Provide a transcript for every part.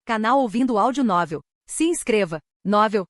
Canal Ouvindo Áudio Novel. Se inscreva. Novel.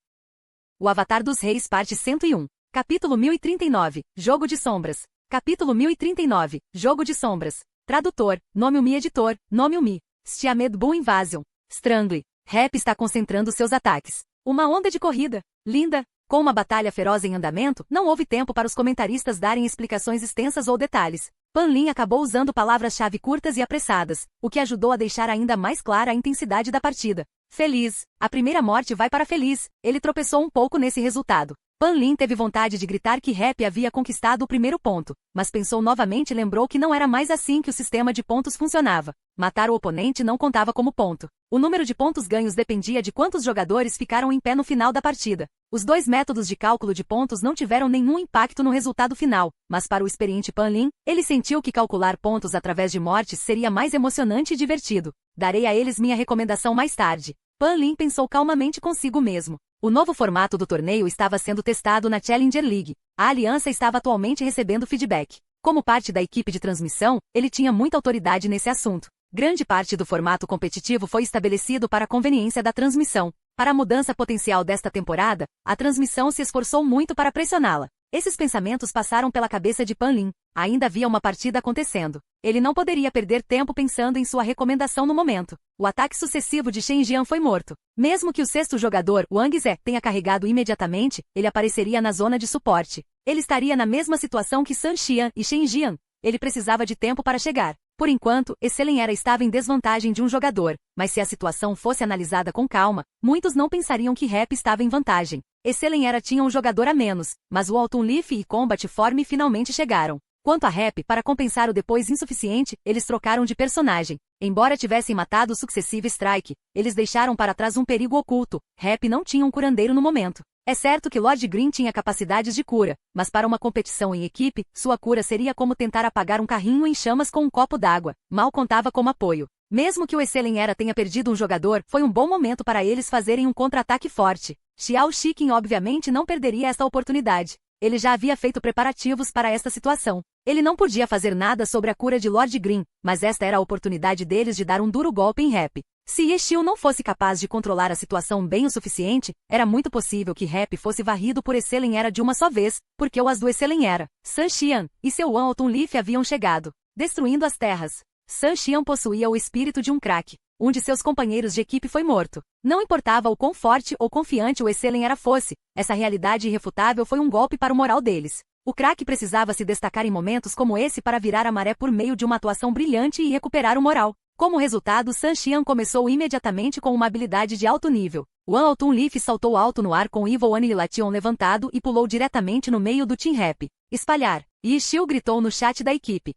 O Avatar dos Reis, parte 101. Capítulo 1039. Jogo de Sombras. Capítulo 1039. Jogo de Sombras. Tradutor. Nome Mi Editor. Nome Mi. Stiamed Bull Invasion. Strangle. Rap está concentrando seus ataques. Uma onda de corrida. Linda. Com uma batalha feroz em andamento, não houve tempo para os comentaristas darem explicações extensas ou detalhes. Pan Lin acabou usando palavras-chave curtas e apressadas, o que ajudou a deixar ainda mais clara a intensidade da partida. Feliz. A primeira morte vai para Feliz. Ele tropeçou um pouco nesse resultado. Pan Lin teve vontade de gritar que Rap havia conquistado o primeiro ponto, mas pensou novamente e lembrou que não era mais assim que o sistema de pontos funcionava. Matar o oponente não contava como ponto. O número de pontos ganhos dependia de quantos jogadores ficaram em pé no final da partida. Os dois métodos de cálculo de pontos não tiveram nenhum impacto no resultado final, mas para o experiente Pan Lin, ele sentiu que calcular pontos através de mortes seria mais emocionante e divertido. Darei a eles minha recomendação mais tarde. Pan Lin pensou calmamente consigo mesmo. O novo formato do torneio estava sendo testado na Challenger League. A aliança estava atualmente recebendo feedback. Como parte da equipe de transmissão, ele tinha muita autoridade nesse assunto. Grande parte do formato competitivo foi estabelecido para a conveniência da transmissão. Para a mudança potencial desta temporada, a transmissão se esforçou muito para pressioná-la. Esses pensamentos passaram pela cabeça de Pan Lin. Ainda havia uma partida acontecendo. Ele não poderia perder tempo pensando em sua recomendação no momento. O ataque sucessivo de Shen Jian foi morto. Mesmo que o sexto jogador, Wang Ze, tenha carregado imediatamente, ele apareceria na zona de suporte. Ele estaria na mesma situação que San Xian e Shen Jian. Ele precisava de tempo para chegar. Por enquanto, Excelen Era estava em desvantagem de um jogador, mas se a situação fosse analisada com calma, muitos não pensariam que Rap estava em vantagem. Excelen Era tinha um jogador a menos, mas o Autumn Leaf e Combat Form finalmente chegaram. Quanto a Rap, para compensar o depois insuficiente, eles trocaram de personagem. Embora tivessem matado o Successive Strike, eles deixaram para trás um perigo oculto. Rap não tinha um curandeiro no momento. É certo que Lord Green tinha capacidades de cura, mas para uma competição em equipe, sua cura seria como tentar apagar um carrinho em chamas com um copo d'água. Mal contava como apoio. Mesmo que o Excelen Era tenha perdido um jogador, foi um bom momento para eles fazerem um contra-ataque forte. Xiao Shiqin obviamente não perderia esta oportunidade. Ele já havia feito preparativos para esta situação. Ele não podia fazer nada sobre a cura de Lord Green, mas esta era a oportunidade deles de dar um duro golpe em Rap. Se Yeshil não fosse capaz de controlar a situação bem o suficiente, era muito possível que Rap fosse varrido por Excelen Era de uma só vez, porque o as do Excelen Era, San Xian e seu Wan Autumn Leaf haviam chegado, destruindo as terras. San Xian possuía o espírito de um craque. Um de seus companheiros de equipe foi morto. Não importava o quão forte ou confiante o Excelen Era fosse, essa realidade irrefutável foi um golpe para o moral deles. O craque precisava se destacar em momentos como esse para virar a maré por meio de uma atuação brilhante e recuperar o moral. Como resultado, San Xian começou imediatamente com uma habilidade de alto nível. Wan Autumn Leaf saltou alto no ar com Evil Annihilation levantado e pulou diretamente no meio do Team Rap. Espalhar. Yeshil gritou no chat da equipe.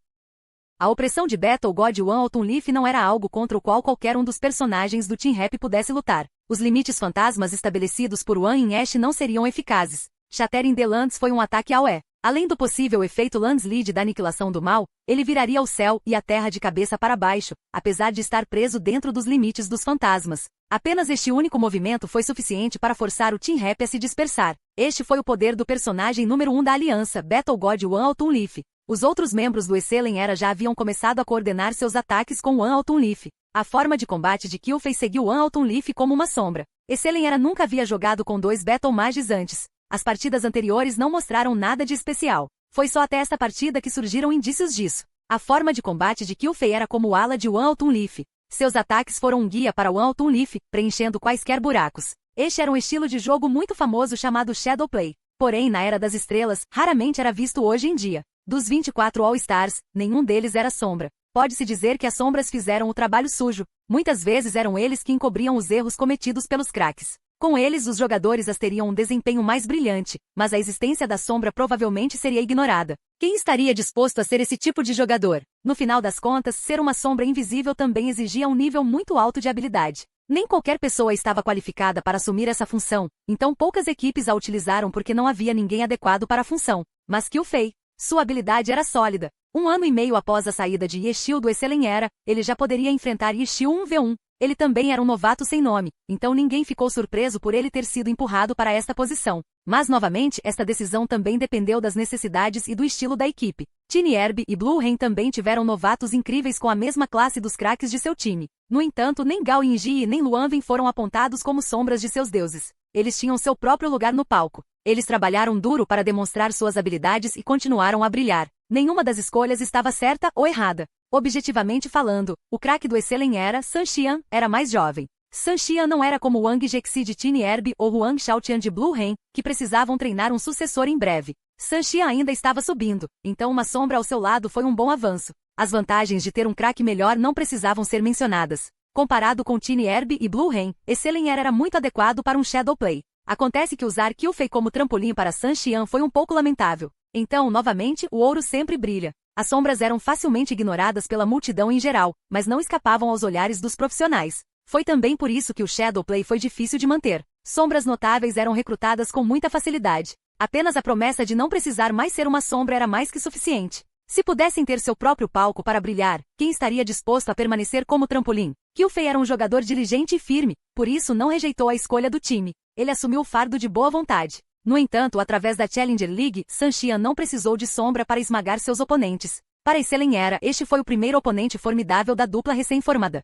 A opressão de Battle God Wan Autumn Leaf não era algo contra o qual qualquer um dos personagens do Team Rap pudesse lutar. Os limites fantasmas estabelecidos por Wan em Ash não seriam eficazes. Shatter in the Lands foi um ataque ao E. Além do possível efeito landslide da aniquilação do mal, ele viraria o céu e a terra de cabeça para baixo, apesar de estar preso dentro dos limites dos fantasmas. Apenas este único movimento foi suficiente para forçar o Team Rap a se dispersar. Este foi o poder do personagem número 1 da aliança, Battle God Wan Autumn Leaf. Os outros membros do Excelen Era já haviam começado a coordenar seus ataques com Wan Autumn Leaf. A forma de combate de Killfei seguiu Wan Autumn Leaf como uma sombra. Excelen Era nunca havia jogado com dois Battle Mages antes. As partidas anteriores não mostraram nada de especial. Foi só até esta partida que surgiram indícios disso. A forma de combate de Killfei era como o ala de Wan Autumn Leaf. Seus ataques foram um guia para Wan Autumn Leaf, preenchendo quaisquer buracos. Este era um estilo de jogo muito famoso chamado Shadow Play. Porém, na Era das Estrelas, raramente era visto hoje em dia. Dos 24 All-Stars, nenhum deles era sombra. Pode-se dizer que as sombras fizeram o trabalho sujo. Muitas vezes eram eles que encobriam os erros cometidos pelos craques. Com eles, os jogadores teriam um desempenho mais brilhante, mas a existência da sombra provavelmente seria ignorada. Quem estaria disposto a ser esse tipo de jogador? No final das contas, ser uma sombra invisível também exigia um nível muito alto de habilidade. Nem qualquer pessoa estava qualificada para assumir essa função, então poucas equipes a utilizaram porque não havia ninguém adequado para a função. Mas Killfei, sua habilidade era sólida. 1 ano e meio após a saída de Yeshil do Excelen Era, ele já poderia enfrentar Yeshil 1v1. Ele também era um novato sem nome, então ninguém ficou surpreso por ele ter sido empurrado para esta posição. Mas novamente esta decisão também dependeu das necessidades e do estilo da equipe. Team Herb e Blue Rain também tiveram novatos incríveis com a mesma classe dos craques de seu time. No entanto, nem Gao Yinji e nem Luanven foram apontados como sombras de seus deuses. Eles tinham seu próprio lugar no palco. Eles trabalharam duro para demonstrar suas habilidades e continuaram a brilhar. Nenhuma das escolhas estava certa ou errada. Objetivamente falando, o craque do Excelen era Sun Xian, era mais jovem. Sun Xian não era como Wang Jexi de Team Herb ou Huang Xiaotian de Blue Rain, que precisavam treinar um sucessor em breve. Sun Xian ainda estava subindo, então uma sombra ao seu lado foi um bom avanço. As vantagens de ter um craque melhor não precisavam ser mencionadas. Comparado com Team Herb e Blue Rain, Excelen era muito adequado para um Shadow Play. Acontece que usar Qfei como trampolim para Sun Xian foi um pouco lamentável. Então, novamente, o ouro sempre brilha. As sombras eram facilmente ignoradas pela multidão em geral, mas não escapavam aos olhares dos profissionais. Foi também por isso que o Shadow Play foi difícil de manter. Sombras notáveis eram recrutadas com muita facilidade. Apenas a promessa de não precisar mais ser uma sombra era mais que suficiente. Se pudessem ter seu próprio palco para brilhar, quem estaria disposto a permanecer como trampolim? Qfei era um jogador diligente e firme, por isso não rejeitou a escolha do time. Ele assumiu o fardo de boa vontade. No entanto, através da Challenger League, Sun Xian não precisou de sombra para esmagar seus oponentes. Para Excelen era, este foi o primeiro oponente formidável da dupla recém-formada.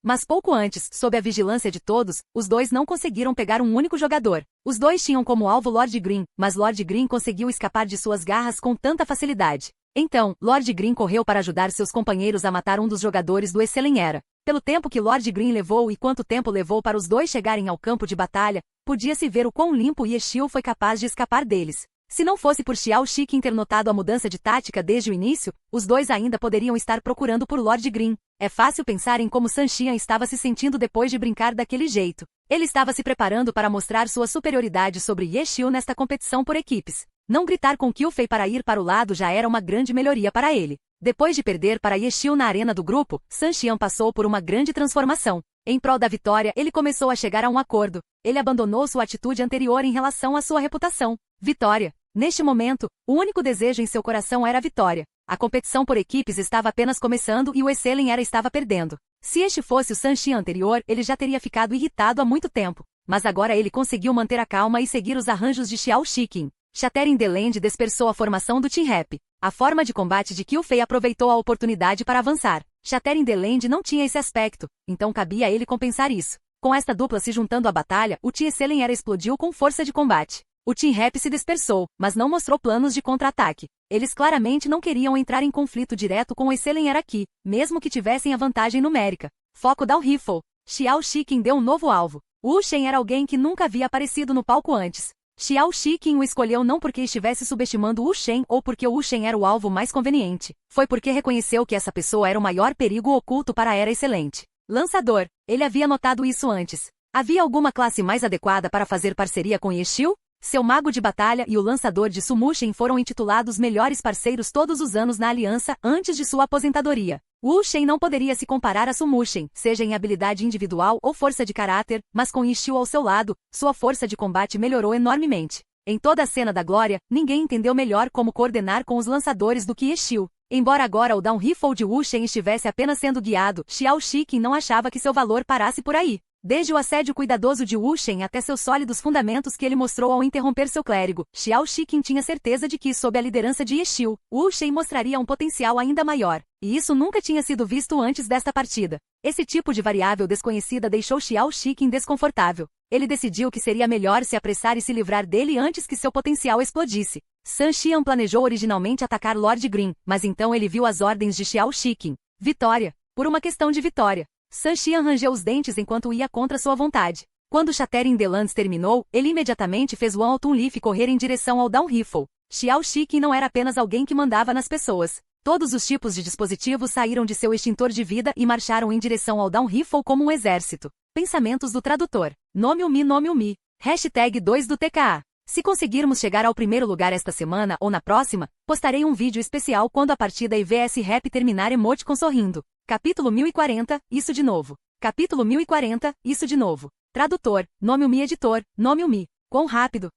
Mas pouco antes, sob a vigilância de todos, os dois não conseguiram pegar um único jogador. Os dois tinham como alvo Lord Green, mas Lord Green conseguiu escapar de suas garras com tanta facilidade. Então, Lord Green correu para ajudar seus companheiros a matar um dos jogadores do Excelen era. Pelo tempo que Lord Green levou e quanto tempo levou para os dois chegarem ao campo de batalha, podia-se ver o quão limpo Ye Xiu foi capaz de escapar deles. Se não fosse por Xiao Shiqing ter notado a mudança de tática desde o início, os dois ainda poderiam estar procurando por Lord Green. É fácil pensar em como Sun Xian estava se sentindo depois de brincar daquele jeito. Ele estava se preparando para mostrar sua superioridade sobre Ye Xiu nesta competição por equipes. Não gritar com Qfei para ir para o lado já era uma grande melhoria para ele. Depois de perder para Ye Xiu na arena do grupo, Sun Xian passou por uma grande transformação. Em prol da vitória, ele começou a chegar a um acordo. Ele abandonou sua atitude anterior em relação à sua reputação. Vitória. Neste momento, o único desejo em seu coração era a vitória. A competição por equipes estava apenas começando e o Excelen era estava perdendo. Se este fosse o Sun Xian anterior, ele já teria ficado irritado há muito tempo. Mas agora ele conseguiu manter a calma e seguir os arranjos de Xiao Shiqing. Shatter in the Land dispersou a formação do Team Rap. A forma de combate de Qfei aproveitou a oportunidade para avançar. Shatter in the Land não tinha esse aspecto, então cabia a ele compensar isso. Com esta dupla se juntando à batalha, o Team Excelen era explodiu com força de combate. O Team Rap se dispersou, mas não mostrou planos de contra-ataque. Eles claramente não queriam entrar em conflito direto com o Excelen era aqui, mesmo que tivessem a vantagem numérica. Foco Down Rifle. Xiao Shiqing deu um novo alvo. Wu Shen era alguém que nunca havia aparecido no palco antes. Xiao Shiqing o escolheu não porque estivesse subestimando Wu Shen ou porque Wu Shen era o alvo mais conveniente. Foi porque reconheceu que essa pessoa era o maior perigo oculto para a Era Excelente. Lançador. Ele havia notado isso antes. Havia alguma classe mais adequada para fazer parceria com Ye Xiu? Seu mago de batalha e o lançador de Sumushen foram intitulados melhores parceiros todos os anos na aliança antes de sua aposentadoria. Wu Shen não poderia se comparar a Sumushen, seja em habilidade individual ou força de caráter, mas com Ye Xiu ao seu lado, sua força de combate melhorou enormemente. Em toda a cena da glória, ninguém entendeu melhor como coordenar com os lançadores do que Ye Xiu. Embora agora o Down Rifle de Wu Shen estivesse apenas sendo guiado, Xiao Shiqing não achava que seu valor parasse por aí. Desde o assédio cuidadoso de Wu Shen até seus sólidos fundamentos que ele mostrou ao interromper seu clérigo, Xiao Shiqing tinha certeza de que, sob a liderança de Ye Xiu, Wu Shen mostraria um potencial ainda maior. E isso nunca tinha sido visto antes desta partida. Esse tipo de variável desconhecida deixou Xiao Shiqing desconfortável. Ele decidiu que seria melhor se apressar e se livrar dele antes que seu potencial explodisse. Sun Xian planejou originalmente atacar Lord Green, mas então ele viu as ordens de Xiao Shiqing. Vitória. Por uma questão de vitória. Sun Xian rangeu os dentes enquanto ia contra sua vontade. Quando Shatter in the Lands terminou, ele imediatamente fez Wan Altun Leaf correr em direção ao Down Rifle. Xiao Shiqing não era apenas alguém que mandava nas pessoas. Todos os tipos de dispositivos saíram de seu extintor de vida e marcharam em direção ao Down Rifle como um exército. Pensamentos do tradutor. Nome o mi. Hashtag 2 do TKA. Se conseguirmos chegar ao primeiro lugar esta semana ou na próxima, postarei um vídeo especial quando a partida EVS Rap terminar emoticon sorrindo. Capítulo 1040, isso de novo. Capítulo 1040, isso de novo. Tradutor, nome o mi editor, nome o mi. Quão rápido.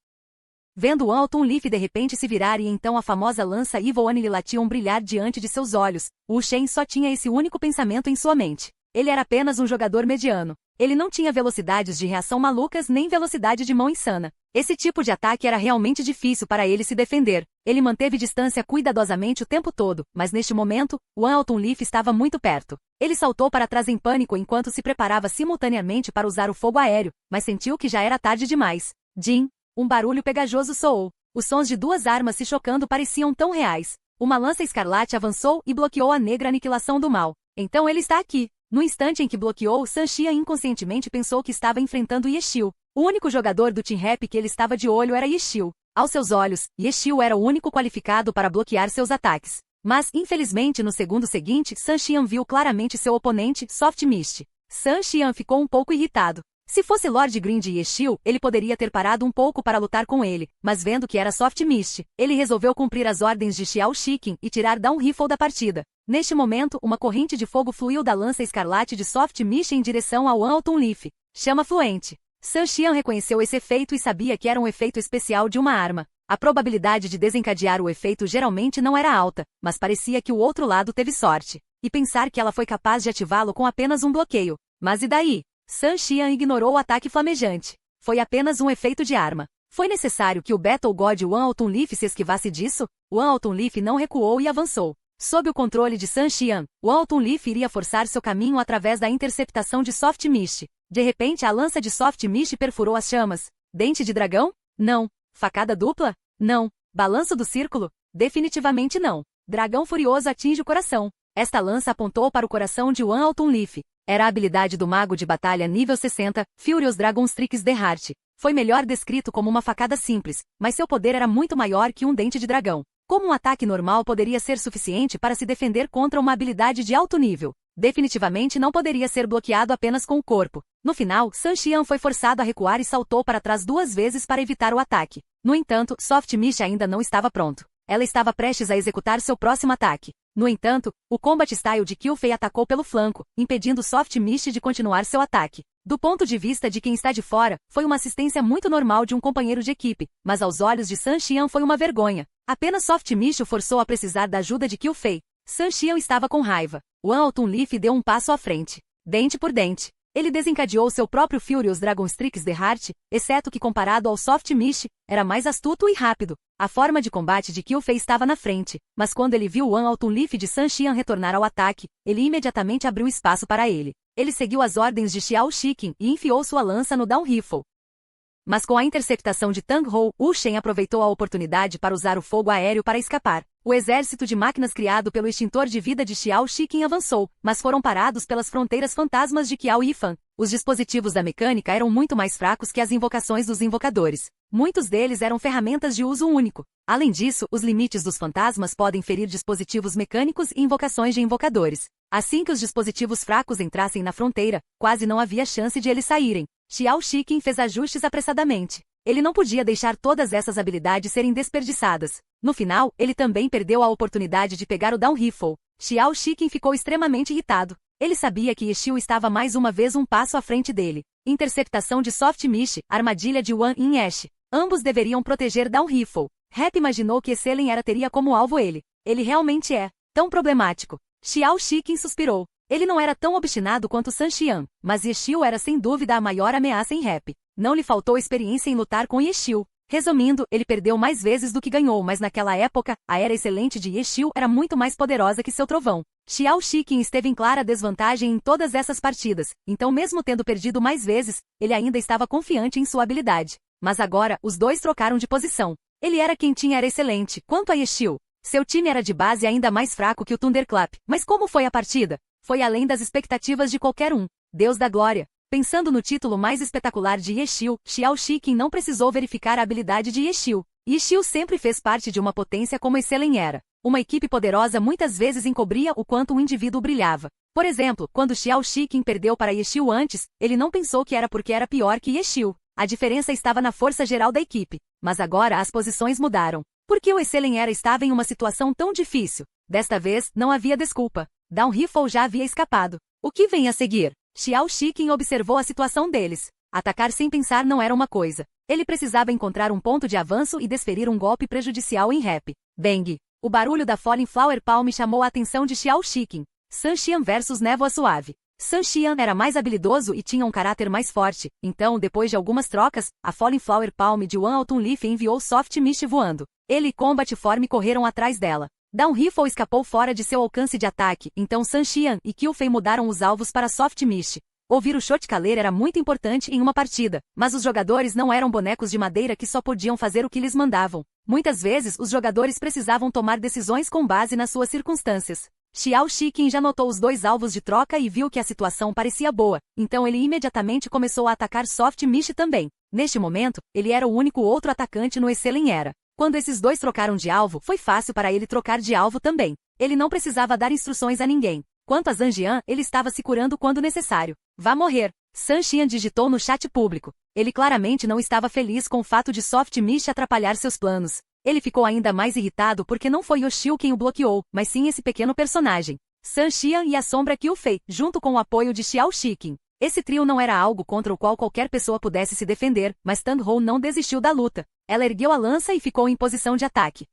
Vendo o Altun Leaf de repente se virar e então a famosa lança Evil Anililation brilhar diante de seus olhos, Wu Shen só tinha esse único pensamento em sua mente. Ele era apenas um jogador mediano. Ele não tinha velocidades de reação malucas nem velocidade de mão insana. Esse tipo de ataque era realmente difícil para ele se defender. Ele manteve distância cuidadosamente o tempo todo, mas neste momento, One Autumn Leaf estava muito perto. Ele saltou para trás em pânico enquanto se preparava simultaneamente para usar o fogo aéreo, mas sentiu que já era tarde demais. Jim! Um barulho pegajoso soou. Os sons de duas armas se chocando pareciam tão reais. Uma lança escarlate avançou e bloqueou a negra aniquilação do mal. Então ele está aqui. No instante em que bloqueou, Sun Xian inconscientemente pensou que estava enfrentando Yexiu. O único jogador do Team Rap que ele estava de olho era Yexiu. Aos seus olhos, Yexiu era o único qualificado para bloquear seus ataques. Mas, infelizmente, no segundo seguinte, Sun Xian viu claramente seu oponente, Soft Mist. Sun Xian ficou um pouco irritado. Se fosse Lord Green de Yexiu, ele poderia ter parado um pouco para lutar com ele, mas vendo que era Soft Mist, ele resolveu cumprir as ordens de Xiao Shiqin e tirar Down Rifle da partida. Neste momento, uma corrente de fogo fluiu da lança escarlate de Soft Mist em direção ao One Autumn Leaf. Chama fluente. Sun Xian reconheceu esse efeito e sabia que era um efeito especial de uma arma. A probabilidade de desencadear o efeito geralmente não era alta, mas parecia que o outro lado teve sorte. E pensar que ela foi capaz de ativá-lo com apenas um bloqueio. Mas e daí? Sun Xian ignorou o ataque flamejante. Foi apenas um efeito de arma. Foi necessário que o Battle God One Autumn Leaf se esquivasse disso? One Autumn Leaf não recuou e avançou. Sob o controle de Sun Xian, One Autumn Leaf iria forçar seu caminho através da interceptação de Soft Mist. De repente a lança de Soft Mist perfurou as chamas. Dente de dragão? Não. Facada dupla? Não. Balanço do círculo? Definitivamente não. Dragão furioso atinge o coração. Esta lança apontou para o coração de One Autumn Leaf. Era a habilidade do mago de batalha nível 60, Furious Dragon Strix The Heart. Foi melhor descrito como uma facada simples, mas seu poder era muito maior que um dente de dragão. Como um ataque normal poderia ser suficiente para se defender contra uma habilidade de alto nível? Definitivamente não poderia ser bloqueado apenas com o corpo. No final, Sun Xian foi forçado a recuar e saltou para trás 2 vezes para evitar o ataque. No entanto, Soft Mist ainda não estava pronto. Ela estava prestes a executar seu próximo ataque. No entanto, o Combat Style de Qfei atacou pelo flanco, impedindo Soft Mist de continuar seu ataque. Do ponto de vista de quem está de fora, foi uma assistência muito normal de um companheiro de equipe, mas aos olhos de Sun Xian foi uma vergonha. Apenas Soft Mist o forçou a precisar da ajuda de Qfei. Sun Xian estava com raiva. One Autumn Leaf deu um passo à frente. Dente por dente. Ele desencadeou seu próprio Furious Dragon Strix The Heart, exceto que comparado ao Soft Mist, era mais astuto e rápido. A forma de combate de Qfei estava na frente, mas quando ele viu One Autumn Leaf de Sun Xian retornar ao ataque, ele imediatamente abriu espaço para ele. Ele seguiu as ordens de Xiao Shiqin e enfiou sua lança no Down Rifle. Mas com a interceptação de Tang Hou, Wu Shen aproveitou a oportunidade para usar o fogo aéreo para escapar. O exército de máquinas criado pelo extintor de vida de Xiao Shiqin avançou, mas foram parados pelas fronteiras fantasmas de Qiao Yifan. Os dispositivos da mecânica eram muito mais fracos que as invocações dos invocadores. Muitos deles eram ferramentas de uso único. Além disso, os limites dos fantasmas podem ferir dispositivos mecânicos e invocações de invocadores. Assim que os dispositivos fracos entrassem na fronteira, quase não havia chance de eles saírem. Xiao Shiqin fez ajustes apressadamente. Ele não podia deixar todas essas habilidades serem desperdiçadas. No final, ele também perdeu a oportunidade de pegar o Down Rifle. Xiao Shiqin ficou extremamente irritado. Ele sabia que Yexiu estava mais uma vez um passo à frente dele. Interceptação de Soft Mist, armadilha de Wan Yin Ash. Ambos deveriam proteger Down Rifle. Rap imaginou que Esselen teria como alvo ele. Ele realmente é tão problemático. Xiao Shiqin suspirou. Ele não era tão obstinado quanto Sun Xian, mas Yexiu era sem dúvida a maior ameaça em Rap. Não lhe faltou experiência em lutar com Yexiu. Resumindo, ele perdeu mais vezes do que ganhou, mas naquela época, a era excelente de Yexiu era muito mais poderosa que seu trovão. Xiao Shiqin esteve em clara desvantagem em todas essas partidas, então mesmo tendo perdido mais vezes, ele ainda estava confiante em sua habilidade. Mas agora, os dois trocaram de posição. Ele era quem tinha era excelente. Quanto a Yexiu, seu time era de base ainda mais fraco que o Thunderclap. Mas como foi a partida? Foi além das expectativas de qualquer um. Deus da glória. Pensando no título mais espetacular de Yexiu, Xiao Shiqin não precisou verificar a habilidade de Yexiu. Yexiu sempre fez parte de uma potência como Esselen era. Uma equipe poderosa muitas vezes encobria o quanto um indivíduo brilhava. Por exemplo, quando Xiao Shiqin perdeu para Yexiu antes, ele não pensou que era porque era pior que Yexiu. A diferença estava na força geral da equipe. Mas agora as posições mudaram. Por que o Esselen estava em uma situação tão difícil? Desta vez, não havia desculpa. Down Rifle já havia escapado. O que vem a seguir? Xiao Shiqin observou a situação deles. Atacar sem pensar não era uma coisa. Ele precisava encontrar um ponto de avanço e desferir um golpe prejudicial em Rap. Bang! O barulho da Falling Flower Palm chamou a atenção de Xiao Shiqin. Sun Xian versus Névoa Suave. Sun Xian era mais habilidoso e tinha um caráter mais forte, então, depois de algumas trocas, a Falling Flower Palm de One Autumn Leaf enviou Soft Mist voando. Ele e Combat Form correram atrás dela. Down Rifle escapou fora de seu alcance de ataque, então Sun Xian e Qfei mudaram os alvos para Soft Mist. Ouvir o shot caller era muito importante em uma partida, mas os jogadores não eram bonecos de madeira que só podiam fazer o que lhes mandavam. Muitas vezes, os jogadores precisavam tomar decisões com base nas suas circunstâncias. Xiao Shiqin já notou os 2 alvos de troca e viu que a situação parecia boa, então ele imediatamente começou a atacar Soft Mist também. Neste momento, ele era o único outro atacante no Excelling Era. Quando esses 2 trocaram de alvo, foi fácil para ele trocar de alvo também. Ele não precisava dar instruções a ninguém. Quanto a Zhang Jian, ele estava se curando quando necessário. Vá morrer. Sun Xian digitou no chat público. Ele claramente não estava feliz com o fato de Soft Mist atrapalhar seus planos. Ele ficou ainda mais irritado porque não foi Yoshio quem o bloqueou, mas sim esse pequeno personagem. Sun Xian e a sombra Qfei, junto com o apoio de Xiao Shiqin. Esse trio não era algo contra o qual qualquer pessoa pudesse se defender, mas Tang Hou não desistiu da luta. Ela ergueu a lança e ficou em posição de ataque.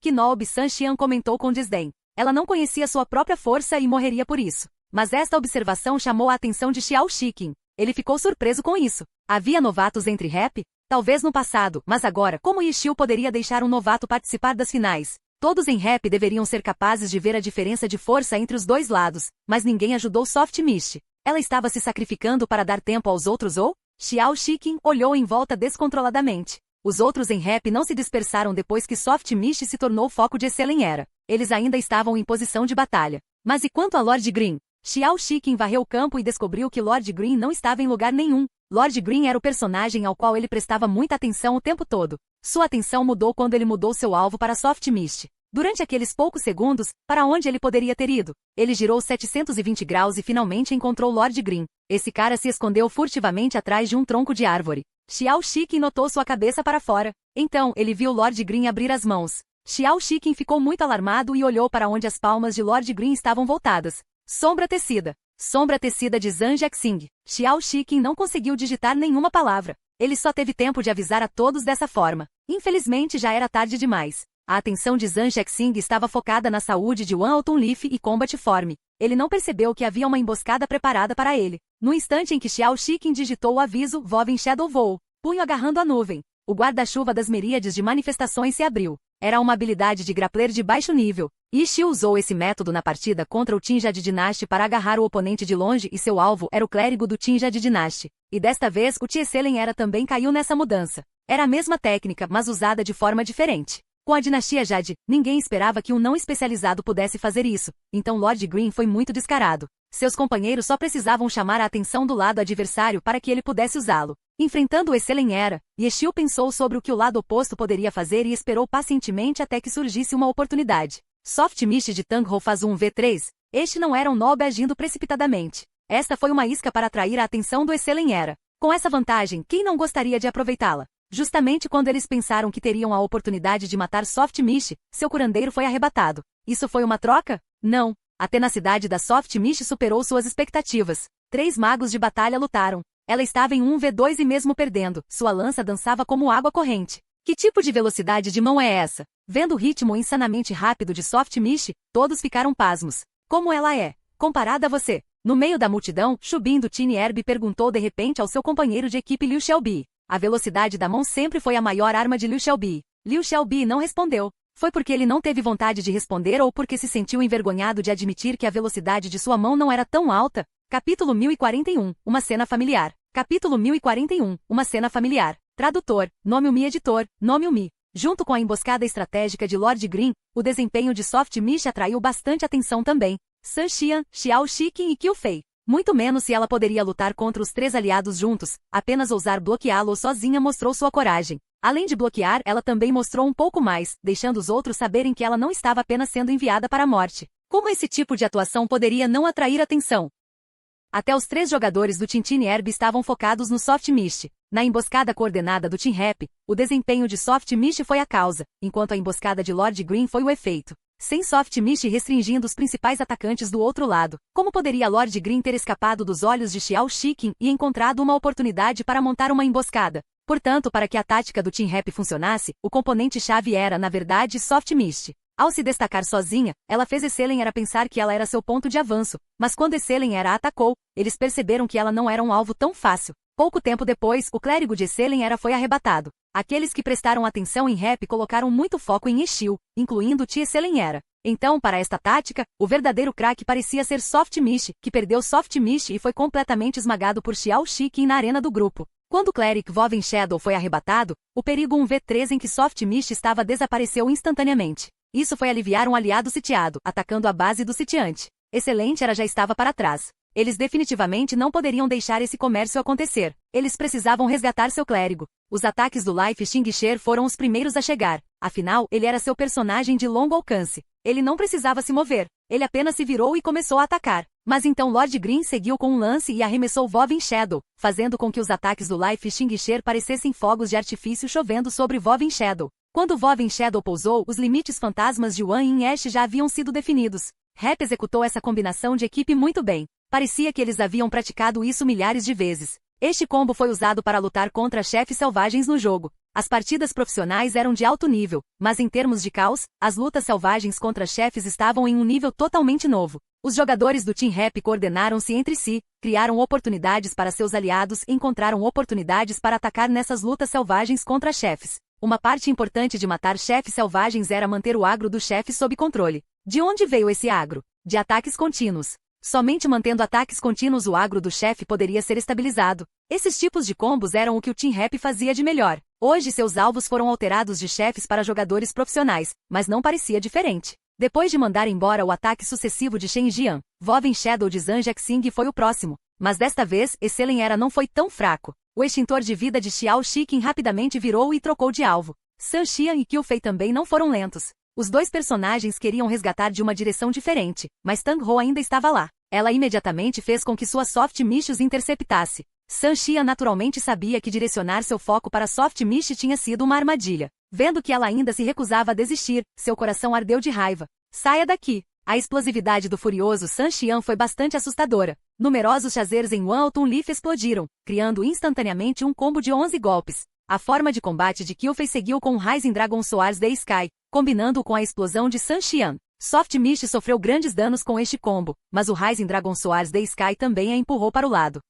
Kinobi Sun Xian comentou com desdém. Ela não conhecia sua própria força e morreria por isso. Mas esta observação chamou a atenção de Xiao Shiqin. Ele ficou surpreso com isso. Havia novatos entre rap? Talvez no passado, mas agora, como Yishio poderia deixar um novato participar das finais? Todos em rap deveriam ser capazes de ver a diferença de força entre os 2 lados, mas ninguém ajudou Soft Mist. Ela estava se sacrificando para dar tempo aos outros ou? Xiao Shiqin olhou em volta descontroladamente. Os outros em rap não se dispersaram depois que Soft Mist se tornou foco de Excelling Era. Eles ainda estavam em posição de batalha. Mas e quanto a Lord Green? Xiao Shiqin varreu o campo e descobriu que Lord Green não estava em lugar nenhum. Lord Green era o personagem ao qual ele prestava muita atenção o tempo todo. Sua atenção mudou quando ele mudou seu alvo para Soft Mist. Durante aqueles poucos segundos, para onde ele poderia ter ido? Ele girou 720 graus e finalmente encontrou Lord Green. Esse cara se escondeu furtivamente atrás de um tronco de árvore. Xiao Shiqin notou sua cabeça para fora. Então, ele viu Lord Green abrir as mãos. Xiao Shiqin ficou muito alarmado e olhou para onde as palmas de Lord Green estavam voltadas. Sombra tecida. Sombra tecida de Zhang Jiaxing. Xiao Shiqin não conseguiu digitar nenhuma palavra. Ele só teve tempo de avisar a todos dessa forma. Infelizmente já era tarde demais. A atenção de Zhang Jiaxing estava focada na saúde de One Autumn Leaf e Combat Form. Ele não percebeu que havia uma emboscada preparada para ele. No instante em que Xiao Shiqin digitou o aviso, Voven Shadow voou, punho agarrando a nuvem. O guarda-chuva das miríades de manifestações se abriu. Era uma habilidade de grappler de baixo nível. Ishii usou esse método na partida contra o Team Jade Dynasty para agarrar o oponente de longe e seu alvo era o clérigo do Team Jade Dynasty. E desta vez o Excelling Era também caiu nessa mudança. Era a mesma técnica, mas usada de forma diferente. Com a dinastia Jade, ninguém esperava que um não especializado pudesse fazer isso, então Lord Green foi muito descarado. Seus companheiros só precisavam chamar a atenção do lado adversário para que ele pudesse usá-lo. Enfrentando o Excelling Era, Yeshio pensou sobre o que o lado oposto poderia fazer e esperou pacientemente até que surgisse uma oportunidade. Soft Mist de Tang Hou faz um V3. Este não era um nobre agindo precipitadamente. Esta foi uma isca para atrair a atenção do Excelling Era. Com essa vantagem, quem não gostaria de aproveitá-la? Justamente quando eles pensaram que teriam a oportunidade de matar Soft Mist, seu curandeiro foi arrebatado. Isso foi uma troca? Não. A tenacidade da Soft Mist superou suas expectativas. 3 magos de batalha lutaram. Ela estava em um V2 e mesmo perdendo, sua lança dançava como água corrente. Que tipo de velocidade de mão é essa? Vendo o ritmo insanamente rápido de Soft Mist, todos ficaram pasmos. Como ela é? Comparada a você? No meio da multidão, Shubin do Team Herb perguntou de repente ao seu companheiro de equipe Liu Xiaobi. A velocidade da mão sempre foi a maior arma de Liu Xiaobi. Liu Xiaobi não respondeu. Foi porque ele não teve vontade de responder ou porque se sentiu envergonhado de admitir que a velocidade de sua mão não era tão alta? Capítulo 1041, uma cena familiar. Capítulo 1041, uma cena familiar. Tradutor, Nome-o-mi editor, Nome-o-mi. Junto com a emboscada estratégica de Lord Green, o desempenho de Soft Mist atraiu bastante atenção também. Sun Xian, Xiao Shiqin e Qfei. Muito menos se ela poderia lutar contra os 3 aliados juntos, apenas ousar bloqueá-lo sozinha mostrou sua coragem. Além de bloquear, ela também mostrou um pouco mais, deixando os outros saberem que ela não estava apenas sendo enviada para a morte. Como esse tipo de atuação poderia não atrair atenção? Até os 3 jogadores do Team Herb estavam focados no Soft Mist. Na emboscada coordenada do Team Rap, o desempenho de Soft Mist foi a causa, enquanto a emboscada de Lord Green foi o efeito. Sem Soft Mist restringindo os principais atacantes do outro lado, como poderia Lord Green ter escapado dos olhos de Xiao Shiqin e encontrado uma oportunidade para montar uma emboscada? Portanto, para que a tática do Team Rap funcionasse, o componente-chave era, na verdade, Soft Mist. Ao se destacar sozinha, ela fez Esselen Era pensar que ela era seu ponto de avanço, mas quando Esselen Era atacou, eles perceberam que ela não era um alvo tão fácil. Pouco tempo depois, o clérigo de Esselen Era foi arrebatado. Aqueles que prestaram atenção em rap colocaram muito foco em Eshil, incluindo Tia Esselen Era. Então, para esta tática, o verdadeiro craque parecia ser Soft Mish, que perdeu Soft Mish e foi completamente esmagado por Xiao Shiqin na arena do grupo. Quando o cleric Vovin Shadow foi arrebatado, o perigo 1v3 em que Soft Mish estava desapareceu instantaneamente. Isso foi aliviar um aliado sitiado, atacando a base do sitiante. Excelente Era já estava para trás. Eles definitivamente não poderiam deixar esse comércio acontecer. Eles precisavam resgatar seu clérigo. Os ataques do Life Extinguisher foram os primeiros a chegar. Afinal, ele era seu personagem de longo alcance. Ele não precisava se mover. Ele apenas se virou e começou a atacar. Mas então Lord Green seguiu com um lance e arremessou Vovin Shadow, fazendo com que os ataques do Life Extinguisher parecessem fogos de artifício chovendo sobre Vovin Shadow. Quando Vovin Shadow pousou, os limites fantasmas de Wan e Ash já haviam sido definidos. Rap executou essa combinação de equipe muito bem. Parecia que eles haviam praticado isso milhares de vezes. Este combo foi usado para lutar contra chefes selvagens no jogo. As partidas profissionais eram de alto nível, mas em termos de caos, as lutas selvagens contra chefes estavam em um nível totalmente novo. Os jogadores do Team Rap coordenaram-se entre si, criaram oportunidades para seus aliados e encontraram oportunidades para atacar nessas lutas selvagens contra chefes. Uma parte importante de matar chefes selvagens era manter o agro do chefe sob controle. De onde veio esse agro? De ataques contínuos. Somente mantendo ataques contínuos o agro do chefe poderia ser estabilizado. Esses tipos de combos eram o que o Team Rap fazia de melhor. Hoje seus alvos foram alterados de chefes para jogadores profissionais, mas não parecia diferente. Depois de mandar embora o ataque sucessivo de Shen Jian, Vovin Shadow de Zhang Xing foi o próximo. Mas desta vez, Esselen Era não foi tão fraco. O extintor de vida de Xiao Shiqin rapidamente virou e trocou de alvo. San Xian e Qiu Fei também não foram lentos. Os dois personagens queriam resgatar de uma direção diferente, mas Tang Ho ainda estava lá. Ela imediatamente fez com que sua Soft Mish os interceptasse. San Xian naturalmente sabia que direcionar seu foco para Soft Mish tinha sido uma armadilha. Vendo que ela ainda se recusava a desistir, seu coração ardeu de raiva. Saia daqui! A explosividade do furioso San Xian foi bastante assustadora. Numerosos chazers em One Autumn Leaf explodiram, criando instantaneamente um combo de 11 golpes. A forma de combate de Qiu Fei seguiu com Rising Dragon Swords the Sky, combinando com a explosão de San Xian. Soft Mish sofreu grandes danos com este combo, mas o Rising Dragon Swords the Sky também a empurrou para o lado.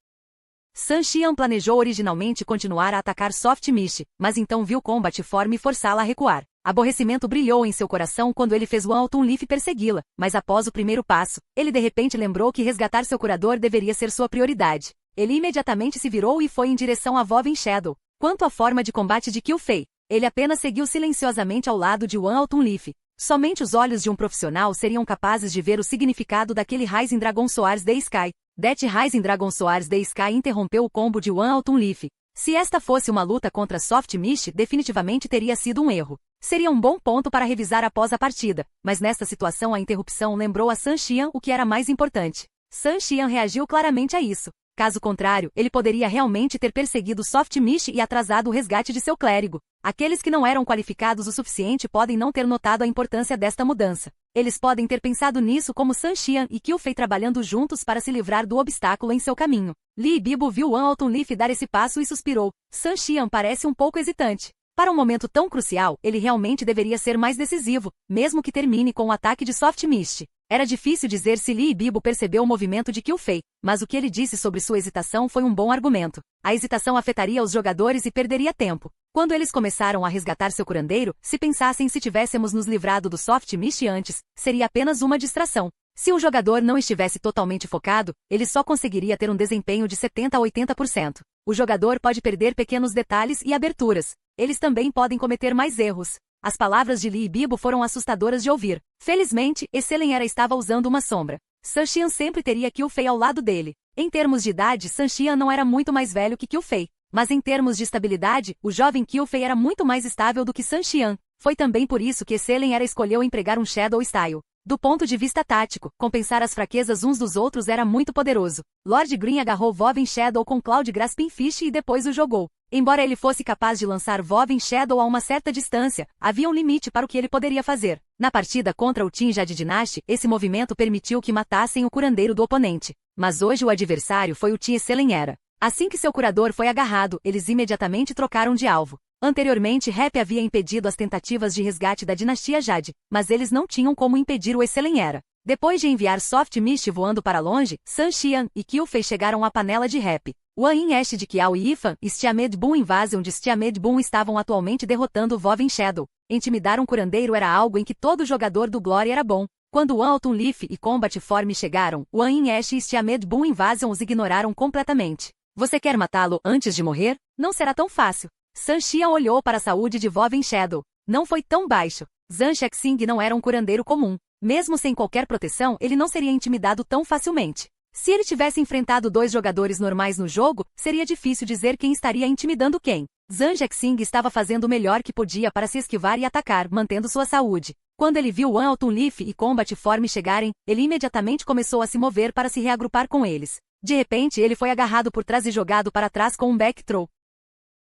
San Xian planejou originalmente continuar a atacar Soft Mish, mas então viu Combat Form forçá-la a recuar. Aborrecimento brilhou em seu coração quando ele fez One Autumn Leaf persegui-la, mas após o primeiro passo, ele de repente lembrou que resgatar seu curador deveria ser sua prioridade. Ele imediatamente se virou e foi em direção a Vovin Shadow. Quanto à forma de combate de Qiu Fei, ele apenas seguiu silenciosamente ao lado de One Autumn Leaf. Somente os olhos de um profissional seriam capazes de ver o significado daquele Rising Dragon Swords the Sky. That Rising Dragon Swords the Sky interrompeu o combo de One Autumn Leaf. Se esta fosse uma luta contra Soft Mish, definitivamente teria sido um erro. Seria um bom ponto para revisar após a partida, mas nesta situação a interrupção lembrou a San Xian o que era mais importante. San Xian reagiu claramente a isso. Caso contrário, ele poderia realmente ter perseguido Soft Mish e atrasado o resgate de seu clérigo. Aqueles que não eram qualificados o suficiente podem não ter notado a importância desta mudança. Eles podem ter pensado nisso como San Xian e Qiu Fei trabalhando juntos para se livrar do obstáculo em seu caminho. Li Bibo viu One Autumn Leaf dar esse passo e suspirou. San Xian parece um pouco hesitante. Para um momento tão crucial, ele realmente deveria ser mais decisivo, mesmo que termine com o ataque de Soft Mist. Era difícil dizer se Li Bibo percebeu o movimento de Qiu Fei, mas o que ele disse sobre sua hesitação foi um bom argumento. A hesitação afetaria os jogadores e perderia tempo. Quando eles começaram a resgatar seu curandeiro, se pensassem se tivéssemos nos livrado do Soft Mist antes, seria apenas uma distração. Se o jogador não estivesse totalmente focado, ele só conseguiria ter um desempenho de 70 a 80%. O jogador pode perder pequenos detalhes e aberturas. Eles também podem cometer mais erros. As palavras de Li Bibo foram assustadoras de ouvir. Felizmente, Esselen Era estava usando uma sombra. San Xian sempre teria Qiu Fei ao lado dele. Em termos de idade, San Xian não era muito mais velho que Qiu Fei. Mas em termos de estabilidade, o jovem Qiu Fei era muito mais estável do que San Xian. Foi também por isso que Esselen Era escolheu empregar um Shadow Style. Do ponto de vista tático, compensar as fraquezas uns dos outros era muito poderoso. Lord Green agarrou Vovin Shadow com Cloud Grasping Fish e depois o jogou. Embora ele fosse capaz de lançar Vovin Shadow a uma certa distância, havia um limite para o que ele poderia fazer. Na partida contra o Team Jade Dynasty, esse movimento permitiu que matassem o curandeiro do oponente. Mas hoje o adversário foi o Team Esselen Era. Assim que seu curador foi agarrado, eles imediatamente trocaram de alvo. Anteriormente, Happy havia impedido as tentativas de resgate da dinastia Jade, mas eles não tinham como impedir o Excelência. Depois de enviar Soft Mist voando para longe, Sun Xian e Qfei chegaram à panela de Happy. Wan Yin Ash de Kiao e Ifan e Stiamed Boom Invasion de Stiamed Boom estavam atualmente derrotando Vovin Shadow. Intimidar um curandeiro era algo em que todo jogador do Glory era bom. Quando Wan Autumn Leaf e Combat Form chegaram, Wan Yin Ash e Stiamed Boom Invasion os ignoraram completamente. Você quer matá-lo antes de morrer? Não será tão fácil. Sun Xian olhou para a saúde de Vovin Shadow. Não foi tão baixo. Zhang Shexing não era um curandeiro comum. Mesmo sem qualquer proteção, ele não seria intimidado tão facilmente. Se ele tivesse enfrentado 2 jogadores normais no jogo, seria difícil dizer quem estaria intimidando quem. Zhang Shexing estava fazendo o melhor que podia para se esquivar e atacar, mantendo sua saúde. Quando ele viu Wan Autumn Leaf e Combat Form chegarem, ele imediatamente começou a se mover para se reagrupar com eles. De repente, ele foi agarrado por trás e jogado para trás com um back throw.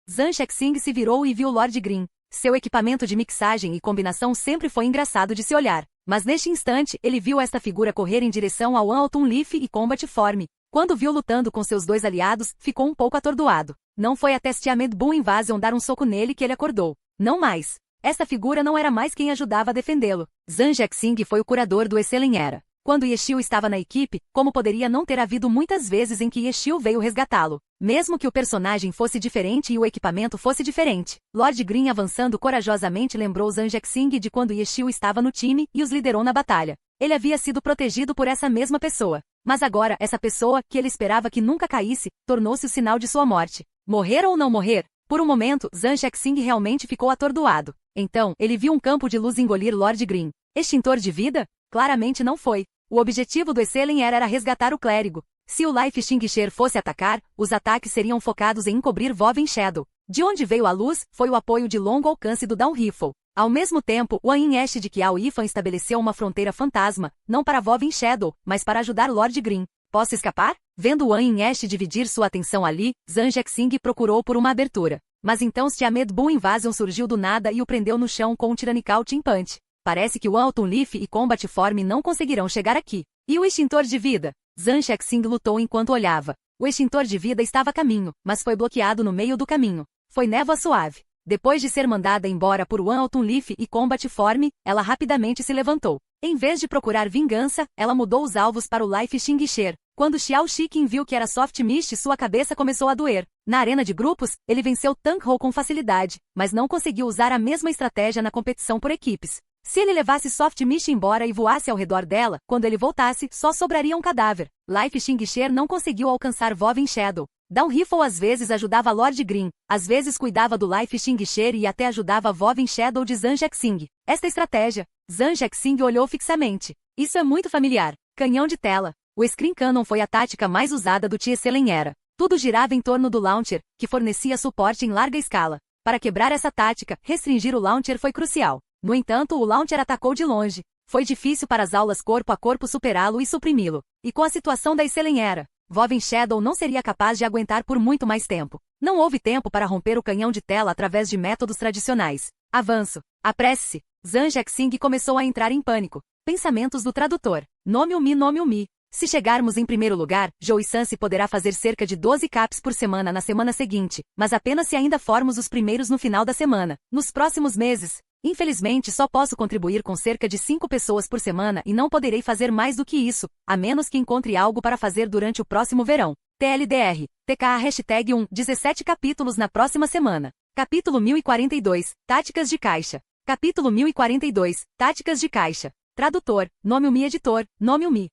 Zhang Shexing se virou e viu Lord Green. Seu equipamento de mixagem e combinação sempre foi engraçado de se olhar. Mas neste instante, ele viu esta figura correr em direção ao Wan Autumn Leaf e Combat Form. Quando viu lutando com seus 2 aliados, ficou um pouco atordoado. Não foi até Stiamed Boom Invasion dar um soco nele que ele acordou. Não mais. Esta figura não era mais quem ajudava a defendê-lo. Zhang Shexing foi o curador do Excelência. Quando Yexiu estava na equipe, como poderia não ter havido muitas vezes em que Yexiu veio resgatá-lo? Mesmo que o personagem fosse diferente e o equipamento fosse diferente. Lord Green avançando corajosamente lembrou Zhang Shexing de quando Yexiu estava no time e os liderou na batalha. Ele havia sido protegido por essa mesma pessoa. Mas agora, essa pessoa, que ele esperava que nunca caísse, tornou-se o sinal de sua morte. Morrer ou não morrer? Por um momento, Zhang Shexing realmente ficou atordoado. Então, ele viu um campo de luz engolir Lord Green. Extintor de vida? Claramente não foi. O objetivo do Excelência era resgatar o clérigo. Se o Life Extinguisher fosse atacar, os ataques seriam focados em encobrir Vovin Shadow. De onde veio a luz, foi o apoio de longo alcance do Down Rifle. Ao mesmo tempo, Wan Yin Ash de Kiao Ifan estabeleceu uma fronteira fantasma, não para Vovin Shadow, mas para ajudar Lord Green. Posso escapar? Vendo Wan Yin Ash dividir sua atenção ali, Zhang Shexing procurou por uma abertura. Mas então Stiamed Boom Invasion surgiu do nada e o prendeu no chão com um Tyrannical Team Punch. Parece que Wan Autumn Leaf e Combat Form não conseguirão chegar aqui. E o extintor de vida? Zhang Shexing lutou enquanto olhava. O extintor de vida estava a caminho, mas foi bloqueado no meio do caminho. Foi névoa suave. Depois de ser mandada embora por Wan Autumn Leaf e Combat Form, ela rapidamente se levantou. Em vez de procurar vingança, ela mudou os alvos para o Life Extinguisher. Quando Xiao Shiqin viu que era Soft Mist, sua cabeça começou a doer. Na arena de grupos, ele venceu Tank Hole com facilidade, mas não conseguiu usar a mesma estratégia na competição por equipes. Se ele levasse Soft Mist embora e voasse ao redor dela, quando ele voltasse, só sobraria um cadáver. Life Extinguisher não conseguiu alcançar Vovin Shadow. Down Rifle às vezes ajudava Lord Green, às vezes cuidava do Life Extinguisher e até ajudava Vovin Shadow de Zhang Shexing. Esta estratégia, Zhang Shexing olhou fixamente. Isso é muito familiar. Canhão de tela. O Screen Cannon foi a tática mais usada do Excelência. Tudo girava em torno do Launcher, que fornecia suporte em larga escala. Para quebrar essa tática, restringir o Launcher foi crucial. No entanto, o Launcher atacou de longe. Foi difícil para as aulas corpo a corpo superá-lo e suprimi-lo. E com a situação da Excelência, Vovin Shadow não seria capaz de aguentar por muito mais tempo. Não houve tempo para romper o canhão de tela através de métodos tradicionais. Avanço. Apresse-se. Zhang Shexing começou a entrar em pânico. Pensamentos do tradutor. Nome o Mi. Se chegarmos em primeiro lugar, Joe Sansi poderá fazer cerca de 12 caps por semana na semana seguinte, mas apenas se ainda formos os primeiros no final da semana. Nos próximos meses, infelizmente só posso contribuir com cerca de 5 pessoas por semana e não poderei fazer mais do que isso, a menos que encontre algo para fazer durante o próximo verão. TLDR, TKA hashtag 1, 17 capítulos na próxima semana. Capítulo 1042, Táticas de Caixa. Capítulo 1042, Táticas de Caixa. Tradutor, Nome o Mi editor, Nome o Mi.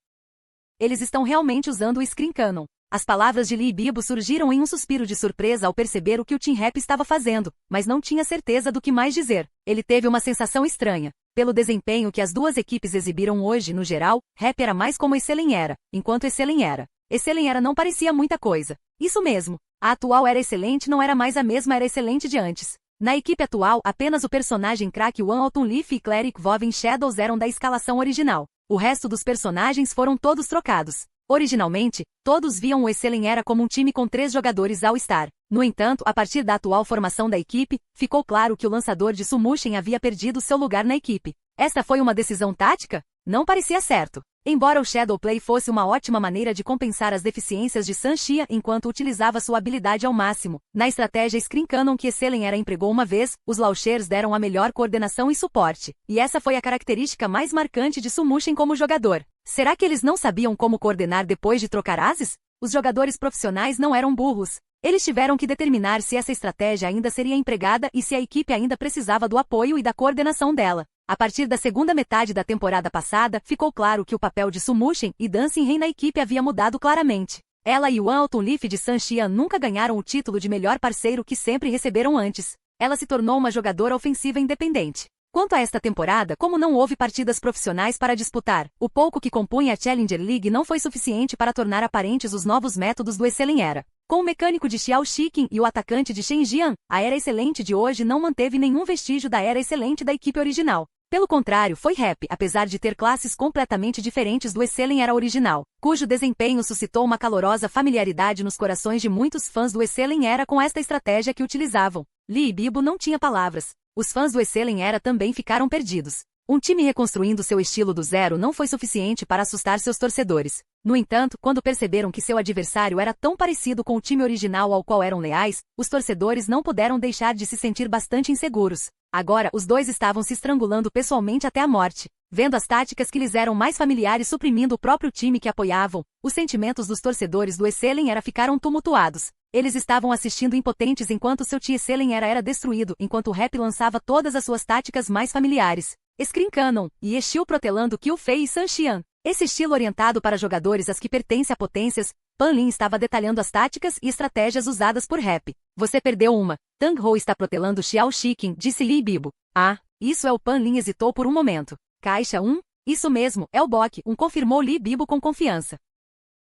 Eles estão realmente usando o Screen Cannon. As palavras de Lee Bibo surgiram em um suspiro de surpresa ao perceber o que o Team Rap estava fazendo, mas não tinha certeza do que mais dizer. Ele teve uma sensação estranha. Pelo desempenho que as duas equipes exibiram hoje, no geral, Rap era mais como Excelência, enquanto Excelência não parecia muita coisa. Isso mesmo. A atual era excelente não era mais a mesma era excelente de antes. Na equipe atual, apenas o personagem craque Wan Autumn Leaf e Cleric Vovin Shadows eram da escalação original. O resto dos personagens foram todos trocados. Originalmente, todos viam o Excelência como um time com 3 jogadores All-Star. No entanto, a partir da atual formação da equipe, ficou claro que o lançador de Sumushin havia perdido seu lugar na equipe. Esta foi uma decisão tática? Não parecia certo. Embora o Shadow Play fosse uma ótima maneira de compensar as deficiências de Sanxia enquanto utilizava sua habilidade ao máximo, na estratégia Screen Cannon que Selen era empregou uma vez, os Launchers deram a melhor coordenação e suporte. E essa foi a característica mais marcante de Sumushin como jogador. Será que eles não sabiam como coordenar depois de trocar ases? Os jogadores profissionais não eram burros. Eles tiveram que determinar se essa estratégia ainda seria empregada e se a equipe ainda precisava do apoio e da coordenação dela. A partir da segunda metade da temporada passada, ficou claro que o papel de Sumushin e Dancing Rei na equipe havia mudado claramente. Ela e o Alton Leaf de Sanxian nunca ganharam o título de melhor parceiro que sempre receberam antes. Ela se tornou uma jogadora ofensiva independente. Quanto a esta temporada, como não houve partidas profissionais para disputar, o pouco que compunha a Challenger League não foi suficiente para tornar aparentes os novos métodos do Excellent Era. Com o mecânico de Xiao Shiqing e o atacante de Shen Jian, a Era Excelente de hoje não manteve nenhum vestígio da Era Excelente da equipe original. Pelo contrário, foi Rap, apesar de ter classes completamente diferentes do Excellent Era original, cujo desempenho suscitou uma calorosa familiaridade nos corações de muitos fãs do Excellent Era com esta estratégia que utilizavam. Lee Bibo não tinha palavras. Os fãs do Excellent Era também ficaram perdidos. Um time reconstruindo seu estilo do zero não foi suficiente para assustar seus torcedores. No entanto, quando perceberam que seu adversário era tão parecido com o time original ao qual eram leais, os torcedores não puderam deixar de se sentir bastante inseguros. Agora, os dois estavam se estrangulando pessoalmente até a morte. Vendo as táticas que lhes eram mais familiares suprimindo o próprio time que apoiavam, os sentimentos dos torcedores do Excellent Era ficaram tumultuados. Eles estavam assistindo impotentes enquanto seu time Excellent Era destruído, enquanto o Rap lançava todas as suas táticas mais familiares. Screen Cannon, e Eshiu protelando Qfei e Sanxian. Esse estilo orientado para jogadores às que pertence a potências, Pan Lin estava detalhando as táticas e estratégias usadas por Rap. Você perdeu uma. Tang Ho está protelando Xiao Shiqing, disse Lee Bibo. Ah, isso é o Pan Lin hesitou por um momento. Caixa 1? Isso mesmo, é o Bok, confirmou Lee Bibo com confiança.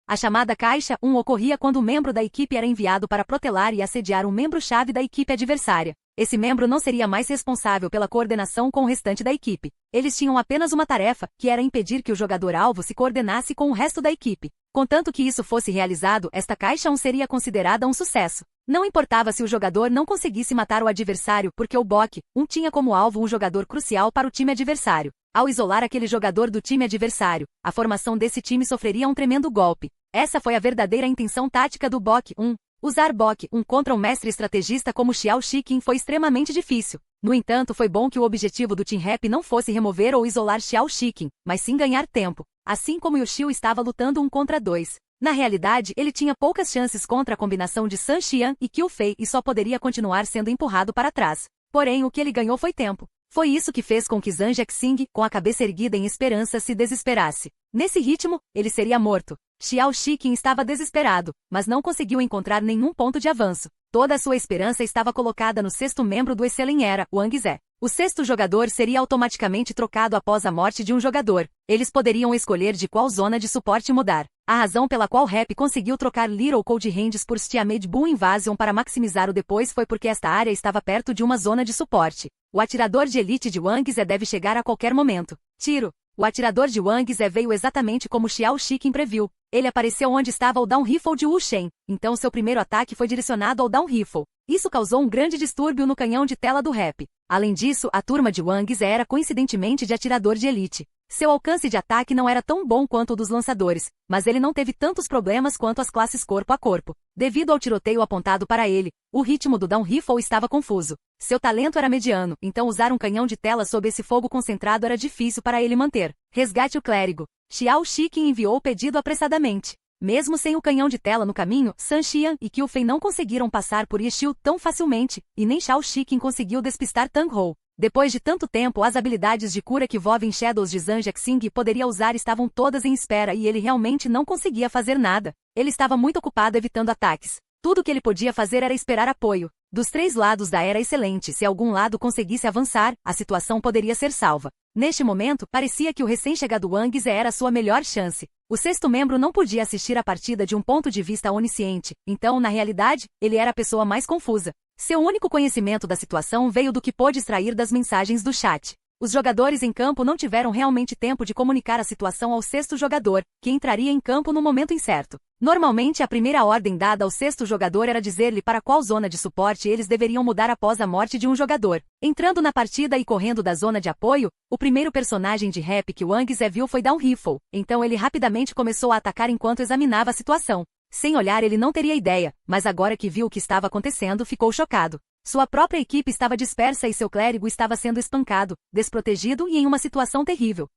A chamada Caixa 1 ocorria quando um membro da equipe era enviado para protelar e assediar um membro-chave da equipe adversária. Esse membro não seria mais responsável pela coordenação com o restante da equipe. Eles tinham apenas uma tarefa, que era impedir que o jogador-alvo se coordenasse com o resto da equipe. Contanto que isso fosse realizado, esta Caixa 1 seria considerada um sucesso. Não importava se o jogador não conseguisse matar o adversário porque o Bok 1 tinha como alvo um jogador crucial para o time adversário. Ao isolar aquele jogador do time adversário, a formação desse time sofreria um tremendo golpe. Essa foi a verdadeira intenção tática do Bok 1. Usar Bok 1 contra um mestre estrategista como Xiao Shiqing foi extremamente difícil. No entanto, foi bom que o objetivo do Team Rap não fosse remover ou isolar Xiao Shiqing, mas sim ganhar tempo. Assim como Yoshio estava lutando 1 contra 2. Na realidade, ele tinha poucas chances contra a combinação de Sanxian e Qfei e só poderia continuar sendo empurrado para trás. Porém, o que ele ganhou foi tempo. Foi isso que fez com que Zhang Xing, com a cabeça erguida em esperança, se desesperasse. Nesse ritmo, ele seria morto. Xiao Shiqing estava desesperado, mas não conseguiu encontrar nenhum ponto de avanço. Toda a sua esperança estava colocada no sexto membro do Excellent Era, Wang Zhe. O sexto jogador seria automaticamente trocado após a morte de um jogador. Eles poderiam escolher de qual zona de suporte mudar. A razão pela qual Rap conseguiu trocar Little Cold Hands por Stiamade Boom Invasion para maximizar o depois foi porque esta área estava perto de uma zona de suporte. O atirador de elite de Wang Zhe deve chegar a qualquer momento. Tiro. O atirador de Wang Zhe veio exatamente como Xiao Shiqing previu. Ele apareceu onde estava o Down Rifle de Wu Shen, então seu primeiro ataque foi direcionado ao Down Rifle. Isso causou um grande distúrbio no canhão de tela do Rap. Além disso, a turma de Wang Zhe era coincidentemente de atirador de elite. Seu alcance de ataque não era tão bom quanto o dos lançadores, mas ele não teve tantos problemas quanto as classes corpo a corpo. Devido ao tiroteio apontado para ele, o ritmo do Down Rifle estava confuso. Seu talento era mediano, então usar um canhão de tela sob esse fogo concentrado era difícil para ele manter. Resgate o clérigo. Xiao Shiqing enviou o pedido apressadamente. Mesmo sem o canhão de tela no caminho, Sanxian e Qfei não conseguiram passar por Yeshiu tão facilmente, e nem Xiao Shiqing conseguiu despistar Tang Ho. Depois de tanto tempo, as habilidades de cura que Vovin Shadows de Zhang Xing poderia usar estavam todas em espera e ele realmente não conseguia fazer nada. Ele estava muito ocupado evitando ataques. Tudo o que ele podia fazer era esperar apoio. Dos três lados da Era Excelente, se algum lado conseguisse avançar, a situação poderia ser salva. Neste momento, parecia que o recém-chegado Wang Zhe era sua melhor chance. O sexto membro não podia assistir a partida de um ponto de vista onisciente, então, na realidade, ele era a pessoa mais confusa. Seu único conhecimento da situação veio do que pôde extrair das mensagens do chat. Os jogadores em campo não tiveram realmente tempo de comunicar a situação ao sexto jogador, que entraria em campo no momento incerto. Normalmente a primeira ordem dada ao sexto jogador era dizer-lhe para qual zona de suporte eles deveriam mudar após a morte de um jogador. Entrando na partida e correndo da zona de apoio, o primeiro personagem de rap que Wang Zé viu foi dar um rifle, então ele rapidamente começou a atacar enquanto examinava a situação. Sem olhar ele não teria ideia, mas agora que viu o que estava acontecendo ficou chocado. Sua própria equipe estava dispersa e seu clérigo estava sendo espancado, desprotegido e em uma situação terrível.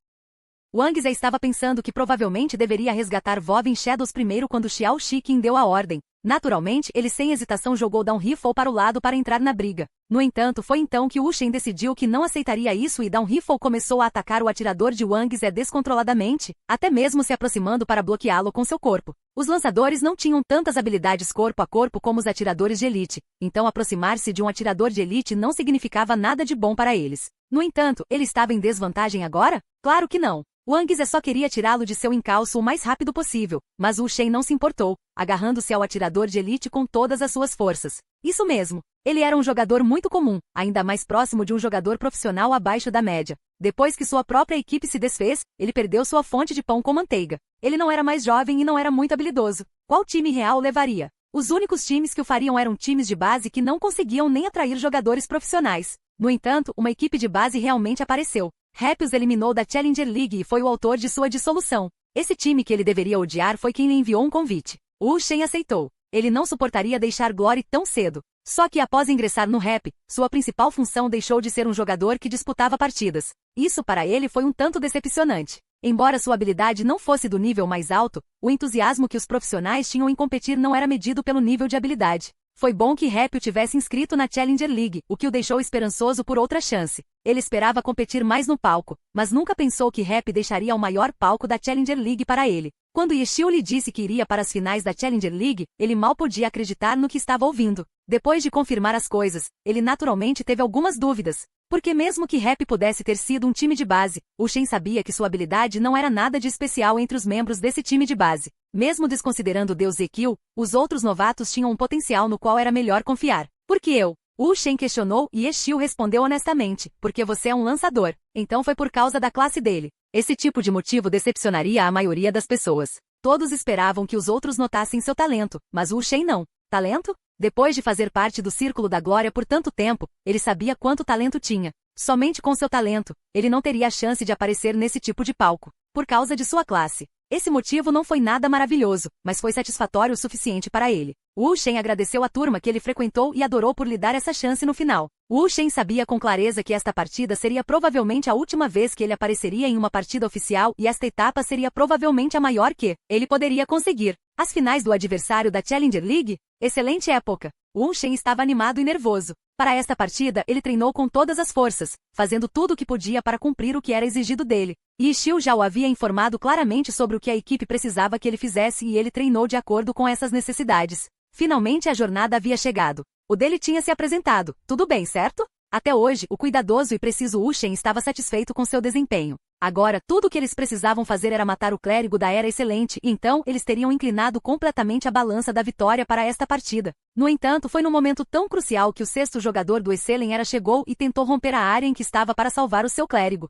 Wang Zé estava pensando que provavelmente deveria resgatar Vovin Shadows primeiro quando Xiao Shiqin deu a ordem. Naturalmente, ele sem hesitação jogou Down Rifle para o lado para entrar na briga. No entanto, foi então que Wu Shen decidiu que não aceitaria isso e Down Rifle começou a atacar o atirador de Wang Zé descontroladamente, até mesmo se aproximando para bloqueá-lo com seu corpo. Os lançadores não tinham tantas habilidades corpo a corpo como os atiradores de elite, então aproximar-se de um atirador de elite não significava nada de bom para eles. No entanto, ele estava em desvantagem agora? Claro que não. Wang Zé só queria tirá-lo de seu encalço o mais rápido possível, mas Wu Shen não se importou, agarrando-se ao atirador de elite com todas as suas forças. Isso mesmo, ele era um jogador muito comum, ainda mais próximo de um jogador profissional abaixo da média. Depois que sua própria equipe se desfez, ele perdeu sua fonte de pão com manteiga. Ele não era mais jovem e não era muito habilidoso. Qual time real o levaria? Os únicos times que o fariam eram times de base que não conseguiam nem atrair jogadores profissionais. No entanto, uma equipe de base realmente apareceu. Rap os eliminou da Challenger League e foi o autor de sua dissolução. Esse time que ele deveria odiar foi quem lhe enviou um convite. Wu Shen aceitou. Ele não suportaria deixar Glory tão cedo. Só que após ingressar no Rap, sua principal função deixou de ser um jogador que disputava partidas. Isso para ele foi um tanto decepcionante. Embora sua habilidade não fosse do nível mais alto, o entusiasmo que os profissionais tinham em competir não era medido pelo nível de habilidade. Foi bom que Rap o tivesse inscrito na Challenger League, o que o deixou esperançoso por outra chance. Ele esperava competir mais no palco, mas nunca pensou que Rap deixaria o maior palco da Challenger League para ele. Quando Yeshio lhe disse que iria para as finais da Challenger League, ele mal podia acreditar no que estava ouvindo. Depois de confirmar as coisas, ele naturalmente teve algumas dúvidas. Porque mesmo que Rap pudesse ter sido um time de base, Wu Shen sabia que sua habilidade não era nada de especial entre os membros desse time de base. Mesmo desconsiderando Deus Zekil, os outros novatos tinham um potencial no qual era melhor confiar. Por que eu? Wu Shen questionou e Yeshio respondeu honestamente, porque você é um lançador. Então foi por causa da classe dele. Esse tipo de motivo decepcionaria a maioria das pessoas. Todos esperavam que os outros notassem seu talento, mas Wu Shen não. Talento? Depois de fazer parte do Círculo da Glória por tanto tempo, ele sabia quanto talento tinha. Somente com seu talento, ele não teria a chance de aparecer nesse tipo de palco. Por causa de sua classe. Esse motivo não foi nada maravilhoso, mas foi satisfatório o suficiente para ele. Wu Shen agradeceu a turma que ele frequentou e adorou por lhe dar essa chance no final. Wu Shen sabia com clareza que esta partida seria provavelmente a última vez que ele apareceria em uma partida oficial e esta etapa seria provavelmente a maior que ele poderia conseguir. As finais do adversário da Challenger League? Excelente época. Wu Shen estava animado e nervoso. Para esta partida, ele treinou com todas as forças, fazendo tudo o que podia para cumprir o que era exigido dele. Yeshio já o havia informado claramente sobre o que a equipe precisava que ele fizesse e ele treinou de acordo com essas necessidades. Finalmente a jornada havia chegado. O dele tinha se apresentado. Tudo bem, certo? Até hoje, o cuidadoso e preciso Wu Shen estava satisfeito com seu desempenho. Agora, tudo o que eles precisavam fazer era matar o clérigo da Era Excelente e então eles teriam inclinado completamente a balança da vitória para esta partida. No entanto, foi num momento tão crucial que o sexto jogador do Excellen Era chegou e tentou romper a área em que estava para salvar o seu clérigo.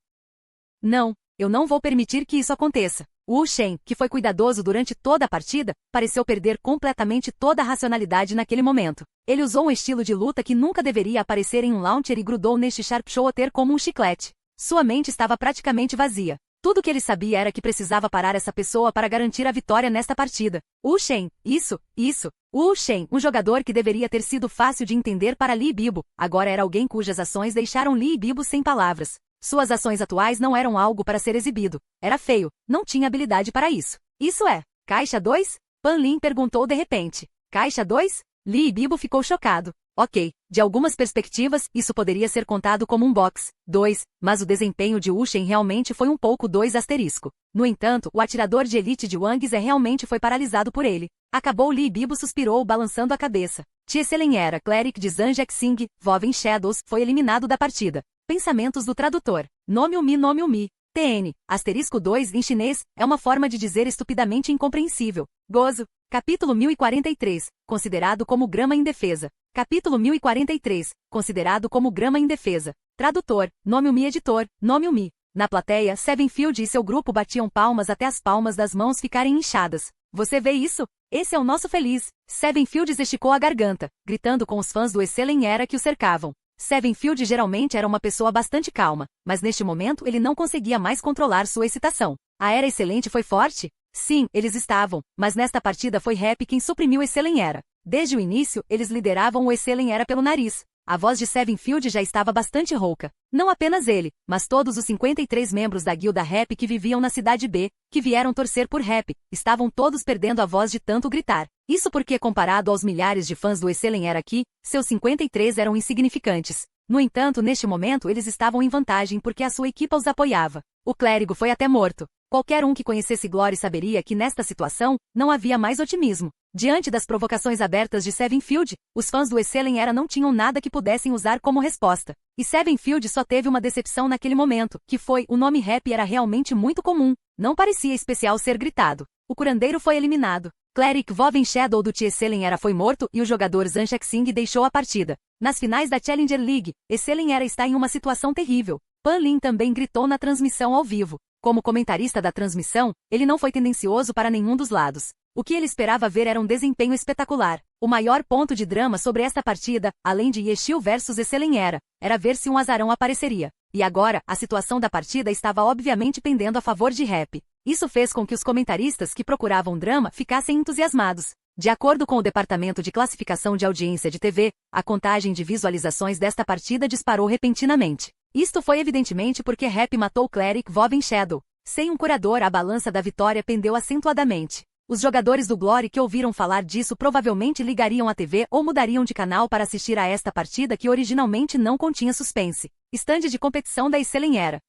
Não, eu não vou permitir que isso aconteça. Wu Shen, que foi cuidadoso durante toda a partida, pareceu perder completamente toda a racionalidade naquele momento. Ele usou um estilo de luta que nunca deveria aparecer em um launcher e grudou neste Sharpshooter como um chiclete. Sua mente estava praticamente vazia. Tudo que ele sabia era que precisava parar essa pessoa para garantir a vitória nesta partida. Wu Shen, isso. Wu Shen, um jogador que deveria ter sido fácil de entender para Li Bibo, agora era alguém cujas ações deixaram Li Bibo sem palavras. Suas ações atuais não eram algo para ser exibido. Era feio, não tinha habilidade para isso. Isso é, Caixa 2? Pan Lin perguntou de repente. Caixa 2? Li Bibo ficou chocado. Ok, de algumas perspectivas, isso poderia ser contado como um box 2, mas o desempenho de Wu Shen realmente foi um pouco 2 asterisco. No entanto, o atirador de elite de Wang Zé realmente foi paralisado por ele. Acabou. Li Bibo suspirou balançando a cabeça. Tieselen Era, Cleric de Zhang Xing, Vovin Shadows, foi eliminado da partida. Pensamentos do tradutor. Nome mi. TN, asterisco 2 em chinês, é uma forma de dizer estupidamente incompreensível. Gozo. Capítulo 1043, considerado como grama indefesa. Capítulo 1043, considerado como grama indefesa. Tradutor, nome-o-mi editor, nome-o-mi. Na plateia, Sevenfield e seu grupo batiam palmas até as palmas das mãos ficarem inchadas. Você vê isso? Esse é o nosso feliz. Sevenfield esticou a garganta, gritando com os fãs do Excelen Era que o cercavam. Sevenfield geralmente era uma pessoa bastante calma, mas neste momento ele não conseguia mais controlar sua excitação. A Era Excelente foi forte? Sim, eles estavam, mas nesta partida foi Happy quem suprimiu o Excelen Era. Desde o início, eles lideravam o Excelen Era pelo nariz. A voz de Sevenfield já estava bastante rouca. Não apenas ele, mas todos os 53 membros da guilda Happy que viviam na cidade B, que vieram torcer por Happy, estavam todos perdendo a voz de tanto gritar. Isso porque, comparado aos milhares de fãs do Excelen Era aqui, seus 53 eram insignificantes. No entanto, neste momento eles estavam em vantagem porque a sua equipa os apoiava. O clérigo foi até morto. Qualquer um que conhecesse Glory saberia que nesta situação, não havia mais otimismo. Diante das provocações abertas de Sevenfield, os fãs do Excelen Era não tinham nada que pudessem usar como resposta. E Sevenfield só teve uma decepção naquele momento, que foi, o nome Happy era realmente muito comum. Não parecia especial ser gritado. O curandeiro foi eliminado. Cleric Voven Shadow do Excelen Era foi morto e o jogador Zanshak Singh deixou a partida. Nas finais da Challenger League, Excelen Era está em uma situação terrível. Pan Lin também gritou na transmissão ao vivo. Como comentarista da transmissão, ele não foi tendencioso para nenhum dos lados. O que ele esperava ver era um desempenho espetacular. O maior ponto de drama sobre esta partida, além de Yeshil versus Excelen era ver se um azarão apareceria. E agora, a situação da partida estava obviamente pendendo a favor de Happy. Isso fez com que os comentaristas que procuravam drama ficassem entusiasmados. De acordo com o Departamento de Classificação de Audiência de TV, a contagem de visualizações desta partida disparou repentinamente. Isto foi evidentemente porque Happy matou Cleric Voven Shadow. Sem um curador, a balança da vitória pendeu acentuadamente. Os jogadores do Glory que ouviram falar disso provavelmente ligariam a TV ou mudariam de canal para assistir a esta partida que originalmente não continha suspense. Estande de competição da Excelen Era.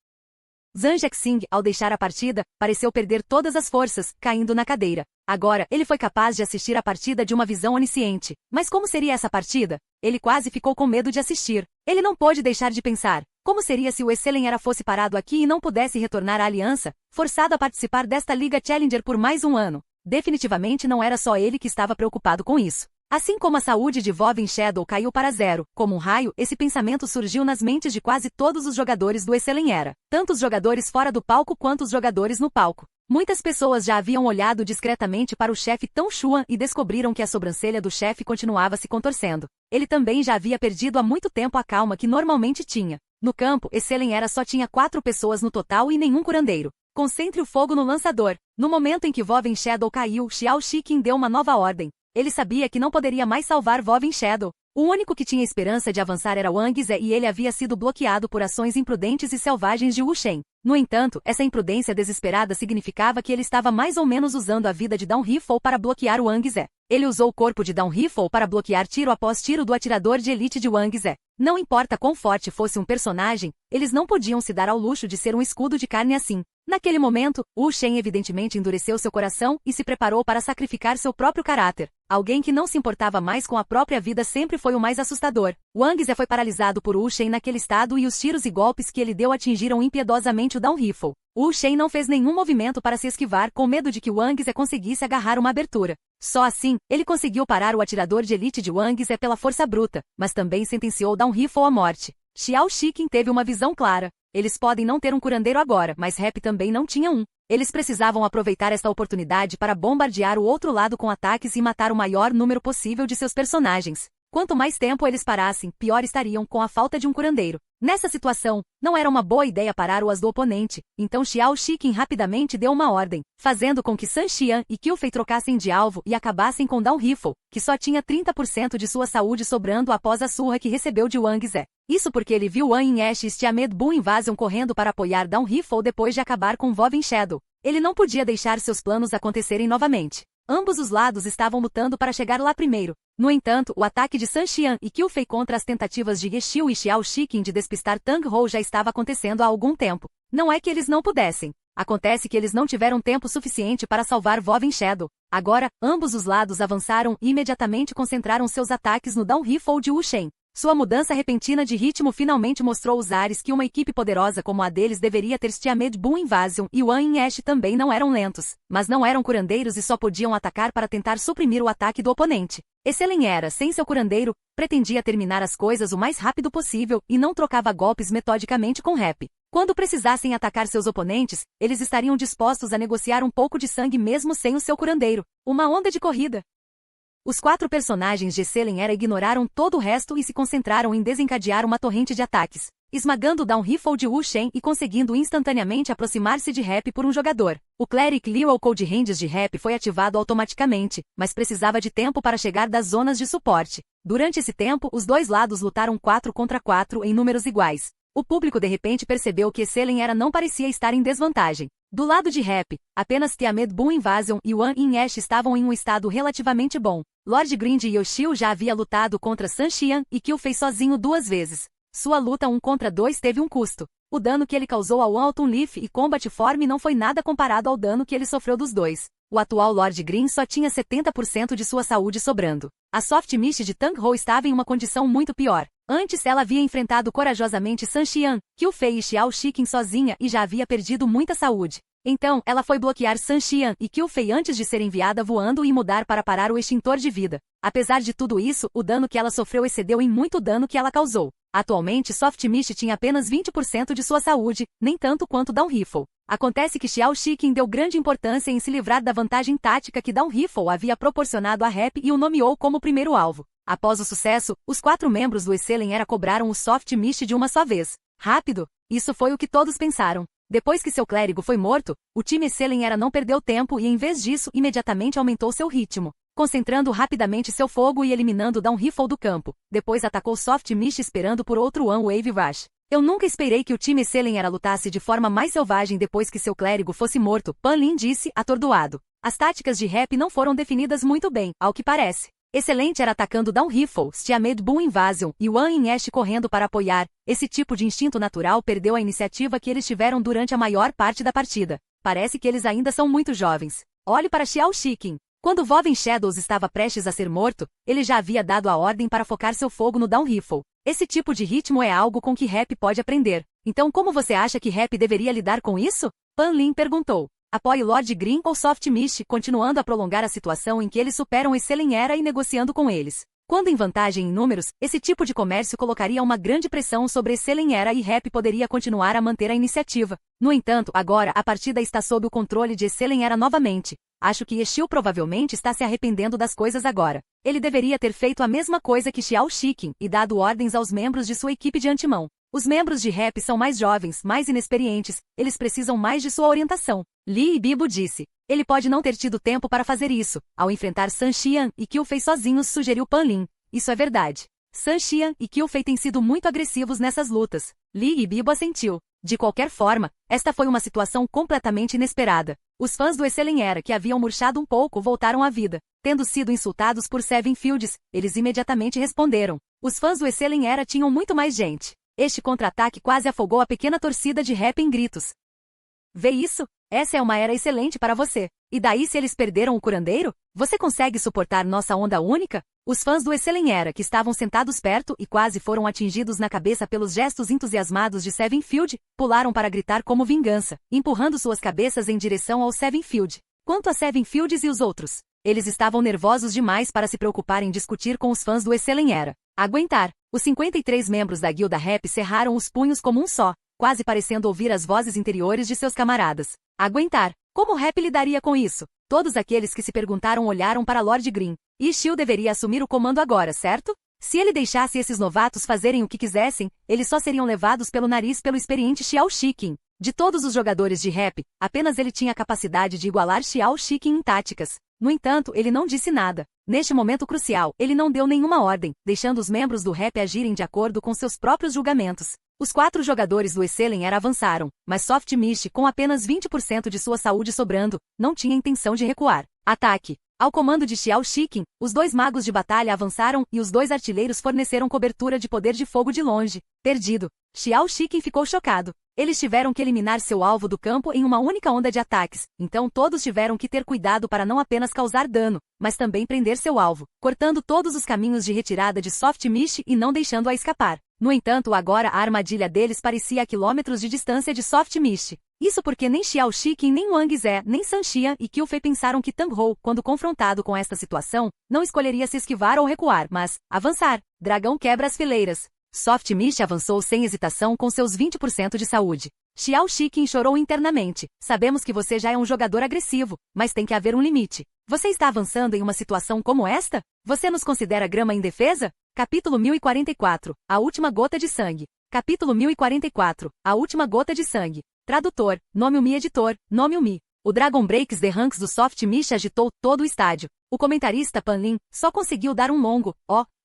Zanshak Singh, ao deixar a partida, pareceu perder todas as forças, caindo na cadeira. Agora, ele foi capaz de assistir a partida de uma visão onisciente. Mas como seria essa partida? Ele quase ficou com medo de assistir. Ele não pôde deixar de pensar. Como seria se o Excelen Era fosse parado aqui e não pudesse retornar à Aliança, forçado a participar desta Liga Challenger por mais um ano? Definitivamente não era só ele que estava preocupado com isso. Assim como a saúde de Voven Shadow caiu para zero, como um raio, esse pensamento surgiu nas mentes de quase todos os jogadores do Excelen Era, tanto os jogadores fora do palco quanto os jogadores no palco. Muitas pessoas já haviam olhado discretamente para o chefe Tão Xuan e descobriram que a sobrancelha do chefe continuava se contorcendo. Ele também já havia perdido há muito tempo a calma que normalmente tinha. No campo, Excelen Era só tinha 4 pessoas no total e nenhum curandeiro. Concentre o fogo no lançador. No momento em que Voven Shadow caiu, Xiao Shiqin deu uma nova ordem. Ele sabia que não poderia mais salvar Voven Shadow. O único que tinha esperança de avançar era Wang Ze e ele havia sido bloqueado por ações imprudentes e selvagens de Wu Shen. No entanto, essa imprudência desesperada significava que ele estava mais ou menos usando a vida de Down Rifle para bloquear Wang Ze. Ele usou o corpo de Down Rifle para bloquear tiro após tiro do atirador de elite de Wang Ze. Não importa quão forte fosse um personagem, eles não podiam se dar ao luxo de ser um escudo de carne assim. Naquele momento, Wu Shen evidentemente endureceu seu coração e se preparou para sacrificar seu próprio caráter. Alguém que não se importava mais com a própria vida sempre foi o mais assustador. Wang Ze foi paralisado por Wu Shen naquele estado e os tiros e golpes que ele deu atingiram impiedosamente o Down Rifle. Wu Shen não fez nenhum movimento para se esquivar com medo de que Wang Ze conseguisse agarrar uma abertura. Só assim, ele conseguiu parar o atirador de elite de Wang Ze pela força bruta, mas também sentenciou Down Rifle à morte. Xiao Shiqin teve uma visão clara. Eles podem não ter um curandeiro agora, mas Happy também não tinha um. Eles precisavam aproveitar esta oportunidade para bombardear o outro lado com ataques e matar o maior número possível de seus personagens. Quanto mais tempo eles parassem, pior estariam com a falta de um curandeiro. Nessa situação, não era uma boa ideia parar o as do oponente, então Xiao Shiqin rapidamente deu uma ordem, fazendo com que San Xian e Qufei trocassem de alvo e acabassem com Down Rifle, que só tinha 30% de sua saúde sobrando após a surra que recebeu de Wang Ze. Isso porque ele viu Wang Yinesh e Stiamed Bu Invasion correndo para apoiar Down Rifle depois de acabar com Voven Shadow. Ele não podia deixar seus planos acontecerem novamente. Ambos os lados estavam lutando para chegar lá primeiro. No entanto, o ataque de San Xian e Qufei contra as tentativas de Yeshil e Xiao Shiqin de despistar Tang Hou já estava acontecendo há algum tempo. Não é que eles não pudessem. Acontece que eles não tiveram tempo suficiente para salvar Voven Shadow. Agora, ambos os lados avançaram e imediatamente concentraram seus ataques no Down Rifle de Wu Shen. Sua mudança repentina de ritmo finalmente mostrou os ares que uma equipe poderosa como a deles deveria ter. Stiamed Boom Invasion e Wan e Ash também não eram lentos, mas não eram curandeiros e só podiam atacar para tentar suprimir o ataque do oponente. Excelin era, sem seu curandeiro, pretendia terminar as coisas o mais rápido possível e não trocava golpes metodicamente com Rap. Quando precisassem atacar seus oponentes, eles estariam dispostos a negociar um pouco de sangue mesmo sem o seu curandeiro. Uma onda de corrida. Os 4 personagens de Excelin era ignoraram todo o resto e se concentraram em desencadear uma torrente de ataques, esmagando o Down Rifle de Wu Shen e conseguindo instantaneamente aproximar-se de Rap por um jogador. O Cleric Leo Cold Ranges de Rap foi ativado automaticamente, mas precisava de tempo para chegar das zonas de suporte. Durante esse tempo, os dois lados lutaram 4 contra 4 em números iguais. O público de repente percebeu que Excelin era não parecia estar em desvantagem. Do lado de Rap, apenas Tiamed Boom Invasion e Wan e Ash estavam em um estado relativamente bom. Lord Grind e Yoshio já havia lutado contra San Xian e Kill fez sozinho 2 vezes. Sua luta 1 contra 2 teve um custo. O dano que ele causou ao Autumn Leaf e Combat Form não foi nada comparado ao dano que ele sofreu dos dois. O atual Lord Green só tinha 70% de sua saúde sobrando. A Soft Mist de Tang Ho estava em uma condição muito pior. Antes ela havia enfrentado corajosamente San Xian, Qiu Fei e Xiao Shiqing sozinha e já havia perdido muita saúde. Então, ela foi bloquear San Xian e Qiu Fei antes de ser enviada voando e mudar para parar o extintor de vida. Apesar de tudo isso, o dano que ela sofreu excedeu em muito o dano que ela causou. Atualmente Soft Mist tinha apenas 20% de sua saúde, nem tanto quanto Down Rifle. Acontece que Xiao Shiqing deu grande importância em se livrar da vantagem tática que Down Rifle havia proporcionado a Rap e o nomeou como primeiro alvo. Após o sucesso, os 4 membros do Excelin era cobraram o Soft Mist de uma só vez. Rápido? Isso foi o que todos pensaram. Depois que seu clérigo foi morto, o time Excelin era não perdeu tempo e em vez disso imediatamente aumentou seu ritmo, concentrando rapidamente seu fogo e eliminando Down Rifle do campo. Depois atacou Soft Mist esperando por outro One Wave Rush. Eu nunca esperei que o time Excelin era lutasse de forma mais selvagem depois que seu clérigo fosse morto, Pan Lin disse, atordoado. As táticas de Rap não foram definidas muito bem, ao que parece. Excelente era atacando Down Rifle, Stiamed Boom Invasion e Wan e Ash correndo para apoiar. Esse tipo de instinto natural perdeu a iniciativa que eles tiveram durante a maior parte da partida. Parece que eles ainda são muito jovens. Olhe para Xiao Shiqing. Quando Woven Shadows estava prestes a ser morto, ele já havia dado a ordem para focar seu fogo no Down Rifle. Esse tipo de ritmo é algo com que Rap pode aprender. Então como você acha que Rap deveria lidar com isso? Pan Lin perguntou. Apoie Lord Green ou Soft Mist, continuando a prolongar a situação em que eles superam Excelin Era e negociando com eles. Quando em vantagem em números, esse tipo de comércio colocaria uma grande pressão sobre Excelin Era e Rap poderia continuar a manter a iniciativa. No entanto, agora a partida está sob o controle de Excelin Era novamente. Acho que Yeshil provavelmente está se arrependendo das coisas agora. Ele deveria ter feito a mesma coisa que Xiao Shiqing e dado ordens aos membros de sua equipe de antemão. Os membros de Rap são mais jovens, mais inexperientes, eles precisam mais de sua orientação. Li Bibo disse. Ele pode não ter tido tempo para fazer isso. Ao enfrentar San Xian e Qiu Fei sozinhos, sugeriu Pan Lin. Isso é verdade. San Xian e Qiu Fei têm sido muito agressivos nessas lutas. Li Bibo assentiu. De qualquer forma, esta foi uma situação completamente inesperada. Os fãs do Excelin Era que haviam murchado um pouco voltaram à vida. Tendo sido insultados por Seven Fields, eles imediatamente responderam. Os fãs do Excelin Era tinham muito mais gente. Este contra-ataque quase afogou a pequena torcida de Rap em gritos. Vê isso? Essa é uma era excelente para você. E daí se eles perderam o curandeiro? Você consegue suportar nossa onda única? Os fãs do Excelin Era que estavam sentados perto e quase foram atingidos na cabeça pelos gestos entusiasmados de Seven Field, pularam para gritar como vingança, empurrando suas cabeças em direção ao Seven Field. Quanto a Seven Fields e os outros, eles estavam nervosos demais para se preocupar em discutir com os fãs do Excelin Era. Aguentar. Os 53 membros da guilda Rap cerraram os punhos como um só, quase parecendo ouvir as vozes interiores de seus camaradas. Aguentar. Como Rap lidaria com isso? Todos aqueles que se perguntaram olharam para Lord Green. Yeshil deveria assumir o comando agora, certo? Se ele deixasse esses novatos fazerem o que quisessem, eles só seriam levados pelo nariz pelo experiente Xiao Shiqing. De todos os jogadores de Rap, apenas ele tinha a capacidade de igualar Xiao Shiqing em táticas. No entanto, ele não disse nada. Neste momento crucial, ele não deu nenhuma ordem, deixando os membros do Rap agirem de acordo com seus próprios julgamentos. Os 4 jogadores do Excelin Era avançaram, mas Soft Mist, com apenas 20% de sua saúde sobrando, não tinha intenção de recuar. Ataque. Ao comando de Xiao Shiqing, os 2 magos de batalha avançaram e os 2 artilheiros forneceram cobertura de poder de fogo de longe. Perdido. Xiao Shiqing ficou chocado. Eles tiveram que eliminar seu alvo do campo em uma única onda de ataques, então todos tiveram que ter cuidado para não apenas causar dano, mas também prender seu alvo, cortando todos os caminhos de retirada de Soft Mist e não deixando-a escapar. No entanto, agora a armadilha deles parecia a quilômetros de distância de Soft Mist. Isso porque nem Xiao Shiqing, nem Wang Zhe, nem San Xian e Qiu Fei pensaram que Tang Hou, quando confrontado com esta situação, não escolheria se esquivar ou recuar, mas avançar. Dragão quebra as fileiras. Soft Mist avançou sem hesitação com seus 20% de saúde. Xiao Shiqing chorou internamente. Sabemos que você já é um jogador agressivo, mas tem que haver um limite. Você está avançando em uma situação como esta? Você nos considera grama indefesa? Capítulo 1044. A última gota de sangue. Capítulo 1044. A última gota de sangue. Tradutor, nome Mi editor, nome Mi. O Dragon Breaks The Ranks do Soft Mist agitou todo o estádio. O comentarista Pan Lin só conseguiu dar um longo,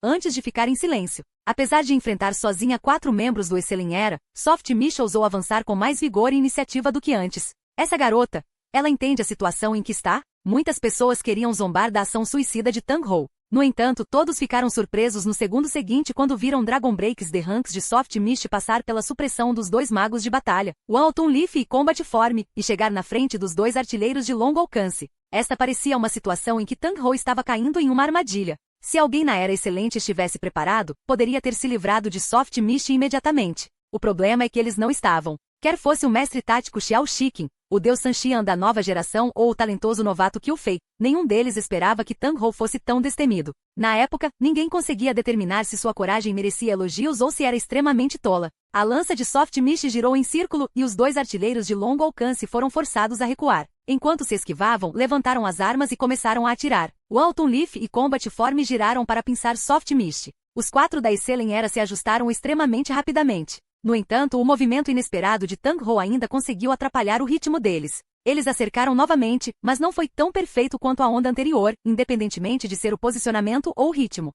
antes de ficar em silêncio. Apesar de enfrentar sozinha 4 membros do Excelling Era, Soft Mist ousou avançar com mais vigor e iniciativa do que antes. Essa garota, ela entende a situação em que está? Muitas pessoas queriam zombar da ação suicida de Tang Hou. No entanto, todos ficaram surpresos no segundo seguinte quando viram Dragon Breaks The Ranks de Soft Mist passar pela supressão dos 2 magos de batalha, Walton Leaf e Combat Form, e chegar na frente dos 2 artilheiros de longo alcance. Esta parecia uma situação em que Tang Hou estava caindo em uma armadilha. Se alguém na Era Excelente estivesse preparado, poderia ter se livrado de Soft Mist imediatamente. O problema é que eles não estavam. Quer fosse o mestre tático Xiao Shiqing, o deus San Xian da nova geração ou o talentoso novato Qiu Fei, nenhum deles esperava que Tang Hou fosse tão destemido. Na época, ninguém conseguia determinar se sua coragem merecia elogios ou se era extremamente tola. A lança de Soft Mist girou em círculo e os 2 artilheiros de longo alcance foram forçados a recuar. Enquanto se esquivavam, levantaram as armas e começaram a atirar. Walton Leaf e Combat Form giraram para pinçar Soft Mist. Os 4 da Excelling Era se ajustaram extremamente rapidamente. No entanto, o movimento inesperado de Tang Hou ainda conseguiu atrapalhar o ritmo deles. Eles a cercaram novamente, mas não foi tão perfeito quanto a onda anterior, independentemente de ser o posicionamento ou o ritmo.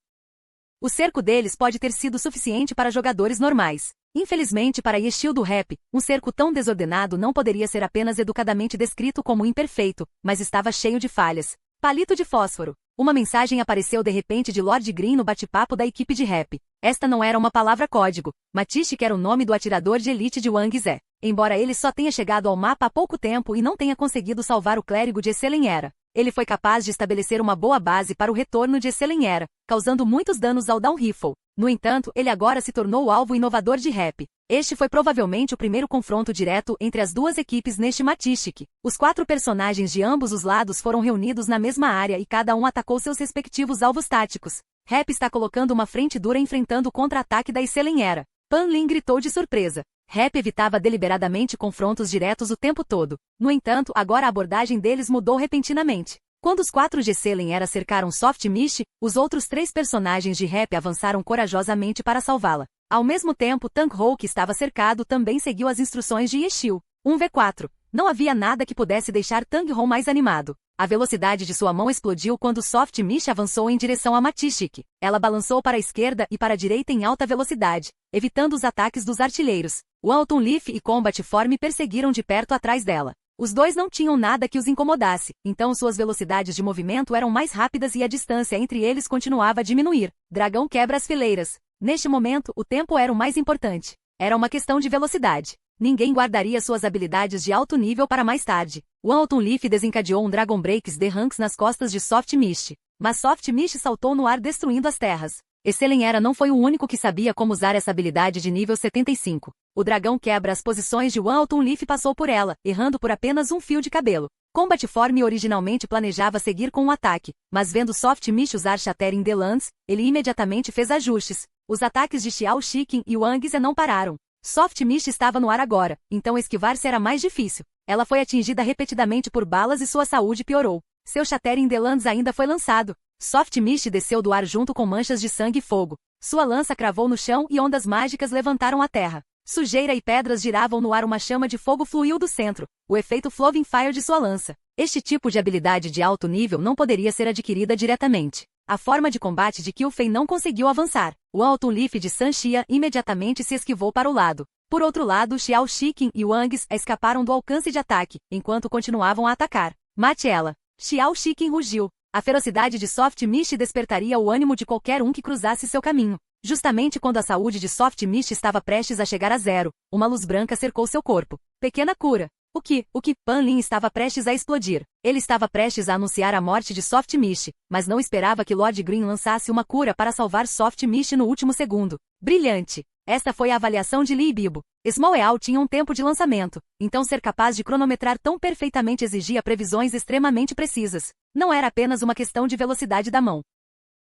O cerco deles pode ter sido suficiente para jogadores normais. Infelizmente para Yeshil do Rap, um cerco tão desordenado não poderia ser apenas educadamente descrito como imperfeito, mas estava cheio de falhas. Palito de fósforo. Uma mensagem apareceu de repente de Lord Green no bate-papo da equipe de rap. Esta não era uma palavra código. Matishik era o nome do atirador de elite de Wang Zhe. Embora ele só tenha chegado ao mapa há pouco tempo e não tenha conseguido salvar o clérigo de Excelling Era, ele foi capaz de estabelecer uma boa base para o retorno de Excelling Era, causando muitos danos ao Down Rifle. No entanto, ele agora se tornou o alvo inovador de rap. Este foi provavelmente o primeiro confronto direto entre as 2 equipes neste Matishik. Os 4 personagens de ambos os lados foram reunidos na mesma área e cada um atacou seus respectivos alvos táticos. Rap está colocando uma frente dura enfrentando o contra-ataque da Excelling Era. Pan Lin gritou de surpresa. Rap evitava deliberadamente confrontos diretos o tempo todo. No entanto, agora a abordagem deles mudou repentinamente. Quando os 4 de Excelling Era cercaram Soft Mist, os outros 3 personagens de Rap avançaram corajosamente para salvá-la. Ao mesmo tempo, Tang Hou, que estava cercado, também seguiu as instruções de Yeshil. 1v4. Não havia nada que pudesse deixar Tang Hou mais animado. A velocidade de sua mão explodiu quando Soft Mist avançou em direção a Matishik. Ela balançou para a esquerda e para a direita em alta velocidade, evitando os ataques dos artilheiros. Walton Leaf e Combat Form perseguiram de perto atrás dela. Os 2 não tinham nada que os incomodasse, então suas velocidades de movimento eram mais rápidas e a distância entre eles continuava a diminuir. Dragão quebra as fileiras. Neste momento, o tempo era o mais importante. Era uma questão de velocidade. Ninguém guardaria suas habilidades de alto nível para mais tarde. Walton Leaf desencadeou um Dragon Breaks The Ranks nas costas de Soft Mist. Mas Soft Mist saltou no ar destruindo as terras. Excelling Era não foi o único que sabia como usar essa habilidade de nível 75. O dragão quebra as posições de Walton Leaf passou por ela, errando por apenas um fio de cabelo. Combat Form originalmente planejava seguir com um ataque, mas vendo Soft Mist usar Shattering the Lands, ele imediatamente fez ajustes. Os ataques de Xiao Shiqing e Wang Zhe não pararam. Soft Mist estava no ar agora, então esquivar-se era mais difícil. Ela foi atingida repetidamente por balas e sua saúde piorou. Seu Shattering the Lands ainda foi lançado. Soft Mist desceu do ar junto com manchas de sangue e fogo. Sua lança cravou no chão e ondas mágicas levantaram a terra. Sujeira e pedras giravam no ar, uma chama de fogo fluiu do centro, o efeito Flowing Fire de sua lança. Este tipo de habilidade de alto nível não poderia ser adquirida diretamente. A forma de combate de Qiu Fei não conseguiu avançar. O Walton Leaf de San Xian imediatamente se esquivou para o lado. Por outro lado, Xiao Shiqing e Wang Zhe escaparam do alcance de ataque, enquanto continuavam a atacar. Mate ela! Xiao Shiqing rugiu. A ferocidade de Soft Mist despertaria o ânimo de qualquer um que cruzasse seu caminho. Justamente quando a saúde de Soft Mist estava prestes a chegar a zero, uma luz branca cercou seu corpo. Pequena cura. O que Pan Lin estava prestes a explodir. Ele estava prestes a anunciar a morte de Soft Mist, mas não esperava que Lord Green lançasse uma cura para salvar Soft Mist no último segundo. Brilhante! Esta foi a avaliação de Lee Bibo. Small Eal tinha um tempo de lançamento, então ser capaz de cronometrar tão perfeitamente exigia previsões extremamente precisas. Não era apenas uma questão de velocidade da mão.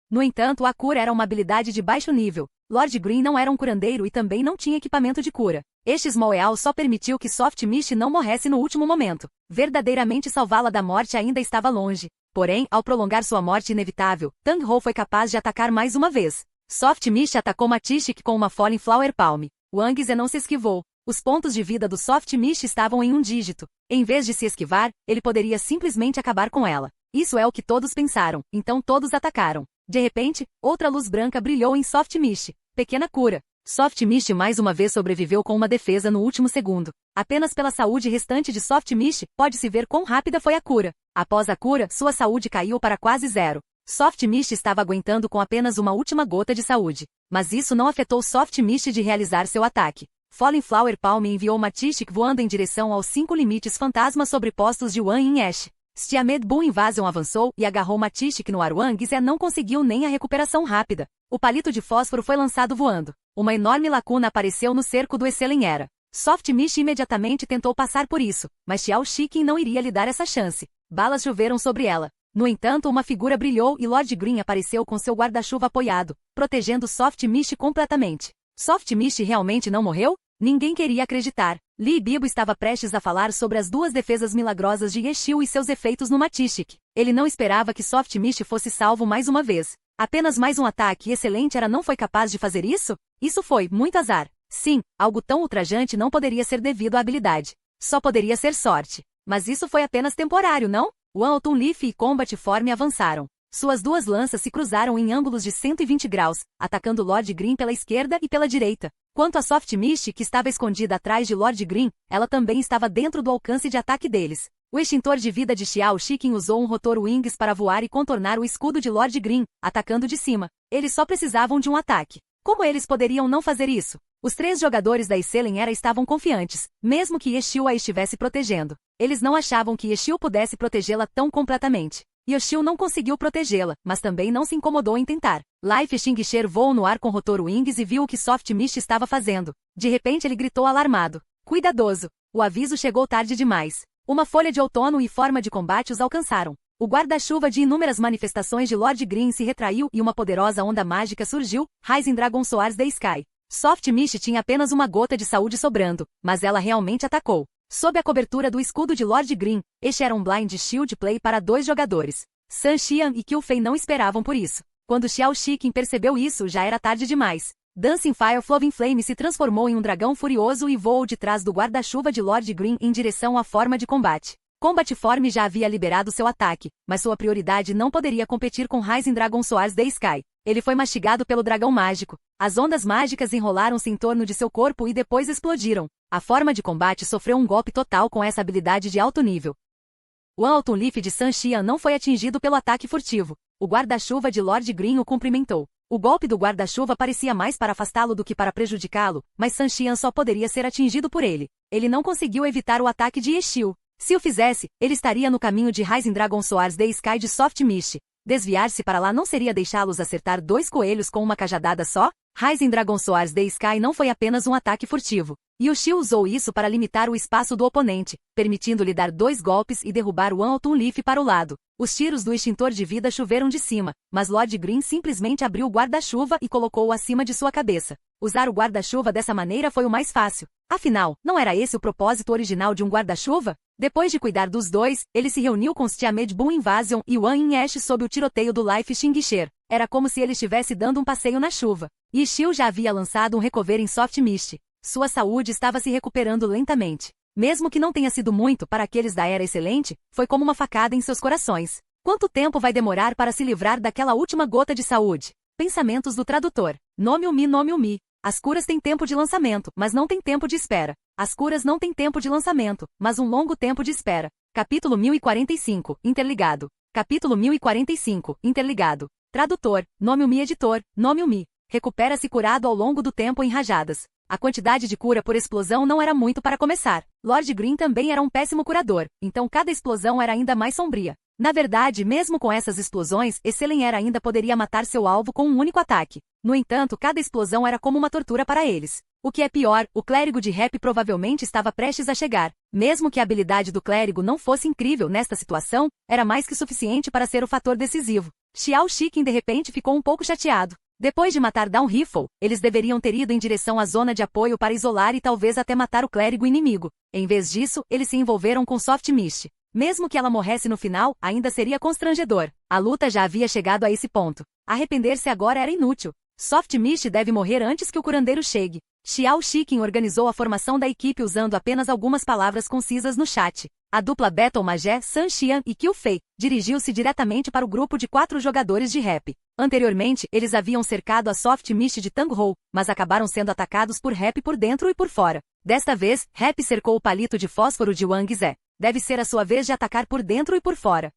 No entanto, a cura era uma habilidade de baixo nível. Lord Green não era um curandeiro e também não tinha equipamento de cura. Este Small Eal só permitiu que Soft Mist não morresse no último momento. Verdadeiramente salvá-la da morte ainda estava longe. Porém, ao prolongar sua morte inevitável, Tang Ho foi capaz de atacar mais uma vez. Soft Mist atacou Matishik com uma Falling Flower Palm. Wang Ze não se esquivou. Os pontos de vida do Soft Mist estavam em um dígito. Em vez de se esquivar, ele poderia simplesmente acabar com ela. Isso é o que todos pensaram, então todos atacaram. De repente, outra luz branca brilhou em Soft Mist. Pequena cura. Soft Mist mais uma vez sobreviveu com uma defesa no último segundo. Apenas pela saúde restante de Soft Mist, pode-se ver quão rápida foi a cura. Após a cura, sua saúde caiu para quase zero. Soft Mist estava aguentando com apenas uma última gota de saúde. Mas isso não afetou Soft Mist de realizar seu ataque. Falling Flower Palm enviou Matishik voando em direção aos 5 limites fantasmas sobrepostos de Wan Yin Ash. Stiamed Boom Invasion avançou e agarrou Matishik no ar. Wang Ze não conseguiu nem a recuperação rápida. O palito de fósforo foi lançado voando. Uma enorme lacuna apareceu no cerco do Excelen Era. Soft Mist imediatamente tentou passar por isso, mas Xiao Shiqin não iria lhe dar essa chance. Balas choveram sobre ela. No entanto, uma figura brilhou e Lord Green apareceu com seu guarda-chuva apoiado, protegendo Soft Mist completamente. Soft Mist realmente não morreu? Ninguém queria acreditar. Lee Bibo estava prestes a falar sobre as duas defesas milagrosas de Yeshil e seus efeitos no Matishik. Ele não esperava que Soft Mist fosse salvo mais uma vez. Apenas mais um ataque excelente era não foi capaz de fazer isso? Isso foi muito azar. Sim, algo tão ultrajante não poderia ser devido à habilidade. Só poderia ser sorte. Mas isso foi apenas temporário, não? Wan Leaf e Combat Form avançaram. Suas duas lanças se cruzaram em ângulos de 120 graus, atacando Lord Green pela esquerda e pela direita. Quanto a Soft Mist, que estava escondida atrás de Lord Green, ela também estava dentro do alcance de ataque deles. O extintor de vida de Xiao Shiqin usou um rotor Wings para voar e contornar o escudo de Lord Green, atacando de cima. Eles só precisavam de um ataque. Como eles poderiam não fazer isso? Os 3 jogadores da Excelen Era estavam confiantes, mesmo que Yeshil a estivesse protegendo. Eles não achavam que Yeshil pudesse protegê-la tão completamente. Yeshil não conseguiu protegê-la, mas também não se incomodou em tentar. Life Extinguisher voou no ar com rotor Wings e viu o que Soft Mist estava fazendo. De repente ele gritou alarmado. Cuidadoso! O aviso chegou tarde demais. Uma folha de outono e forma de combate os alcançaram. O guarda-chuva de inúmeras manifestações de Lord Green se retraiu e uma poderosa onda mágica surgiu, Rising Dragon Soars the Sky. Soft Mist tinha apenas uma gota de saúde sobrando, mas ela realmente atacou. Sob a cobertura do escudo de Lord Green, este era um blind shield play para 2 jogadores. Sun Xian e Qiu Fei não esperavam por isso. Quando Xiao Shiqin percebeu isso, já era tarde demais. Dancing Fire Flowing Flame se transformou em um dragão furioso e voou de trás do guarda-chuva de Lord Green em direção à forma de combate. Combat Form já havia liberado seu ataque, mas sua prioridade não poderia competir com Rising Dragon Soars the Sky. Ele foi mastigado pelo dragão mágico. As ondas mágicas enrolaram-se em torno de seu corpo e depois explodiram. A forma de combate sofreu um golpe total com essa habilidade de alto nível. O Alton Leaf de Sun Xian não foi atingido pelo ataque furtivo. O guarda-chuva de Lord Green o cumprimentou. O golpe do guarda-chuva parecia mais para afastá-lo do que para prejudicá-lo, mas Sun Xian só poderia ser atingido por ele. Ele não conseguiu evitar o ataque de Yeshil. Se o fizesse, ele estaria no caminho de Rising Dragon Soars the Sky de Soft Mist. Desviar-se para lá não seria deixá-los acertar 2 coelhos com uma cajadada só? Rising Dragon Soars the Sky não foi apenas um ataque furtivo. Yoshi usou isso para limitar o espaço do oponente, permitindo-lhe dar 2 golpes e derrubar o Alton Leaf para o lado. Os tiros do extintor de vida choveram de cima, mas Lord Green simplesmente abriu o guarda-chuva e colocou-o acima de sua cabeça. Usar o guarda-chuva dessa maneira foi o mais fácil. Afinal, não era esse o propósito original de um guarda-chuva? Depois de cuidar dos 2, ele se reuniu com Stiamed Boom Invasion e Wan Yin Ash sob o tiroteio do Life Extinguisher. Era como se ele estivesse dando um passeio na chuva. Yeshil já havia lançado um recover em Soft Mist. Sua saúde estava se recuperando lentamente. Mesmo que não tenha sido muito para aqueles da Era Excelente, foi como uma facada em seus corações. Quanto tempo vai demorar para se livrar daquela última gota de saúde? Pensamentos do tradutor. Nome Mi. As curas têm tempo de lançamento, mas não têm tempo de espera. As curas não têm tempo de lançamento, mas um longo tempo de espera. Capítulo 1045, interligado. Capítulo 1045, Interligado. Tradutor, nome-o-mi editor, nome-o-mi. Recupera-se curado ao longo do tempo em rajadas. A quantidade de cura por explosão não era muito para começar. Lord Green também era um péssimo curador, então cada explosão era ainda mais sombria. Na verdade, mesmo com essas explosões, Esselenera ainda poderia matar seu alvo com um único ataque. No entanto, cada explosão era como uma tortura para eles. O que é pior, o clérigo de Rap provavelmente estava prestes a chegar. Mesmo que a habilidade do clérigo não fosse incrível nesta situação, era mais que suficiente para ser o fator decisivo. Xiao Shiqin de repente ficou um pouco chateado. Depois de matar Down Riffle, eles deveriam ter ido em direção à zona de apoio para isolar e talvez até matar o clérigo inimigo. Em vez disso, eles se envolveram com Soft Mist. Mesmo que ela morresse no final, ainda seria constrangedor. A luta já havia chegado a esse ponto. Arrepender-se agora era inútil. Soft Mist deve morrer antes que o curandeiro chegue. Xiao Shiqin organizou a formação da equipe usando apenas algumas palavras concisas no chat. A dupla Battle Magé, San Xian e Qiu Fei dirigiu-se diretamente para o grupo de 4 jogadores de Rap. Anteriormente, eles haviam cercado a Soft Mist de Tang Hou, mas acabaram sendo atacados por Rap por dentro e por fora. Desta vez, Rap cercou o palito de fósforo de Wang Zé. Deve ser a sua vez de atacar por dentro e por fora.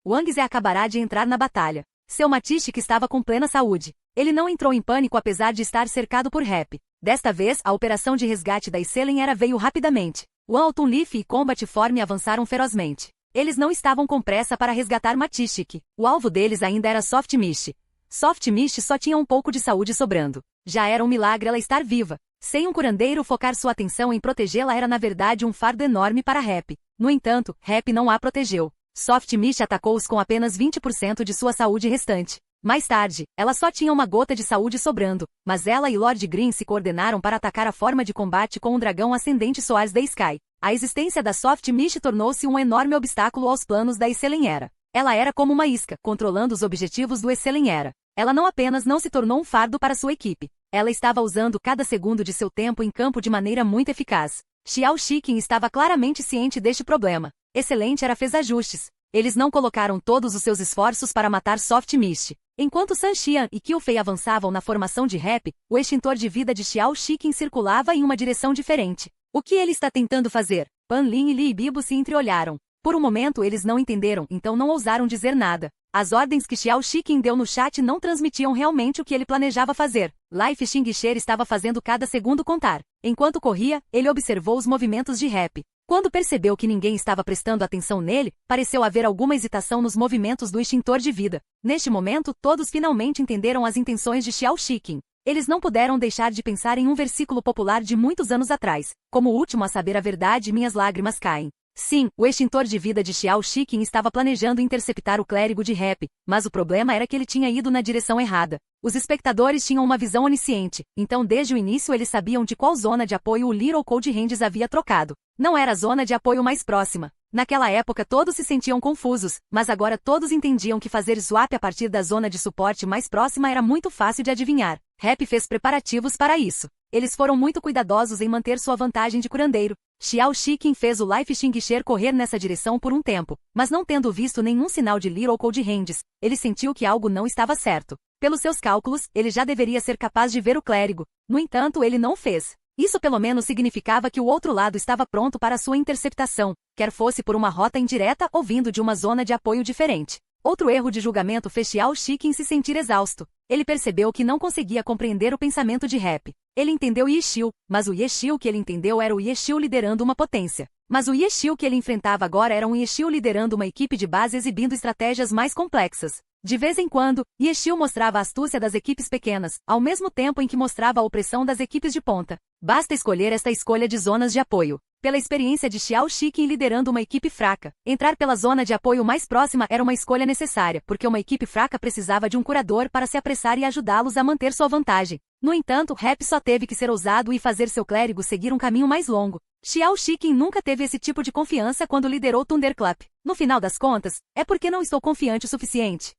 Wang Zé acabará de entrar na batalha. Seu Matistic estava com plena saúde. Ele não entrou em pânico apesar de estar cercado por Rap. Desta vez, a operação de resgate da Esselenera veio rapidamente. Wan Altunleaf e Combat Form avançaram ferozmente. Eles não estavam com pressa para resgatar Matistic. O alvo deles ainda era Soft Mist. Soft Mist só tinha um pouco de saúde sobrando. Já era um milagre ela estar viva. Sem um curandeiro focar sua atenção em protegê-la era na verdade um fardo enorme para Rap. No entanto, Rap não a protegeu. Soft Mist atacou-os com apenas 20% de sua saúde restante. Mais tarde, ela só tinha uma gota de saúde sobrando, mas ela e Lord Green se coordenaram para atacar a forma de combate com o dragão ascendente Soares da Sky. A existência da Soft Mist tornou-se um enorme obstáculo aos planos da Esselenera. Ela era como uma isca, controlando os objetivos do Esselenera. Ela não apenas não se tornou um fardo para sua equipe, ela estava usando cada segundo de seu tempo em campo de maneira muito eficaz. Xiao Shiqin estava claramente ciente deste problema. Excelente era fez ajustes. Eles não colocaram todos os seus esforços para matar Soft Mist. Enquanto San Xian e Qiu Fei avançavam na formação de Rap, o extintor de vida de Xiao Shiqin circulava em uma direção diferente. O que ele está tentando fazer? Pan Lin e Li Bibo se entreolharam. Por um momento eles não entenderam, então não ousaram dizer nada. As ordens que Xiao Shiqin deu no chat não transmitiam realmente o que ele planejava fazer. Life Xingxer estava fazendo cada segundo contar. Enquanto corria, ele observou os movimentos de Rap. Quando percebeu que ninguém estava prestando atenção nele, pareceu haver alguma hesitação nos movimentos do extintor de vida. Neste momento, todos finalmente entenderam as intenções de Xiao Shiqin. Eles não puderam deixar de pensar em um versículo popular de muitos anos atrás. Como o último a saber a verdade, minhas lágrimas caem. Sim, o extintor de vida de Xiao Shiqin estava planejando interceptar o clérigo de Rap, mas o problema era que ele tinha ido na direção errada. Os espectadores tinham uma visão onisciente, então desde o início eles sabiam de qual zona de apoio o Little Cold Hands havia trocado. Não era a zona de apoio mais próxima. Naquela época todos se sentiam confusos, mas agora todos entendiam que fazer swap a partir da zona de suporte mais próxima era muito fácil de adivinhar. Rap fez preparativos para isso. Eles foram muito cuidadosos em manter sua vantagem de curandeiro. Xiao Shiqin fez o Life Xingxer correr nessa direção por um tempo, mas não tendo visto nenhum sinal de Little Cold Hands, ele sentiu que algo não estava certo. Pelos seus cálculos, ele já deveria ser capaz de ver o clérigo. No entanto, ele não fez. Isso pelo menos significava que o outro lado estava pronto para sua interceptação, quer fosse por uma rota indireta ou vindo de uma zona de apoio diferente. Outro erro de julgamento fez Xiao Shiqin se sentir exausto. Ele percebeu que não conseguia compreender o pensamento de Rap. Ele entendeu Yeshiu, mas o Yeshiu que ele entendeu era o Yeshiu liderando uma potência. Mas o Yeshiu que ele enfrentava agora era um Yeshiu liderando uma equipe de base exibindo estratégias mais complexas. De vez em quando, Yeshiu mostrava a astúcia das equipes pequenas, ao mesmo tempo em que mostrava a opressão das equipes de ponta. Basta escolher esta escolha de zonas de apoio. Pela experiência de Xiao Shiqin liderando uma equipe fraca, entrar pela zona de apoio mais próxima era uma escolha necessária, porque uma equipe fraca precisava de um curador para se apressar e ajudá-los a manter sua vantagem. No entanto, Rap só teve que ser ousado e fazer seu clérigo seguir um caminho mais longo. Xiao Shiqin nunca teve esse tipo de confiança quando liderou Thunderclap. No final das contas, é porque não estou confiante o suficiente.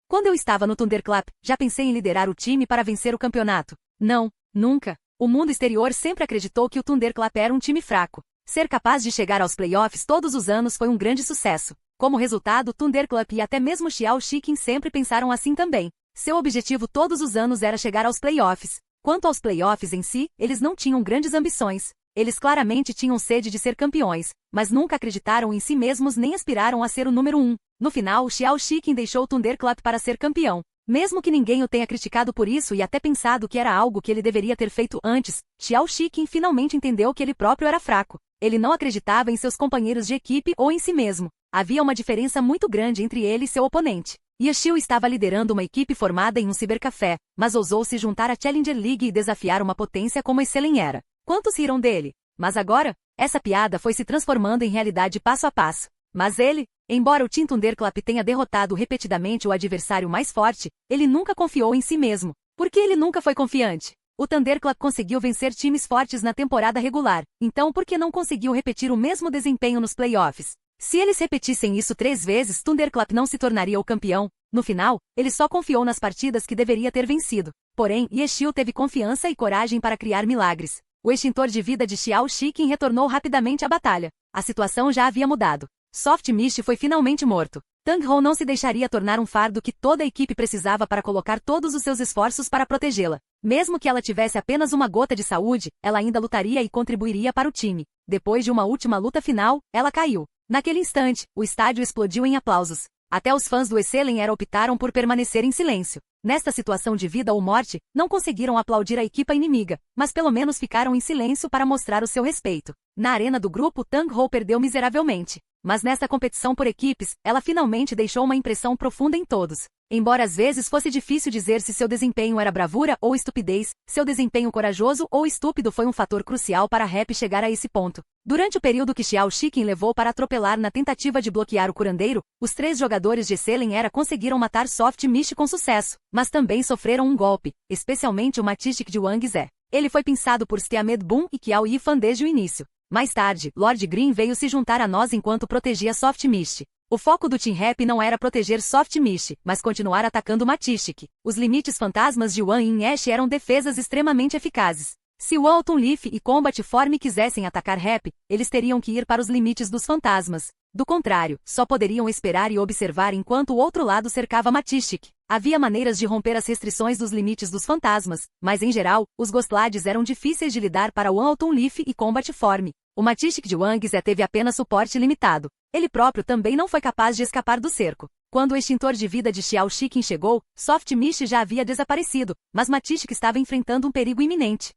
Quando eu estava no Thunderclap, já pensei em liderar o time para vencer o campeonato. Não, nunca. O mundo exterior sempre acreditou que o Thunderclap era um time fraco. Ser capaz de chegar aos playoffs todos os anos foi um grande sucesso. Como resultado, Thunderclap e até mesmo Xiao Shiqin sempre pensaram assim também. Seu objetivo todos os anos era chegar aos playoffs. Quanto aos playoffs em si, eles não tinham grandes ambições. Eles claramente tinham sede de ser campeões, mas nunca acreditaram em si mesmos nem aspiraram a ser o número 1. No final, Xiao Shiqing deixou o Thunderclap para ser campeão. Mesmo que ninguém o tenha criticado por isso e até pensado que era algo que ele deveria ter feito antes, Xiao Shiqing finalmente entendeu que ele próprio era fraco. Ele não acreditava em seus companheiros de equipe ou em si mesmo. Havia uma diferença muito grande entre ele e seu oponente. Yashiu estava liderando uma equipe formada em um cibercafé, mas ousou se juntar à Challenger League e desafiar uma potência como a Exelen era. Quantos riram dele? Mas agora, essa piada foi se transformando em realidade passo a passo. Mas ele, embora o Team Thunderclap tenha derrotado repetidamente o adversário mais forte, ele nunca confiou em si mesmo. Por que ele nunca foi confiante? O Thunderclap conseguiu vencer times fortes na temporada regular, então por que não conseguiu repetir o mesmo desempenho nos playoffs? Se eles repetissem isso 3 vezes, Thunderclap não se tornaria o campeão. No final, ele só confiou nas partidas que deveria ter vencido. Porém, Yeshiu teve confiança e coragem para criar milagres. O extintor de vida de Xiao Shiqing retornou rapidamente à batalha. A situação já havia mudado. Soft Mist foi finalmente morto. Tang Ho não se deixaria tornar um fardo que toda a equipe precisava para colocar todos os seus esforços para protegê-la. Mesmo que ela tivesse apenas uma gota de saúde, ela ainda lutaria e contribuiria para o time. Depois de uma última luta final, ela caiu. Naquele instante, o estádio explodiu em aplausos. Até os fãs do Exelen Era optaram por permanecer em silêncio. Nesta situação de vida ou morte, não conseguiram aplaudir a equipe inimiga, mas pelo menos ficaram em silêncio para mostrar o seu respeito. Na arena do grupo, Tang Ho perdeu miseravelmente. Mas nesta competição por equipes, ela finalmente deixou uma impressão profunda em todos. Embora às vezes fosse difícil dizer se seu desempenho era bravura ou estupidez, seu desempenho corajoso ou estúpido foi um fator crucial para a Rap chegar a esse ponto. Durante o período que Xiao Shiqing levou para atropelar na tentativa de bloquear o curandeiro, os 3 jogadores de Exelen Era conseguiram matar Soft Mist com sucesso, mas também sofreram um golpe, especialmente o Matistic de Wang Zhe. Ele foi pinçado por Stiamed Boom e Qiao Yifan desde o início. Mais tarde, Lord Green veio se juntar a nós enquanto protegia Soft Mist. O foco do Team Rap não era proteger Soft Mist, mas continuar atacando Matistic. Os limites fantasmas de Wan Yin Ash eram defesas extremamente eficazes. Se Walton Leaf e Combat Form quisessem atacar Rap, eles teriam que ir para os limites dos fantasmas. Do contrário, só poderiam esperar e observar enquanto o outro lado cercava Matistic. Havia maneiras de romper as restrições dos limites dos fantasmas, mas em geral, os Ghostlades eram difíceis de lidar para Walton Leaf e Combat Form. O Matistic de Wang Zhe teve apenas suporte limitado. Ele próprio também não foi capaz de escapar do cerco. Quando o extintor de vida de Xiao Shiqing chegou, Soft Mist já havia desaparecido, mas Matistic estava enfrentando um perigo iminente.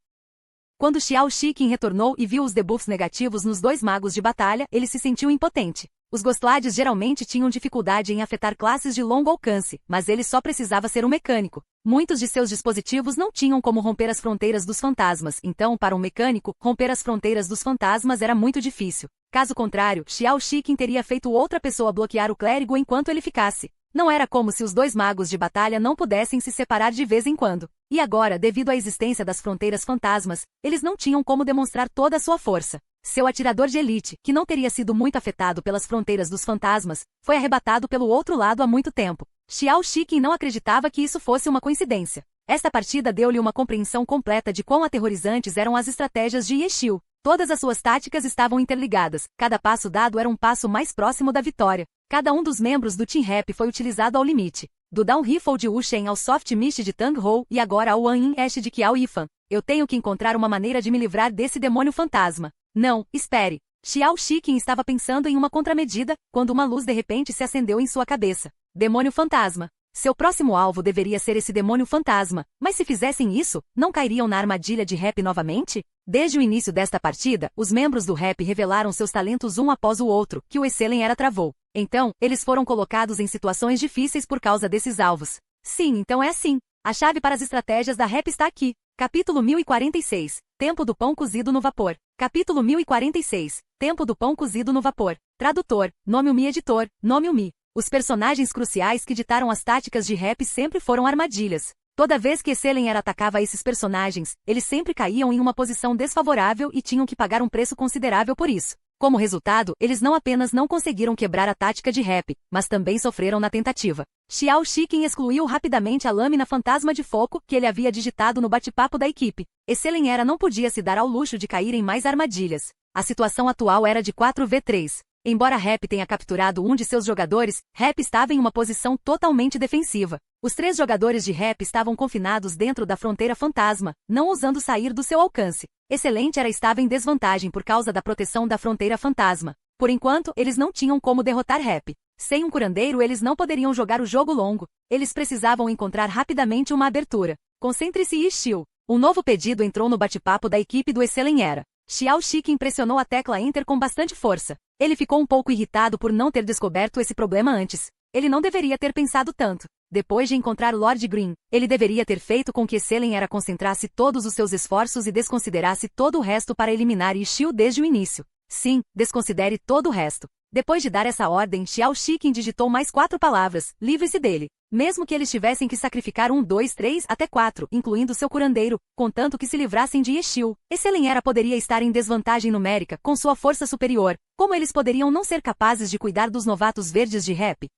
Quando Xiao Shiqing retornou e viu os debuffs negativos nos 2 magos de batalha, ele se sentiu impotente. Os Ghostlades geralmente tinham dificuldade em afetar classes de longo alcance, mas ele só precisava ser um mecânico. Muitos de seus dispositivos não tinham como romper as fronteiras dos fantasmas, então para um mecânico, romper as fronteiras dos fantasmas era muito difícil. Caso contrário, Xiao Shiqing teria feito outra pessoa bloquear o clérigo enquanto ele ficasse. Não era como se os 2 magos de batalha não pudessem se separar de vez em quando. E agora, devido à existência das fronteiras fantasmas, eles não tinham como demonstrar toda a sua força. Seu atirador de elite, que não teria sido muito afetado pelas fronteiras dos fantasmas, foi arrebatado pelo outro lado há muito tempo. Xiao Shiqing não acreditava que isso fosse uma coincidência. Esta partida deu-lhe uma compreensão completa de quão aterrorizantes eram as estratégias de Yeshiu. Todas as suas táticas estavam interligadas, cada passo dado era um passo mais próximo da vitória. Cada um dos membros do Team Rap foi utilizado ao limite. Do Down Rifle de Wu Shen ao Soft Mist de Tang Ho e agora ao Wan Yin Ash de Qiao Yifan. Eu tenho que encontrar uma maneira de me livrar desse demônio fantasma. Não, espere. Xiao Shiqing estava pensando em uma contramedida, quando uma luz de repente se acendeu em sua cabeça. Demônio fantasma. Seu próximo alvo deveria ser esse demônio fantasma, mas se fizessem isso, não cairiam na armadilha de Rap novamente? Desde o início desta partida, os membros do Rap revelaram seus talentos um após o outro, que o Exelen Era travou. Então, eles foram colocados em situações difíceis por causa desses alvos. Sim, então é assim. A chave para as estratégias da Rap está aqui. Capítulo 1046. Tempo do pão cozido no vapor. Capítulo 1046. Tempo do pão cozido no vapor. Tradutor, Nome Mi editor, Nome Mi. Os personagens cruciais que ditaram as táticas de Rap sempre foram armadilhas. Toda vez que Exelen Era atacava esses personagens, eles sempre caíam em uma posição desfavorável e tinham que pagar um preço considerável por isso. Como resultado, eles não apenas não conseguiram quebrar a tática de Rap, mas também sofreram na tentativa. Xiao Shiqing excluiu rapidamente a lâmina fantasma de fogo que ele havia digitado no bate-papo da equipe. Exelen Era não podia se dar ao luxo de cair em mais armadilhas. A situação atual era de 4v3. Embora Rap tenha capturado um de seus jogadores, Rap estava em uma posição totalmente defensiva. Os 3 jogadores de Rap estavam confinados dentro da fronteira fantasma, não ousando sair do seu alcance. Excelente Era estava em desvantagem por causa da proteção da fronteira fantasma. Por enquanto, eles não tinham como derrotar Rap. Sem um curandeiro eles não poderiam jogar o jogo longo. Eles precisavam encontrar rapidamente uma abertura. Concentre-se e Xiu. Um novo pedido entrou no bate-papo da equipe do Excelen Era. Xiao Shiqin pressionou a tecla Enter com bastante força. Ele ficou um pouco irritado por não ter descoberto esse problema antes. Ele não deveria ter pensado tanto. Depois de encontrar Lord Green, ele deveria ter feito com que Excelen Era concentrasse todos os seus esforços e desconsiderasse todo o resto para eliminar Xiu desde o início. Sim, desconsidere todo o resto. Depois de dar essa ordem, Xiao Shiqin digitou mais 4 palavras, livre-se dele. Mesmo que eles tivessem que sacrificar 1, 2, 3 até 4, incluindo seu curandeiro, contanto que se livrassem de Xiu, Excelen Era poderia estar em desvantagem numérica com sua força superior. Como eles poderiam não ser capazes de cuidar dos novatos verdes de rap?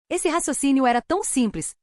Esse raciocínio era tão simples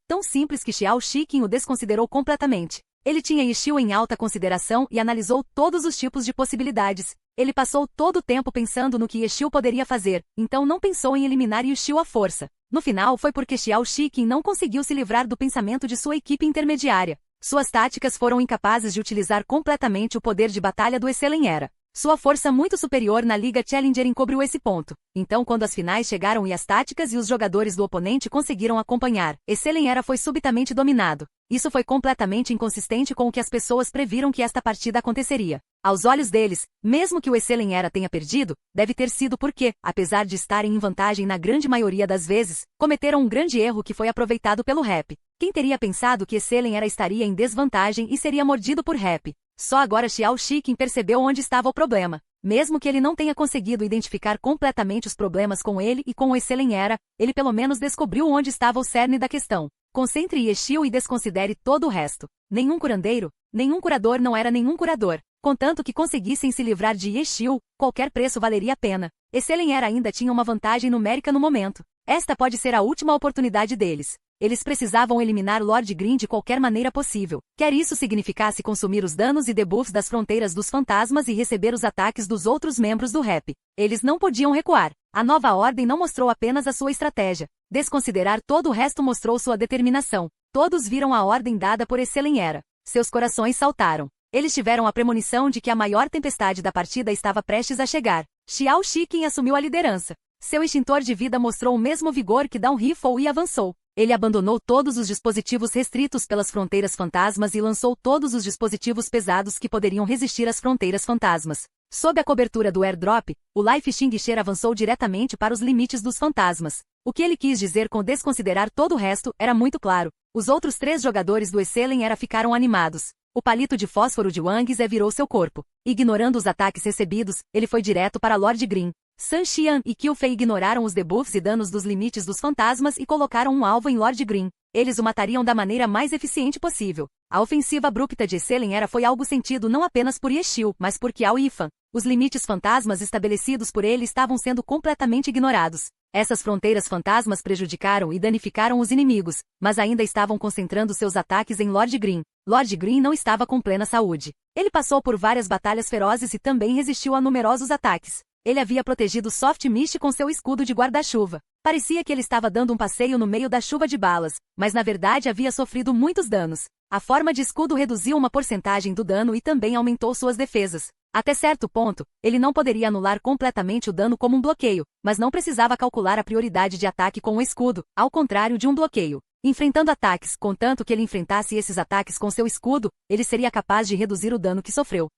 que Xiao Shiqin o desconsiderou completamente. Ele tinha Xiu em alta consideração e analisou todos os tipos de possibilidades. Ele passou todo o tempo pensando no que Xiu poderia fazer, então não pensou em eliminar Xiu à força. No final foi porque Xiao Shiqin não conseguiu se livrar do pensamento de sua equipe intermediária. Suas táticas foram incapazes de utilizar completamente o poder de batalha do Excelen Era. Sua força muito superior na Liga Challenger encobriu esse ponto. Então quando as finais chegaram e as táticas e os jogadores do oponente conseguiram acompanhar, Excelen Era foi subitamente dominado. Isso foi completamente inconsistente com o que as pessoas previram que esta partida aconteceria. Aos olhos deles, mesmo que o Excelen Era tenha perdido, deve ter sido porque, apesar de estarem em vantagem na grande maioria das vezes, cometeram um grande erro que foi aproveitado pelo Rap. Quem teria pensado que Excelen Era estaria em desvantagem e seria mordido por Rap? Só agora Xiao Shiqin percebeu onde estava o problema. Mesmo que ele não tenha conseguido identificar completamente os problemas com ele e com o Excelen Era, ele pelo menos descobriu onde estava o cerne da questão. Concentre Xiu e desconsidere todo o resto. Nenhum curandeiro, nenhum curador não era nenhum curador. Contanto que conseguissem se livrar de Xiu, qualquer preço valeria a pena. Excelen Era ainda tinha uma vantagem numérica no momento. Esta pode ser a última oportunidade deles. Eles precisavam eliminar Lord Green de qualquer maneira possível, quer isso significasse consumir os danos e debuffs das fronteiras dos fantasmas e receber os ataques dos outros membros do Rap. Eles não podiam recuar. A nova ordem não mostrou apenas a sua estratégia. Desconsiderar todo o resto mostrou sua determinação. Todos viram a ordem dada por Excelen Era. Seus corações saltaram. Eles tiveram a premonição de que a maior tempestade da partida estava prestes a chegar. Xiao Shiqin assumiu a liderança. Seu extintor de vida mostrou o mesmo vigor que Down Rifle e avançou. Ele abandonou todos os dispositivos restritos pelas fronteiras fantasmas e lançou todos os dispositivos pesados que poderiam resistir às fronteiras fantasmas. Sob a cobertura do airdrop, o Life Extinguisher avançou diretamente para os limites dos fantasmas. O que ele quis dizer com desconsiderar todo o resto era muito claro. Os outros 3 jogadores do Excelen Era ficaram animados. O palito de fósforo de Wang Ze virou seu corpo. Ignorando os ataques recebidos, ele foi direto para Lord Green. Sun Xian e Qifei ignoraram os debuffs e danos dos limites dos fantasmas e colocaram um alvo em Lord Green. Eles o matariam da maneira mais eficiente possível. A ofensiva abrupta de Excelen Era foi algo sentido não apenas por Xiu, mas por Qiao Yifan. Os limites fantasmas estabelecidos por ele estavam sendo completamente ignorados. Essas fronteiras fantasmas prejudicaram e danificaram os inimigos, mas ainda estavam concentrando seus ataques em Lord Green. Lord Green não estava com plena saúde. Ele passou por várias batalhas ferozes e também resistiu a numerosos ataques. Ele havia protegido Soft Mist com seu escudo de guarda-chuva. Parecia que ele estava dando um passeio no meio da chuva de balas, mas na verdade havia sofrido muitos danos. A forma de escudo reduziu uma porcentagem do dano e também aumentou suas defesas. Até certo ponto, ele não poderia anular completamente o dano como um bloqueio, mas não precisava calcular a prioridade de ataque com o escudo, ao contrário de um bloqueio. Enfrentando ataques, contanto que ele enfrentasse esses ataques com seu escudo, ele seria capaz de reduzir o dano que sofreu.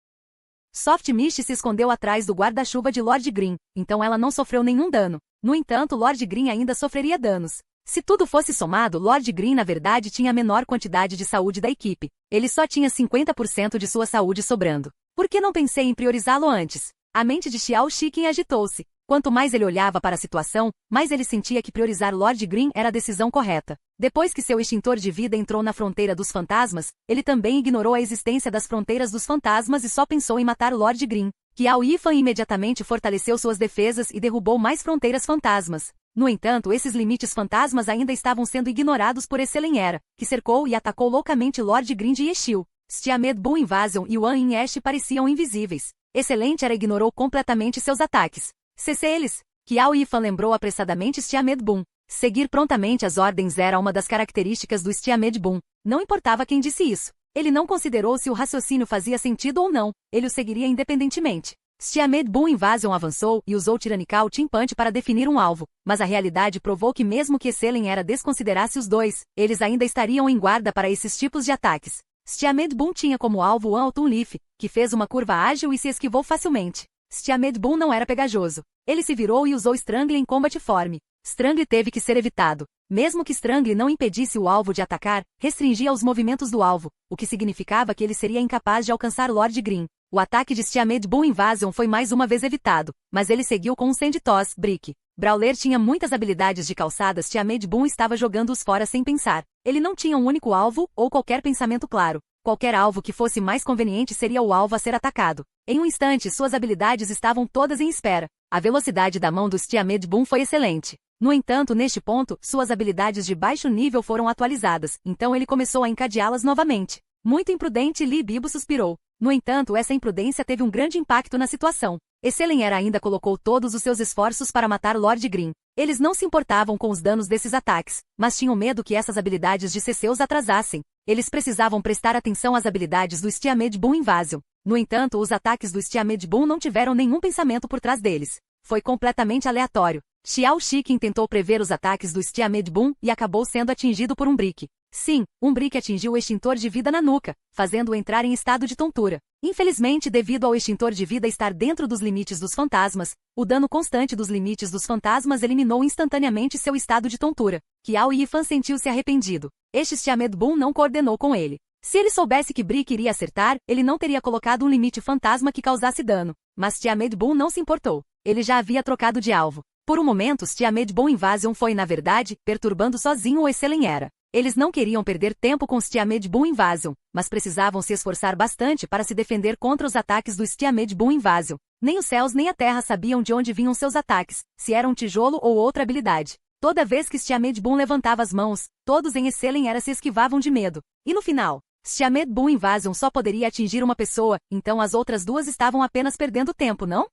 Soft Mist se escondeu atrás do guarda-chuva de Lord Green, então ela não sofreu nenhum dano. No entanto, Lord Green ainda sofreria danos. Se tudo fosse somado, Lord Green na verdade tinha a menor quantidade de saúde da equipe. Ele só tinha 50% de sua saúde sobrando. Por que não pensei em priorizá-lo antes? A mente de Xiao Shiqin agitou-se. Quanto mais ele olhava para a situação, mais ele sentia que priorizar Lord Green era a decisão correta. Depois que seu extintor de vida entrou na fronteira dos fantasmas, ele também ignorou a existência das fronteiras dos fantasmas e só pensou em matar Lord Green. Qiao Yifan imediatamente fortaleceu suas defesas e derrubou mais fronteiras fantasmas. No entanto, esses limites fantasmas ainda estavam sendo ignorados por Excelen Era, que cercou e atacou loucamente Lord Green de Xiu. Stiamed Boom Invasion e Wan Yin Ash pareciam invisíveis. Excelente Era ignorou completamente seus ataques. Cesse eles! Qiao Yifan lembrou apressadamente Stiamed Boom. Seguir prontamente as ordens era uma das características do Stiamed Boom. Não importava quem disse isso. Ele não considerou se o raciocínio fazia sentido ou não, ele o seguiria independentemente. Stiamed Boom Invasion avançou e usou Tyrannical Team Punch para definir um alvo, mas a realidade provou que mesmo que Esselen Era desconsiderasse os dois, eles ainda estariam em guarda para esses tipos de ataques. Stiamed Boom tinha como alvo One Autumn Leaf, que fez uma curva ágil e se esquivou facilmente. Stiamed Boom não era pegajoso. Ele se virou e usou Strangle em Combat Form. Strangle teve que ser evitado. Mesmo que Strangle não impedisse o alvo de atacar, restringia os movimentos do alvo, o que significava que ele seria incapaz de alcançar Lord Green. O ataque de Stiamed Boom Invasion foi mais uma vez evitado, mas ele seguiu com um Sand Toss, Brick. Brawler tinha muitas habilidades de calçadas. Stiamed Boom estava jogando-os fora sem pensar. Ele não tinha um único alvo, ou qualquer pensamento claro. Qualquer alvo que fosse mais conveniente seria o alvo a ser atacado. Em um instante, suas habilidades estavam todas em espera. A velocidade da mão do Stiamed Boom foi excelente. No entanto, neste ponto, suas habilidades de baixo nível foram atualizadas, então ele começou a encadeá-las novamente. Muito imprudente, Lee Bibo suspirou. No entanto, essa imprudência teve um grande impacto na situação. Esselen Era ainda colocou todos os seus esforços para matar Lord Green. Eles não se importavam com os danos desses ataques, mas tinham medo que essas habilidades de CC os atrasassem. Eles precisavam prestar atenção às habilidades do Stiamed Boom Invasion. No entanto, os ataques do Stiamed Boom não tiveram nenhum pensamento por trás deles. Foi completamente aleatório. Xiao Shiqin tentou prever os ataques do Stiamed Boom e acabou sendo atingido por um brick. Sim, um brick atingiu o extintor de vida na nuca, fazendo-o entrar em estado de tontura. Infelizmente, devido ao extintor de vida estar dentro dos limites dos fantasmas, o dano constante dos limites dos fantasmas eliminou instantaneamente seu estado de tontura. Qiao Yifan sentiu-se arrependido. Este Stiamed Boom não coordenou com ele. Se ele soubesse que Brick iria acertar, ele não teria colocado um limite fantasma que causasse dano. Mas Stiamed Boom não se importou. Ele já havia trocado de alvo. Por um momento, Stiamed Boom Invasion foi, na verdade, perturbando sozinho o Esselen Era. Eles não queriam perder tempo com Stiamed Boom Invasion, mas precisavam se esforçar bastante para se defender contra os ataques do Stiamed Boom Invasion. Nem os céus nem a terra sabiam de onde vinham seus ataques, se era um tijolo ou outra habilidade. Toda vez que Stiamed Boom levantava as mãos, todos em Esselen Era se esquivavam de medo. E no final, Stiamed Boom Invasion só poderia atingir uma pessoa, então as outras duas estavam apenas perdendo tempo, não?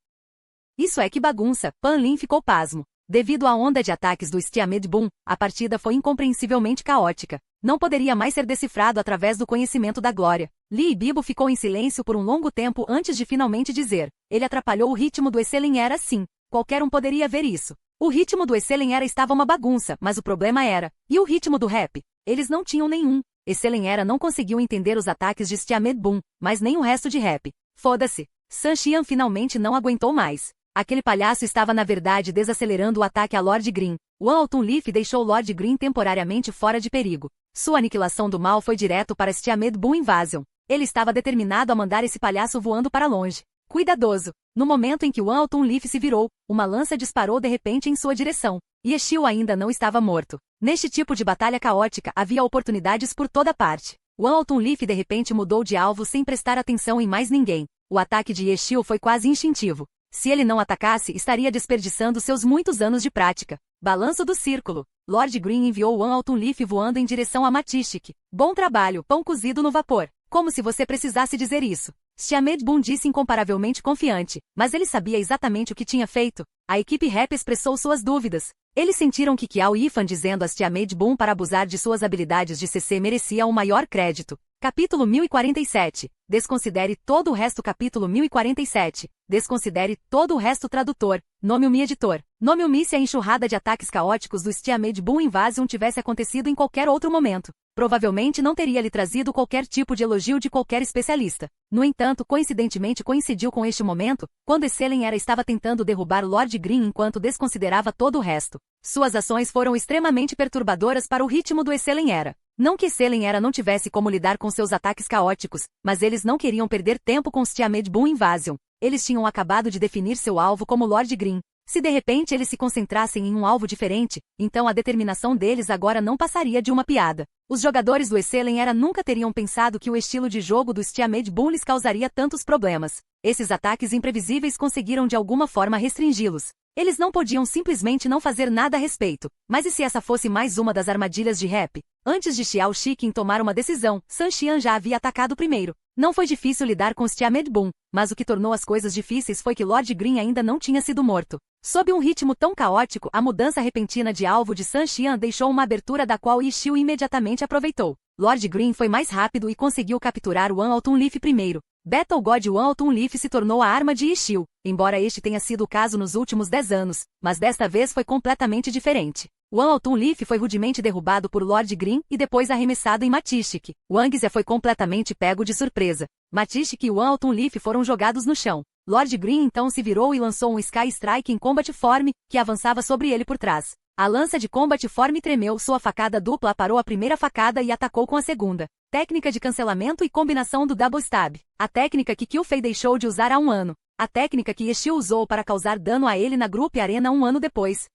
Isso é que bagunça, Pan Lin ficou pasmo. Devido à onda de ataques do Stiamed Boom, a partida foi incompreensivelmente caótica. Não poderia mais ser decifrado através do conhecimento da glória. Lee Bibo ficou em silêncio por um longo tempo antes de finalmente dizer. Ele atrapalhou o ritmo do Esselen Era sim. Qualquer um poderia ver isso. O ritmo do Esselen Era estava uma bagunça, mas o problema era... E o ritmo do rap? Eles não tinham nenhum. Esselen Era não conseguiu entender os ataques de Stiamed Boom, mas nem o resto de rap. Foda-se. Sun Xian finalmente não aguentou mais. Aquele palhaço estava na verdade desacelerando o ataque a Lord Green. One Autumn Leaf deixou Lord Green temporariamente fora de perigo. Sua aniquilação do mal foi direto para Stiamed Boom Invasion. Ele estava determinado a mandar esse palhaço voando para longe. Cuidadoso. No momento em que One Autumn Leaf se virou, uma lança disparou de repente em sua direção. Yeshio ainda não estava morto. Neste tipo de batalha caótica havia oportunidades por toda parte. One Autumn Leaf de repente mudou de alvo sem prestar atenção em mais ninguém. O ataque de Yeshio foi quase instintivo. Se ele não atacasse, estaria desperdiçando seus muitos anos de prática. Balanço do círculo. Lord Green enviou One Autumn Leaf voando em direção a Matistic. Bom trabalho, pão cozido no vapor. Como se você precisasse dizer isso. Stiamed Boom disse incomparavelmente confiante, mas ele sabia exatamente o que tinha feito. A equipe rap expressou suas dúvidas. Eles sentiram que Qiao Yifan dizendo a Stiamed Boom para abusar de suas habilidades de CC merecia o maior crédito. Capítulo 1047. Desconsidere todo o resto. Capítulo 1047. Desconsidere todo o resto. Tradutor. Nome-me editor. Nome-me se a enxurrada de ataques caóticos do Stiamed Boom Invasion tivesse acontecido em qualquer outro momento. Provavelmente não teria lhe trazido qualquer tipo de elogio de qualquer especialista. No entanto, coincidentemente coincidiu com este momento, quando Esselen Era estava tentando derrubar Lord Green enquanto desconsiderava todo o resto. Suas ações foram extremamente perturbadoras para o ritmo do Esselen Era. Não que Esselen Era não tivesse como lidar com seus ataques caóticos, mas eles não queriam perder tempo com Stiamed Boom Invasion. Eles tinham acabado de definir seu alvo como Lord Green. Se de repente eles se concentrassem em um alvo diferente, então a determinação deles agora não passaria de uma piada. Os jogadores do Esselen Era nunca teriam pensado que o estilo de jogo do Stiamed Boom lhes causaria tantos problemas. Esses ataques imprevisíveis conseguiram de alguma forma restringi-los. Eles não podiam simplesmente não fazer nada a respeito. Mas e se essa fosse mais uma das armadilhas de rap? Antes de Xiao Shiqin tomar uma decisão, Sun Xian já havia atacado primeiro. Não foi difícil lidar com Stiamed Boom, mas o que tornou as coisas difíceis foi que Lord Green ainda não tinha sido morto. Sob um ritmo tão caótico, a mudança repentina de alvo de Sun Xian deixou uma abertura da qual Yeshio imediatamente aproveitou. Lord Green foi mais rápido e conseguiu capturar One Autumn Leaf primeiro. Battle God One Autumn Leaf se tornou a arma de Ixil, embora este tenha sido o caso nos últimos 10 anos, mas desta vez foi completamente diferente. One Autumn Leaf foi rudemente derrubado por Lord Green e depois arremessado em Matistic. Wangzia foi completamente pego de surpresa. Matistic e One Autumn Leaf foram jogados no chão. Lord Green então se virou e lançou um Sky Strike em Combat Form, que avançava sobre ele por trás. A lança de Combat Form tremeu, sua facada dupla parou a primeira facada e atacou com a segunda. Técnica de cancelamento e combinação do Double Stab. A técnica que Qfei deixou de usar há um ano. A técnica que Ixil usou para causar dano a ele na Group Arena um ano depois.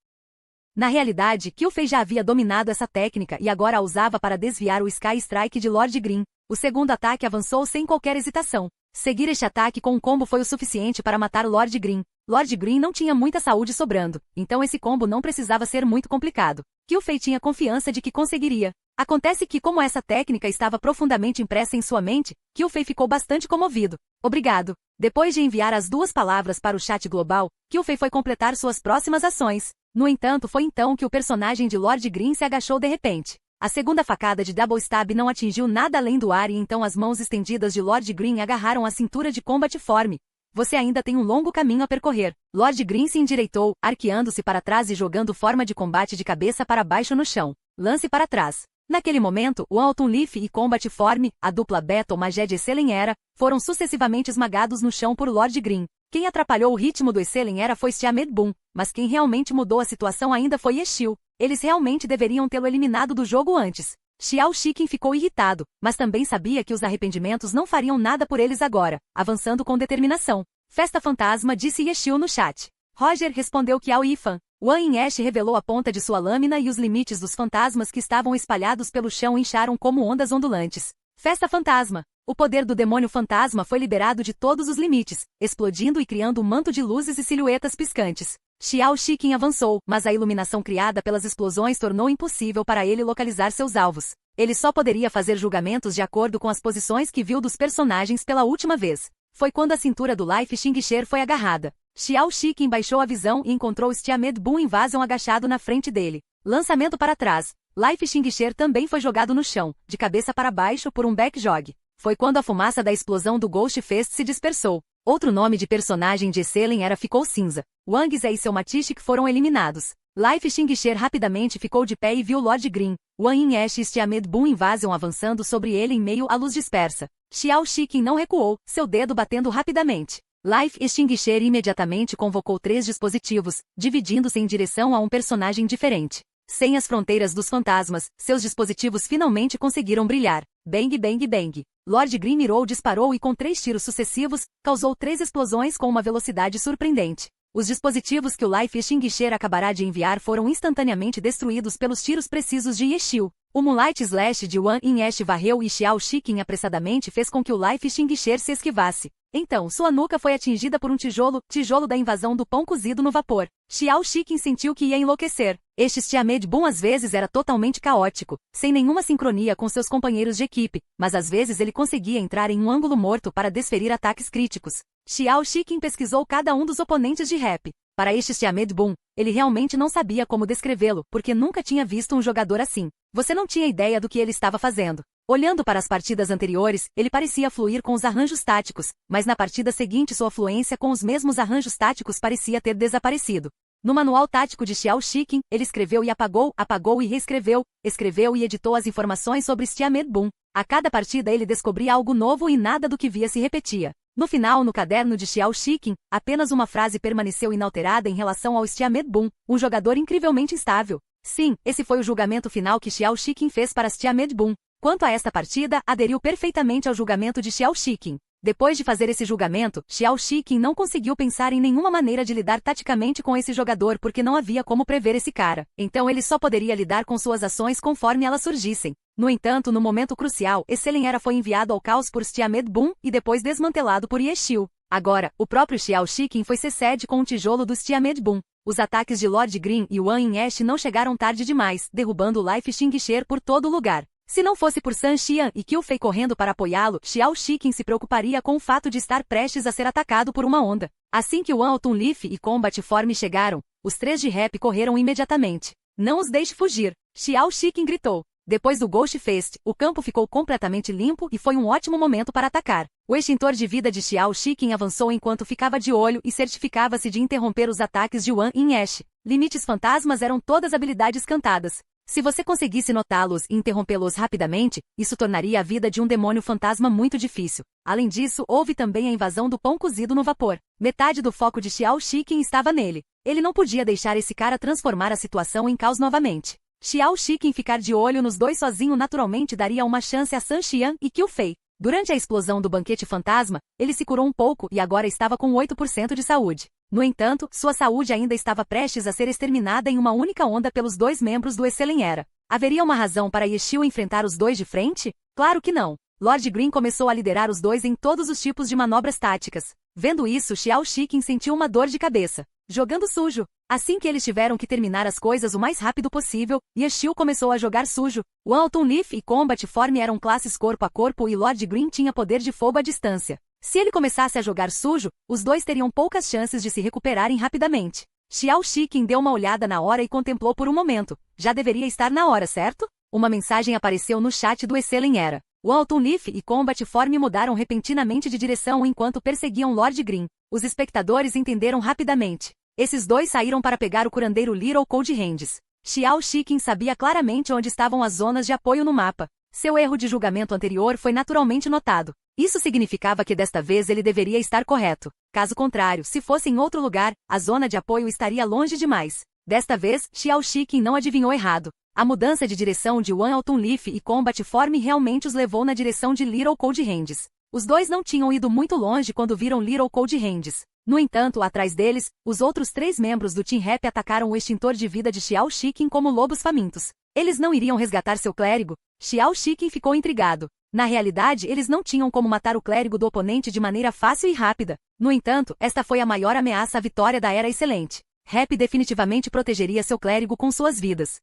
Na realidade, Qfei já havia dominado essa técnica e agora a usava para desviar o Sky Strike de Lord Green. O segundo ataque avançou sem qualquer hesitação. Seguir este ataque com um combo foi o suficiente para matar Lord Green. Lord Green não tinha muita saúde sobrando, então esse combo não precisava ser muito complicado. Qfei tinha confiança de que conseguiria. Acontece que, como essa técnica estava profundamente impressa em sua mente, Qfei ficou bastante comovido. Obrigado. Depois de enviar as duas palavras para o chat global, Qfei foi completar suas próximas ações. No entanto, foi então que o personagem de Lord Green se agachou de repente. A segunda facada de Double Stab não atingiu nada além do ar e então as mãos estendidas de Lord Green agarraram a cintura de Combat Form. Você ainda tem um longo caminho a percorrer. Lord Green se endireitou, arqueando-se para trás e jogando forma de combate de cabeça para baixo no chão. Lance para trás. Naquele momento, o Autumn Leaf e Combat Form, a dupla Battle Magé de Excelen Era, foram sucessivamente esmagados no chão por Lord Green. Quem atrapalhou o ritmo do Excelen Era foi Stiamed Boom, mas quem realmente mudou a situação ainda foi Ixil. Eles realmente deveriam tê-lo eliminado do jogo antes. Xiao Shiqin ficou irritado, mas também sabia que os arrependimentos não fariam nada por eles agora, avançando com determinação. Festa Fantasma, disse Ixil no chat. Roger respondeu que ao Ifan. Wang Yinyesh revelou a ponta de sua lâmina e os limites dos fantasmas que estavam espalhados pelo chão incharam como ondas ondulantes. Festa Fantasma. O poder do demônio fantasma foi liberado de todos os limites, explodindo e criando um manto de luzes e silhuetas piscantes. Xiao Shiqin avançou, mas a iluminação criada pelas explosões tornou impossível para ele localizar seus alvos. Ele só poderia fazer julgamentos de acordo com as posições que viu dos personagens pela última vez. Foi quando a cintura do Life Extinguisher foi agarrada. Xiao Shiqin baixou a visão e encontrou Stiamed Boom Invasion agachado na frente dele. Lançamento para trás. Life Extinguisher também foi jogado no chão, de cabeça para baixo por um back jog. Foi quando a fumaça da explosão do Ghost Fest se dispersou. Outro nome de personagem de Excelen Era ficou cinza. Wangzia e seu Matistic foram eliminados. Life Extinguisher rapidamente ficou de pé e viu Lord Green, Wang Yinyesh e Stiamed Boom Invasion avançando sobre ele em meio à luz dispersa. Xiao Shiqin não recuou, seu dedo batendo rapidamente. Life Extinguisher imediatamente convocou 3 dispositivos, dividindo-se em direção a um personagem diferente. Sem as fronteiras dos fantasmas, seus dispositivos finalmente conseguiram brilhar. Bang bang bang. Lord Green mirou, disparou e com 3 tiros sucessivos, causou 3 explosões com uma velocidade surpreendente. Os dispositivos que o Life Extinguisher acabará de enviar foram instantaneamente destruídos pelos tiros precisos de Ixil. O Moonlight Slash de Wang Yinyesh varreu e Xiao Shiqin apressadamente fez com que o Life Extinguisher se esquivasse. Então, sua nuca foi atingida por um tijolo da invasão do pão cozido no vapor. Xiao Shiqin sentiu que ia enlouquecer. Este Stiamed Boom às vezes era totalmente caótico, sem nenhuma sincronia com seus companheiros de equipe, mas às vezes ele conseguia entrar em um ângulo morto para desferir ataques críticos. Xiao Shiqin pesquisou cada um dos oponentes de rap. Para este Stiamed Boom, ele realmente não sabia como descrevê-lo, porque nunca tinha visto um jogador assim. Você não tinha ideia do que ele estava fazendo. Olhando para as partidas anteriores, ele parecia fluir com os arranjos táticos, mas na partida seguinte sua fluência com os mesmos arranjos táticos parecia ter desaparecido. No manual tático de Xiao Shiqin, ele escreveu e apagou e reescreveu, escreveu e editou as informações sobre Stiamed Boom. A cada partida ele descobria algo novo e nada do que via se repetia. No final, no caderno de Xiao Shiqin, apenas uma frase permaneceu inalterada em relação ao Stiamed Boom, um jogador incrivelmente instável. Sim, esse foi o julgamento final que Xiao Shiqin fez para Stiamed Boom. Quanto a esta partida, aderiu perfeitamente ao julgamento de Xiao Shiqin. Depois de fazer esse julgamento, Xiao Shiqin não conseguiu pensar em nenhuma maneira de lidar taticamente com esse jogador porque não havia como prever esse cara. Então ele só poderia lidar com suas ações conforme elas surgissem. No entanto, no momento crucial, Excelen Era foi enviado ao caos por Stiamed Boom e depois desmantelado por Ixil. Agora, o próprio Xiao Shiqin foi sede com um tijolo do Stiamed Boom. Os ataques de Lord Green e Wang Yinyesh não chegaram tarde demais, derrubando o Life Extinguisher por todo lugar. Se não fosse por San Xian e Qfei correndo para apoiá-lo, Xiao Shiqin se preocuparia com o fato de estar prestes a ser atacado por uma onda. Assim que One Autumn Leaf e Combat Form chegaram, os 3 de rap correram imediatamente. Não os deixe fugir, Xiao Shiqin gritou. Depois do Ghost Fest, o campo ficou completamente limpo e foi um ótimo momento para atacar. O extintor de vida de Xiao Shiqing avançou enquanto ficava de olho e certificava-se de interromper os ataques de Wang Yinyesh. Limites fantasmas eram todas habilidades cantadas. Se você conseguisse notá-los e interrompê-los rapidamente, isso tornaria a vida de um demônio fantasma muito difícil. Além disso, houve também a invasão do pão cozido no vapor. Metade do foco de Xiao Shiqing estava nele. Ele não podia deixar esse cara transformar a situação em caos novamente. Xiao Shiqing ficar de olho nos dois sozinho naturalmente daria uma chance a San Xian e Qiu Fei. Durante a explosão do banquete fantasma, ele se curou um pouco e agora estava com 8% de saúde. No entanto, sua saúde ainda estava prestes a ser exterminada em uma única onda pelos dois membros do Excelen Era. Haveria uma razão para Yeshio enfrentar os dois de frente? Claro que não. Lord Green começou a liderar os dois em todos os tipos de manobras táticas. Vendo isso, Xiao Shiqing sentiu uma dor de cabeça. Jogando sujo. Assim que eles tiveram que terminar as coisas o mais rápido possível, Yeshio começou a jogar sujo. O Alton Leaf e Combat Form eram classes corpo a corpo e Lord Green tinha poder de fogo à distância. Se ele começasse a jogar sujo, os dois teriam poucas chances de se recuperarem rapidamente. Xiao Shiqing deu uma olhada na hora e contemplou por um momento. Já deveria estar na hora, certo? Uma mensagem apareceu no chat do Excelen Era. O Alton Leaf e Combat Form mudaram repentinamente de direção enquanto perseguiam Lord Green. Os espectadores entenderam rapidamente. Esses dois saíram para pegar o curandeiro Little Cold Hands. Xiao Shiqing sabia claramente onde estavam as zonas de apoio no mapa. Seu erro de julgamento anterior foi naturalmente notado. Isso significava que desta vez ele deveria estar correto. Caso contrário, se fosse em outro lugar, a zona de apoio estaria longe demais. Desta vez, Xiao Shiqing não adivinhou errado. A mudança de direção de One Alton Leaf e Combat Form realmente os levou na direção de Little Cold Hands. Os dois não tinham ido muito longe quando viram Little Cold Hands. No entanto, atrás deles, os outros 3 membros do Team Rap atacaram o extintor de vida de Xiao Shiqing como lobos famintos. Eles não iriam resgatar seu clérigo? Xiao Shiqing ficou intrigado. Na realidade, eles não tinham como matar o clérigo do oponente de maneira fácil e rápida. No entanto, esta foi a maior ameaça à vitória da Era Excelente. Rap definitivamente protegeria seu clérigo com suas vidas.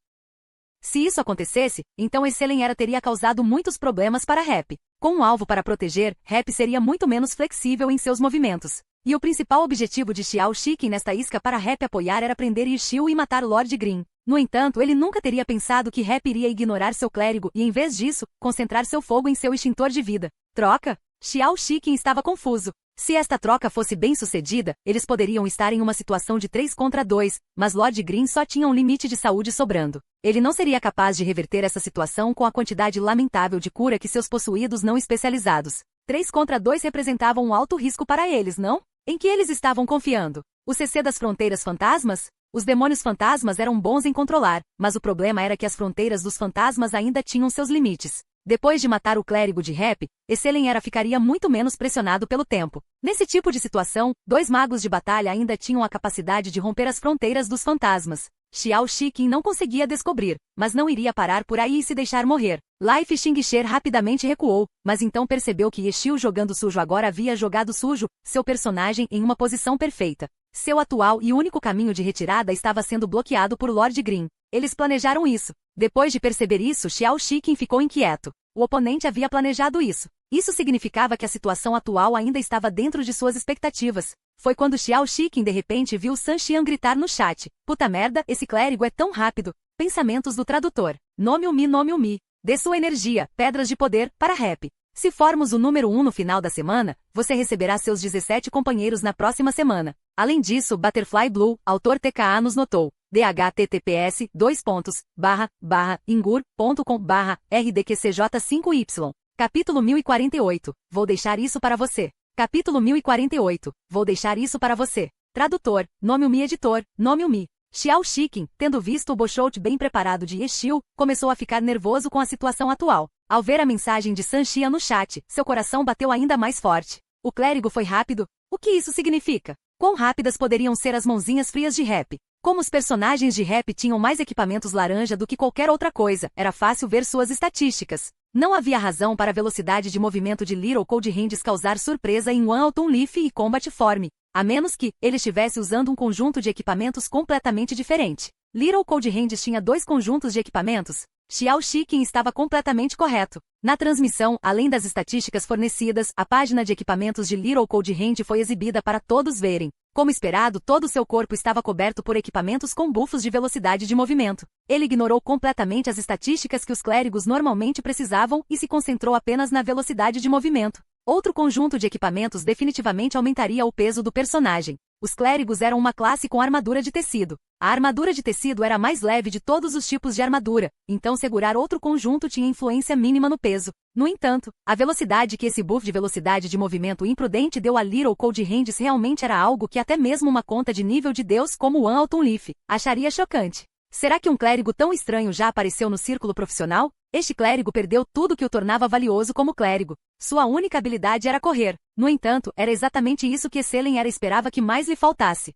Se isso acontecesse, então Excelen Era teria causado muitos problemas para Rap. Com um alvo para proteger, Rap seria muito menos flexível em seus movimentos. E o principal objetivo de Xiao Shiqing nesta isca para Rap apoiar era prender Yeshio e matar Lord Green. No entanto, ele nunca teria pensado que Rap iria ignorar seu clérigo e, em vez disso, concentrar seu fogo em seu extintor de vida. Troca? Xiao Shiqing estava confuso. Se esta troca fosse bem sucedida, eles poderiam estar em uma situação de 3 contra 2, mas Lord Green só tinha um limite de saúde sobrando. Ele não seria capaz de reverter essa situação com a quantidade lamentável de cura que seus possuídos não especializados. 3 contra 2 representavam um alto risco para eles, não? Em que eles estavam confiando? O CC das fronteiras fantasmas? Os demônios fantasmas eram bons em controlar, mas o problema era que as fronteiras dos fantasmas ainda tinham seus limites. Depois de matar o clérigo de Rap, Excelen Era ficaria muito menos pressionado pelo tempo. Nesse tipo de situação, 2 magos de batalha ainda tinham a capacidade de romper as fronteiras dos fantasmas. Xiao Shiqing não conseguia descobrir, mas não iria parar por aí e se deixar morrer. Life Xingxer rapidamente recuou, mas então percebeu que Yeshio jogando sujo agora havia jogado sujo, seu personagem em uma posição perfeita. Seu atual e único caminho de retirada estava sendo bloqueado por Lord Green. Eles planejaram isso. Depois de perceber isso, Xiao Shiqing ficou inquieto. O oponente havia planejado isso. Isso significava que a situação atual ainda estava dentro de suas expectativas. Foi quando Xiao Shiqing de repente viu San Xian gritar no chat. Puta merda, esse clérigo é tão rápido. Pensamentos do tradutor. Nome o Mi. Dê sua energia, pedras de poder, para Rap. Se formos o número 1 no final da semana, você receberá seus 17 companheiros na próxima semana. Além disso, Butterfly Blue, autor TKA nos notou. dhttps://ingur.com/rdqcj5y. Capítulo 1048. Vou deixar isso para você. Capítulo 1048. Vou deixar isso para você. Tradutor. Nome o Mi editor. Nome o Mi. Xiao Shiqing, tendo visto o Bocholt bem preparado de Yeshio, começou a ficar nervoso com a situação atual. Ao ver a mensagem de San Xian no chat, seu coração bateu ainda mais forte. O clérigo foi rápido? O que isso significa? Quão rápidas poderiam ser as mãozinhas frias de Rap? Como os personagens de Rap tinham mais equipamentos laranja do que qualquer outra coisa, era fácil ver suas estatísticas. Não havia razão para a velocidade de movimento de Little Cold Hands causar surpresa em One Alton Leaf e Combat Form, a menos que ele estivesse usando um conjunto de equipamentos completamente diferente. Little Cold Hands tinha 2 conjuntos de equipamentos? Xiao Shiqing estava completamente correto. Na transmissão, além das estatísticas fornecidas, a página de equipamentos de Little Cold Hand foi exibida para todos verem. Como esperado, todo o seu corpo estava coberto por equipamentos com buffos de velocidade de movimento. Ele ignorou completamente as estatísticas que os clérigos normalmente precisavam e se concentrou apenas na velocidade de movimento. Outro conjunto de equipamentos definitivamente aumentaria o peso do personagem. Os clérigos eram uma classe com armadura de tecido. A armadura de tecido era a mais leve de todos os tipos de armadura, então segurar outro conjunto tinha influência mínima no peso. No entanto, a velocidade que esse buff de velocidade de movimento imprudente deu a Little Cold Hands realmente era algo que até mesmo uma conta de nível de Deus como One Autumnleaf acharia chocante. Será que um clérigo tão estranho já apareceu no círculo profissional? Este clérigo perdeu tudo que o tornava valioso como clérigo. Sua única habilidade era correr. No entanto, era exatamente isso que Esselen era esperava que mais lhe faltasse.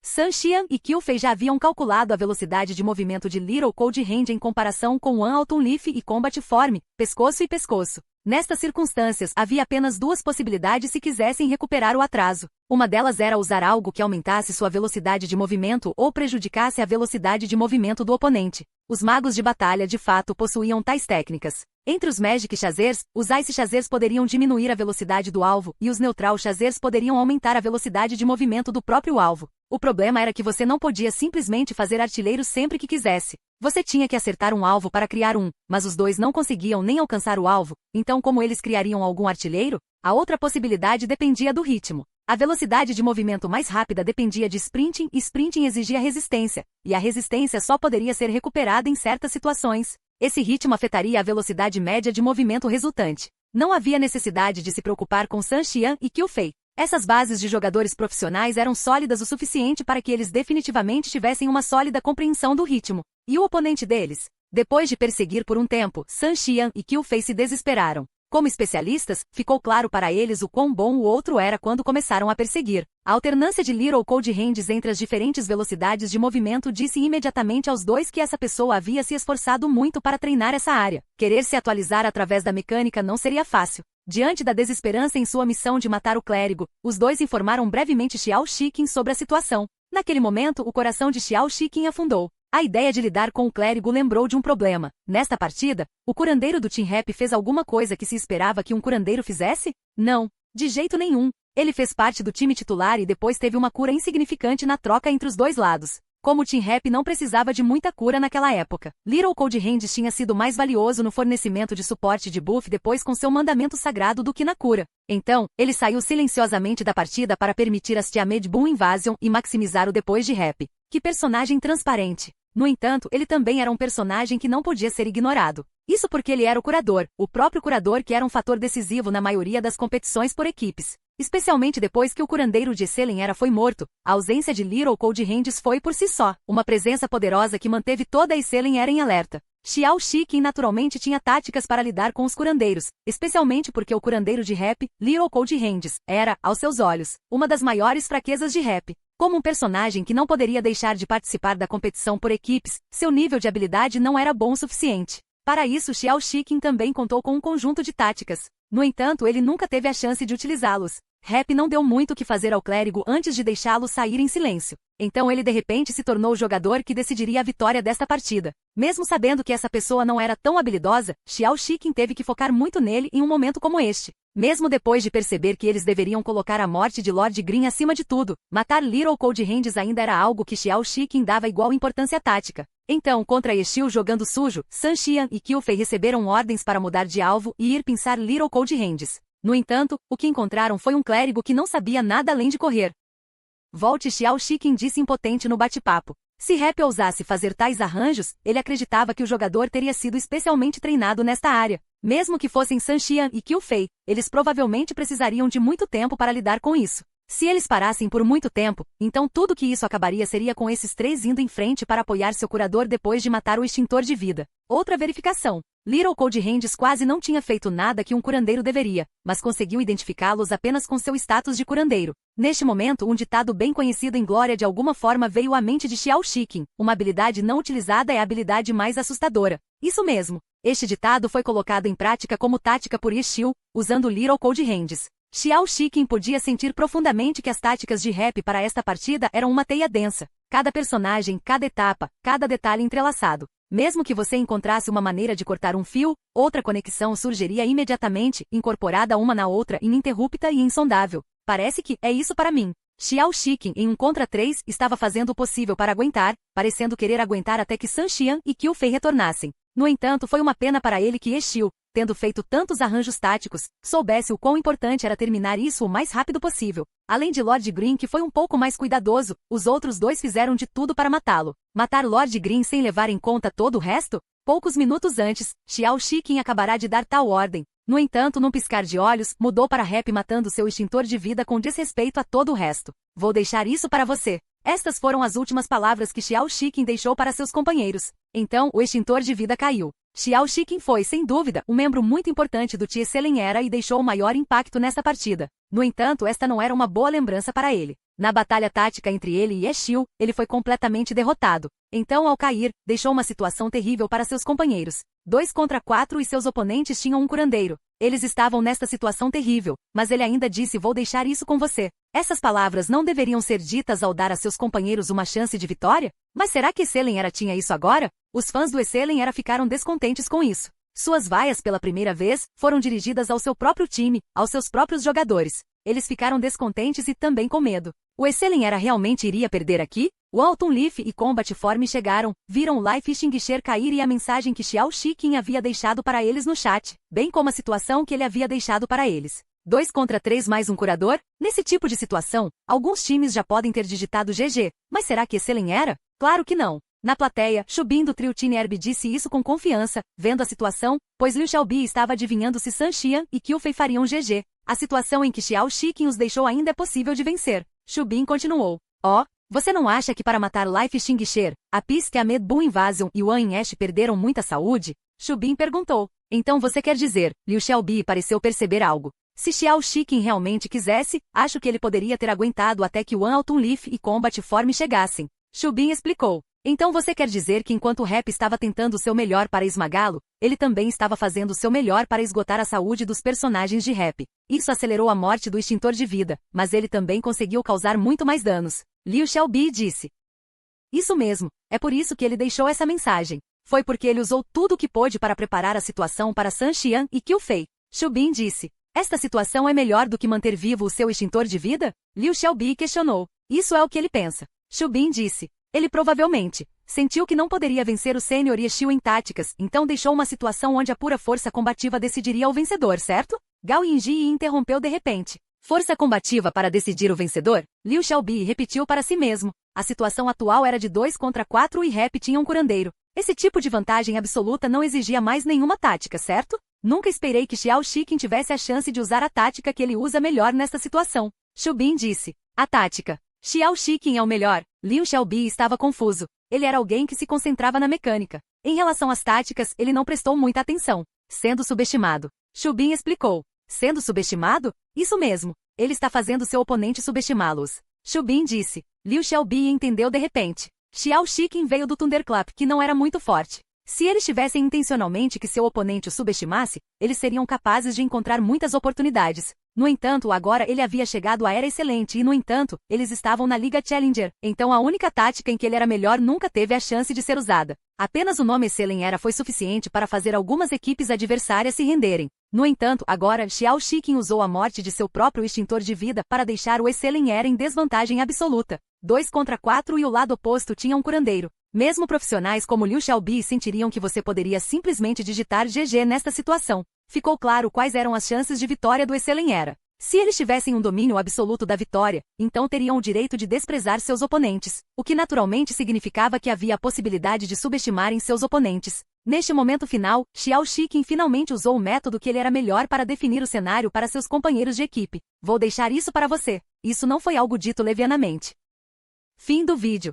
Sun Xian e Qufei já haviam calculado a velocidade de movimento de Little Cold Hand em comparação com One Autumnleaf e Combat Form, pescoço e pescoço. Nestas circunstâncias, havia apenas duas possibilidades se quisessem recuperar o atraso. Uma delas era usar algo que aumentasse sua velocidade de movimento ou prejudicasse a velocidade de movimento do oponente. Os magos de batalha de fato possuíam tais técnicas. Entre os Magic Chasers, os Ice Chasers poderiam diminuir a velocidade do alvo e os Neutral Chasers poderiam aumentar a velocidade de movimento do próprio alvo. O problema era que você não podia simplesmente fazer artilheiro sempre que quisesse. Você tinha que acertar um alvo para criar um, mas os dois não conseguiam nem alcançar o alvo, então como eles criariam algum artilheiro? A outra possibilidade dependia do ritmo. A velocidade de movimento mais rápida dependia de sprinting e sprinting exigia resistência, e a resistência só poderia ser recuperada em certas situações. Esse ritmo afetaria a velocidade média de movimento resultante. Não havia necessidade de se preocupar com Sun Xian e Qufei. Essas bases de jogadores profissionais eram sólidas o suficiente para que eles definitivamente tivessem uma sólida compreensão do ritmo. E o oponente deles? Depois de perseguir por um tempo, Sun Xian e Qufei se desesperaram. Como especialistas, ficou claro para eles o quão bom o outro era quando começaram a perseguir. A alternância de Little Cold Hands entre as diferentes velocidades de movimento disse imediatamente aos dois que essa pessoa havia se esforçado muito para treinar essa área. Querer se atualizar através da mecânica não seria fácil. Diante da desesperança em sua missão de matar o clérigo, os dois informaram brevemente Xiao Shiqin sobre a situação. Naquele momento, o coração de Xiao Shiqin afundou. A ideia de lidar com o clérigo lembrou de um problema. Nesta partida, o curandeiro do Team Rap fez alguma coisa que se esperava que um curandeiro fizesse? Não, de jeito nenhum. Ele fez parte do time titular e depois teve uma cura insignificante na troca entre os dois lados. Como o Team Rap não precisava de muita cura naquela época, Little Cold Hands tinha sido mais valioso no fornecimento de suporte de buff depois com seu mandamento sagrado do que na cura. Então, ele saiu silenciosamente da partida para permitir as Tiamat Boom Invasion e maximizar o depois de Rap. Que personagem transparente! No entanto, ele também era um personagem que não podia ser ignorado. Isso porque ele era o próprio curador que era um fator decisivo na maioria das competições por equipes. Especialmente depois que o curandeiro de Esselen foi morto, a ausência de Little Cold Hands foi por si só uma presença poderosa que manteve toda a Esselen em alerta. Xiao Shiqin naturalmente tinha táticas para lidar com os curandeiros, especialmente porque o curandeiro de Rap, Little Cold Hands, era, aos seus olhos, uma das maiores fraquezas de Rap. Como um personagem que não poderia deixar de participar da competição por equipes, seu nível de habilidade não era bom o suficiente. Para isso, Xiao Shiqin também contou com um conjunto de táticas. No entanto, ele nunca teve a chance de utilizá-los. Rap não deu muito o que fazer ao clérigo antes de deixá-lo sair em silêncio. Então ele de repente se tornou o jogador que decidiria a vitória desta partida. Mesmo sabendo que essa pessoa não era tão habilidosa, Xiao Shiqin teve que focar muito nele em um momento como este. Mesmo depois de perceber que eles deveriam colocar a morte de Lord Green acima de tudo, matar Little Cold Hands ainda era algo que Xiao Shiqin dava igual importância tática. Então, contra Exil jogando sujo, Sun Xian e Qufei receberam ordens para mudar de alvo e ir pinçar Little Cold Hands. No entanto, o que encontraram foi um clérigo que não sabia nada além de correr. Volte, Xiao Shiqin disse impotente no bate-papo. Se Rap ousasse fazer tais arranjos, ele acreditava que o jogador teria sido especialmente treinado nesta área. Mesmo que fossem Sun Xian e Qufei, eles provavelmente precisariam de muito tempo para lidar com isso. Se eles parassem por muito tempo, então tudo que isso acabaria seria com esses três indo em frente para apoiar seu curador depois de matar o extintor de vida. Outra verificação. Little Cold Hands quase não tinha feito nada que um curandeiro deveria, mas conseguiu identificá-los apenas com seu status de curandeiro. Neste momento, um ditado bem conhecido em glória de alguma forma veio à mente de Xiao Shiqin: uma habilidade não utilizada é a habilidade mais assustadora. Isso mesmo. Este ditado foi colocado em prática como tática por Exil, usando Little Cold Hands. Xiao Shiqin podia sentir profundamente que as táticas de Rap para esta partida eram uma teia densa. Cada personagem, cada etapa, cada detalhe entrelaçado. Mesmo que você encontrasse uma maneira de cortar um fio, outra conexão surgiria imediatamente, incorporada uma na outra, ininterrupta e insondável. Parece que é isso para mim. Xiao Shiqing, em 1 contra 3, estava fazendo o possível para aguentar, parecendo querer aguentar até que San Xian e Qiu Fei retornassem. No entanto, foi uma pena para ele que Ye Xiu, tendo feito tantos arranjos táticos, soubesse o quão importante era terminar isso o mais rápido possível. Além de Lord Green, que foi um pouco mais cuidadoso, os outros dois fizeram de tudo para matá-lo. Matar Lord Green sem levar em conta todo o resto? Poucos minutos antes, Xiao Shiqing acabará de dar tal ordem. No entanto, num piscar de olhos, mudou para rap matando seu extintor de vida com desrespeito a todo o resto. Vou deixar isso para você. Estas foram as últimas palavras que Xiao Shiqing deixou para seus companheiros. Então, o extintor de vida caiu. Xiao Shiqing foi, sem dúvida, um membro muito importante do Tie Selen Era e deixou o maior impacto nessa partida. No entanto, esta não era uma boa lembrança para ele. Na batalha tática entre ele e Ye Xiu, ele foi completamente derrotado. Então, ao cair, deixou uma situação terrível para seus companheiros. 2 contra 4 e seus oponentes tinham um curandeiro. Eles estavam nesta situação terrível, mas ele ainda disse: vou deixar isso com você. Essas palavras não deveriam ser ditas ao dar a seus companheiros uma chance de vitória? Mas será que Selen Era tinha isso agora? Os fãs do Selen Era ficaram descontentes com isso. Suas vaias pela primeira vez foram dirigidas ao seu próprio time, aos seus próprios jogadores. Eles ficaram descontentes e também com medo. O Selen Era realmente iria perder aqui? O Autumn Leaf e Combat Form chegaram, viram Life Extinguisher cair e a mensagem que Xiao Shiqing havia deixado para eles no chat, bem como a situação que ele havia deixado para eles. 2 contra 3 mais um curador? Nesse tipo de situação, alguns times já podem ter digitado GG, mas será que Selen Era? Claro que não. Na plateia, Shubin do trio Team Herb disse isso com confiança, vendo a situação, pois Liu Xiaobi estava adivinhando se San Xian e Qiu Fei fariam GG. A situação em que Xiao Shiqing os deixou ainda é possível de vencer. Shubin continuou. Você não acha que para matar Life Extinguisher, a Peace, a Med Boom Invasion e Wan Ash perderam muita saúde? Shubin perguntou. Então você quer dizer, Liu Xiaobi pareceu perceber algo. Se Xiao Shiqing realmente quisesse, acho que ele poderia ter aguentado até que Wan Autumn Leaf e Combat Form chegassem. Shubin explicou. Então você quer dizer que enquanto o Rap estava tentando o seu melhor para esmagá-lo, ele também estava fazendo o seu melhor para esgotar a saúde dos personagens de Rap. Isso acelerou a morte do extintor de vida, mas ele também conseguiu causar muito mais danos. Liu Xiaobi disse. Isso mesmo, é por isso que ele deixou essa mensagem. Foi porque ele usou tudo o que pôde para preparar a situação para San Xian e Qiu Fei. Shubin disse. Esta situação é melhor do que manter vivo o seu extintor de vida? Liu Xiaobi questionou. Isso é o que ele pensa. Shubin disse. Ele provavelmente sentiu que não poderia vencer o Senior Ye Xiu em táticas, então deixou uma situação onde a pura força combativa decidiria o vencedor, certo? Gao Yinji interrompeu de repente. Força combativa para decidir o vencedor? Liu Xiaobi repetiu para si mesmo. A situação atual era de 2 contra 4 e Rap tinha um curandeiro. Esse tipo de vantagem absoluta não exigia mais nenhuma tática, certo? Nunca esperei que Xiao Shiqing tivesse a chance de usar a tática que ele usa melhor nesta situação. Shubin disse. A tática. Xiao Shiqing é o melhor. Liu Xiaobi estava confuso. Ele era alguém que se concentrava na mecânica. Em relação às táticas, ele não prestou muita atenção. Sendo subestimado. Shubin explicou. Sendo subestimado? Isso mesmo. Ele está fazendo seu oponente subestimá-los. Shubin disse. Liu Xiaobi entendeu de repente. Xiao Shiqing veio do Thunderclap, que não era muito forte. Se eles tivessem intencionalmente que seu oponente o subestimasse, eles seriam capazes de encontrar muitas oportunidades. No entanto, agora ele havia chegado à Era Excelente e, no entanto, eles estavam na Liga Challenger. Então a única tática em que ele era melhor nunca teve a chance de ser usada. Apenas o nome Selen Era foi suficiente para fazer algumas equipes adversárias se renderem. No entanto, agora, Xiao Shiqing usou a morte de seu próprio extintor de vida para deixar o Selen Era em desvantagem absoluta. 2 contra 4 e o lado oposto tinha um curandeiro. Mesmo profissionais como Liu Xiaobi sentiriam que você poderia simplesmente digitar GG nesta situação. Ficou claro quais eram as chances de vitória do Selen Era. Se eles tivessem um domínio absoluto da vitória, então teriam o direito de desprezar seus oponentes, o que naturalmente significava que havia a possibilidade de subestimarem seus oponentes. Neste momento final, Xiao Shiqing finalmente usou o método que ele era melhor para definir o cenário para seus companheiros de equipe. Vou deixar isso para você. Isso não foi algo dito levianamente. Fim do vídeo.